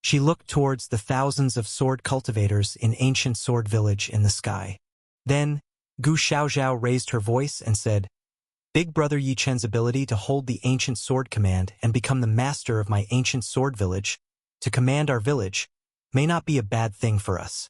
She looked towards the thousands of sword cultivators in ancient Sword Village in the sky. Then, Gu Xiaoxiao raised her voice and said, "Big Brother Yi Chen's ability to hold the ancient sword command and become the master of my ancient Sword Village, to command our village, may not be a bad thing for us."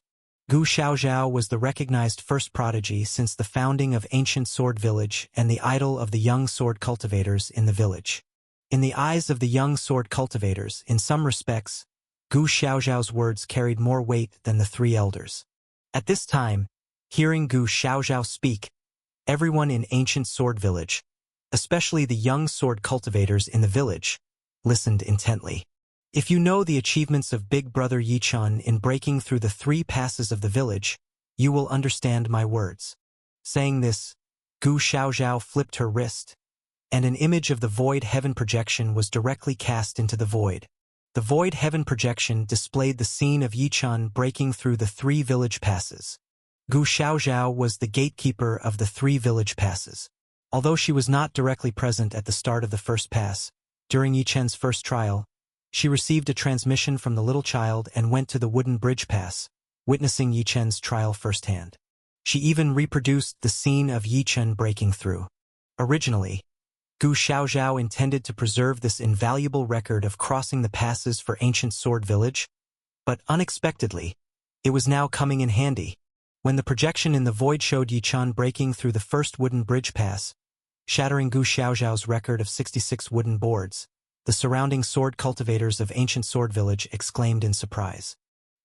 Gu Xiaoxiao was the recognized first prodigy since the founding of ancient Sword Village and the idol of the young sword cultivators in the village. In the eyes of the young sword cultivators, in some respects, Gu Xiaoxiao's words carried more weight than the three elders. At this time, hearing Gu Xiaoxiao speak, everyone in ancient Sword Village, especially the young sword cultivators in the village, listened intently. If you know the achievements of Big Brother Yi Chen in breaking through the three passes of the village, you will understand my words. Saying this, Gu Xiaoxiao flipped her wrist, and an image of the void heaven projection was directly cast into the void. The void heaven projection displayed the scene of Yi Chen breaking through the three village passes. Gu Xiaoxiao was the gatekeeper of the three village passes. Although she was not directly present at the start of the first pass, during Yi Chen's first trial, she received a transmission from the little child and went to the wooden bridge pass, witnessing Yi Chen's trial firsthand. She even reproduced the scene of Yi Chen breaking through. Originally, Gu Xiaoxiao intended to preserve this invaluable record of crossing the passes for ancient Sword Village, but unexpectedly, it was now coming in handy. When the projection in the void showed Yi Chen breaking through the first wooden bridge pass, shattering Gu Xiaoxiao's record of 66 wooden boards, the surrounding sword cultivators of ancient Sword Village exclaimed in surprise.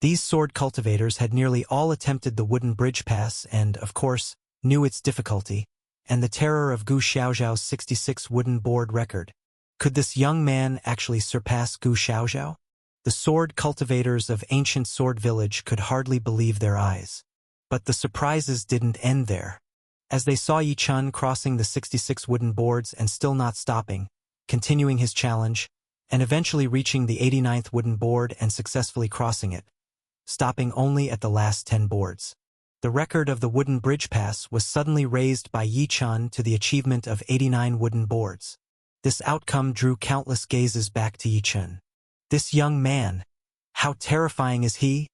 These sword cultivators had nearly all attempted the wooden bridge pass and, of course, knew its difficulty, and the terror of Gu Xiaozhao's 66 wooden board record. Could this young man actually surpass Gu Xiaozhao? The sword cultivators of ancient Sword Village could hardly believe their eyes. But the surprises didn't end there. As they saw Yi Chun crossing the 66 wooden boards and still not stopping, continuing his challenge, and eventually reaching the 89th wooden board and successfully crossing it, stopping only at the last 10 boards. The record of the wooden bridge pass was suddenly raised by Yi Chun to the achievement of 89 wooden boards. This outcome drew countless gazes back to Yi Chun. This young man, how terrifying is he?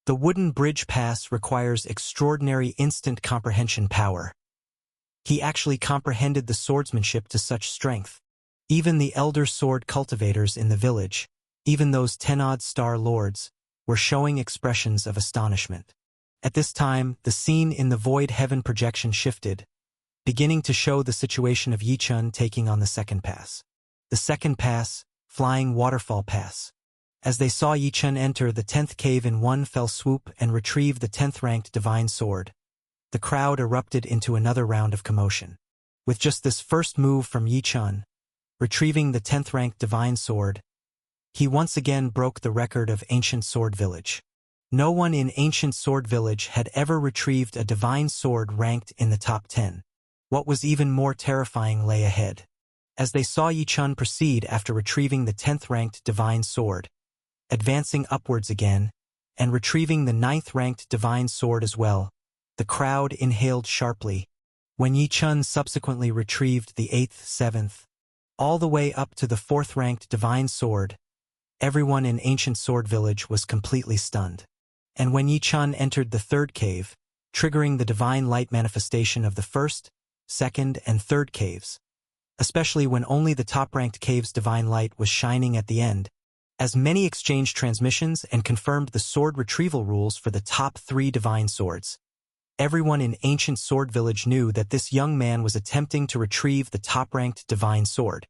The wooden bridge pass requires extraordinary instant comprehension power. He actually comprehended the swordsmanship to such strength. Even the elder sword cultivators in the village, even those 10-odd star lords, were showing expressions of astonishment. At this time, the scene in the void heaven projection shifted, beginning to show the situation of Yi Chun taking on the second pass. The second pass, Flying Waterfall Pass. As they saw Yi Chun enter the 10th cave in one fell swoop and retrieve the 10th-ranked divine sword, the crowd erupted into another round of commotion. With just this first move from Yi Chun, retrieving the 10th-ranked divine sword, he once again broke the record of Ancient Sword Village. No one in Ancient Sword Village had ever retrieved a divine sword ranked in the top 10. What was even more terrifying lay ahead. As they saw Yi Chun proceed after retrieving the 10th-ranked divine sword, advancing upwards again, and retrieving the 9th-ranked divine sword as well, the crowd inhaled sharply. When Yi Chun subsequently retrieved the 8th, 7th, all the way up to the 4th-ranked divine sword, everyone in Ancient Sword Village was completely stunned. And when Yi Chun entered the 3rd cave, triggering the divine light manifestation of the 1st, 2nd, and 3rd caves, especially when only the top-ranked cave's divine light was shining at the end, as many exchanged transmissions and confirmed the sword retrieval rules for the top 3 divine swords. Everyone in Ancient Sword Village knew that this young man was attempting to retrieve the top-ranked divine sword.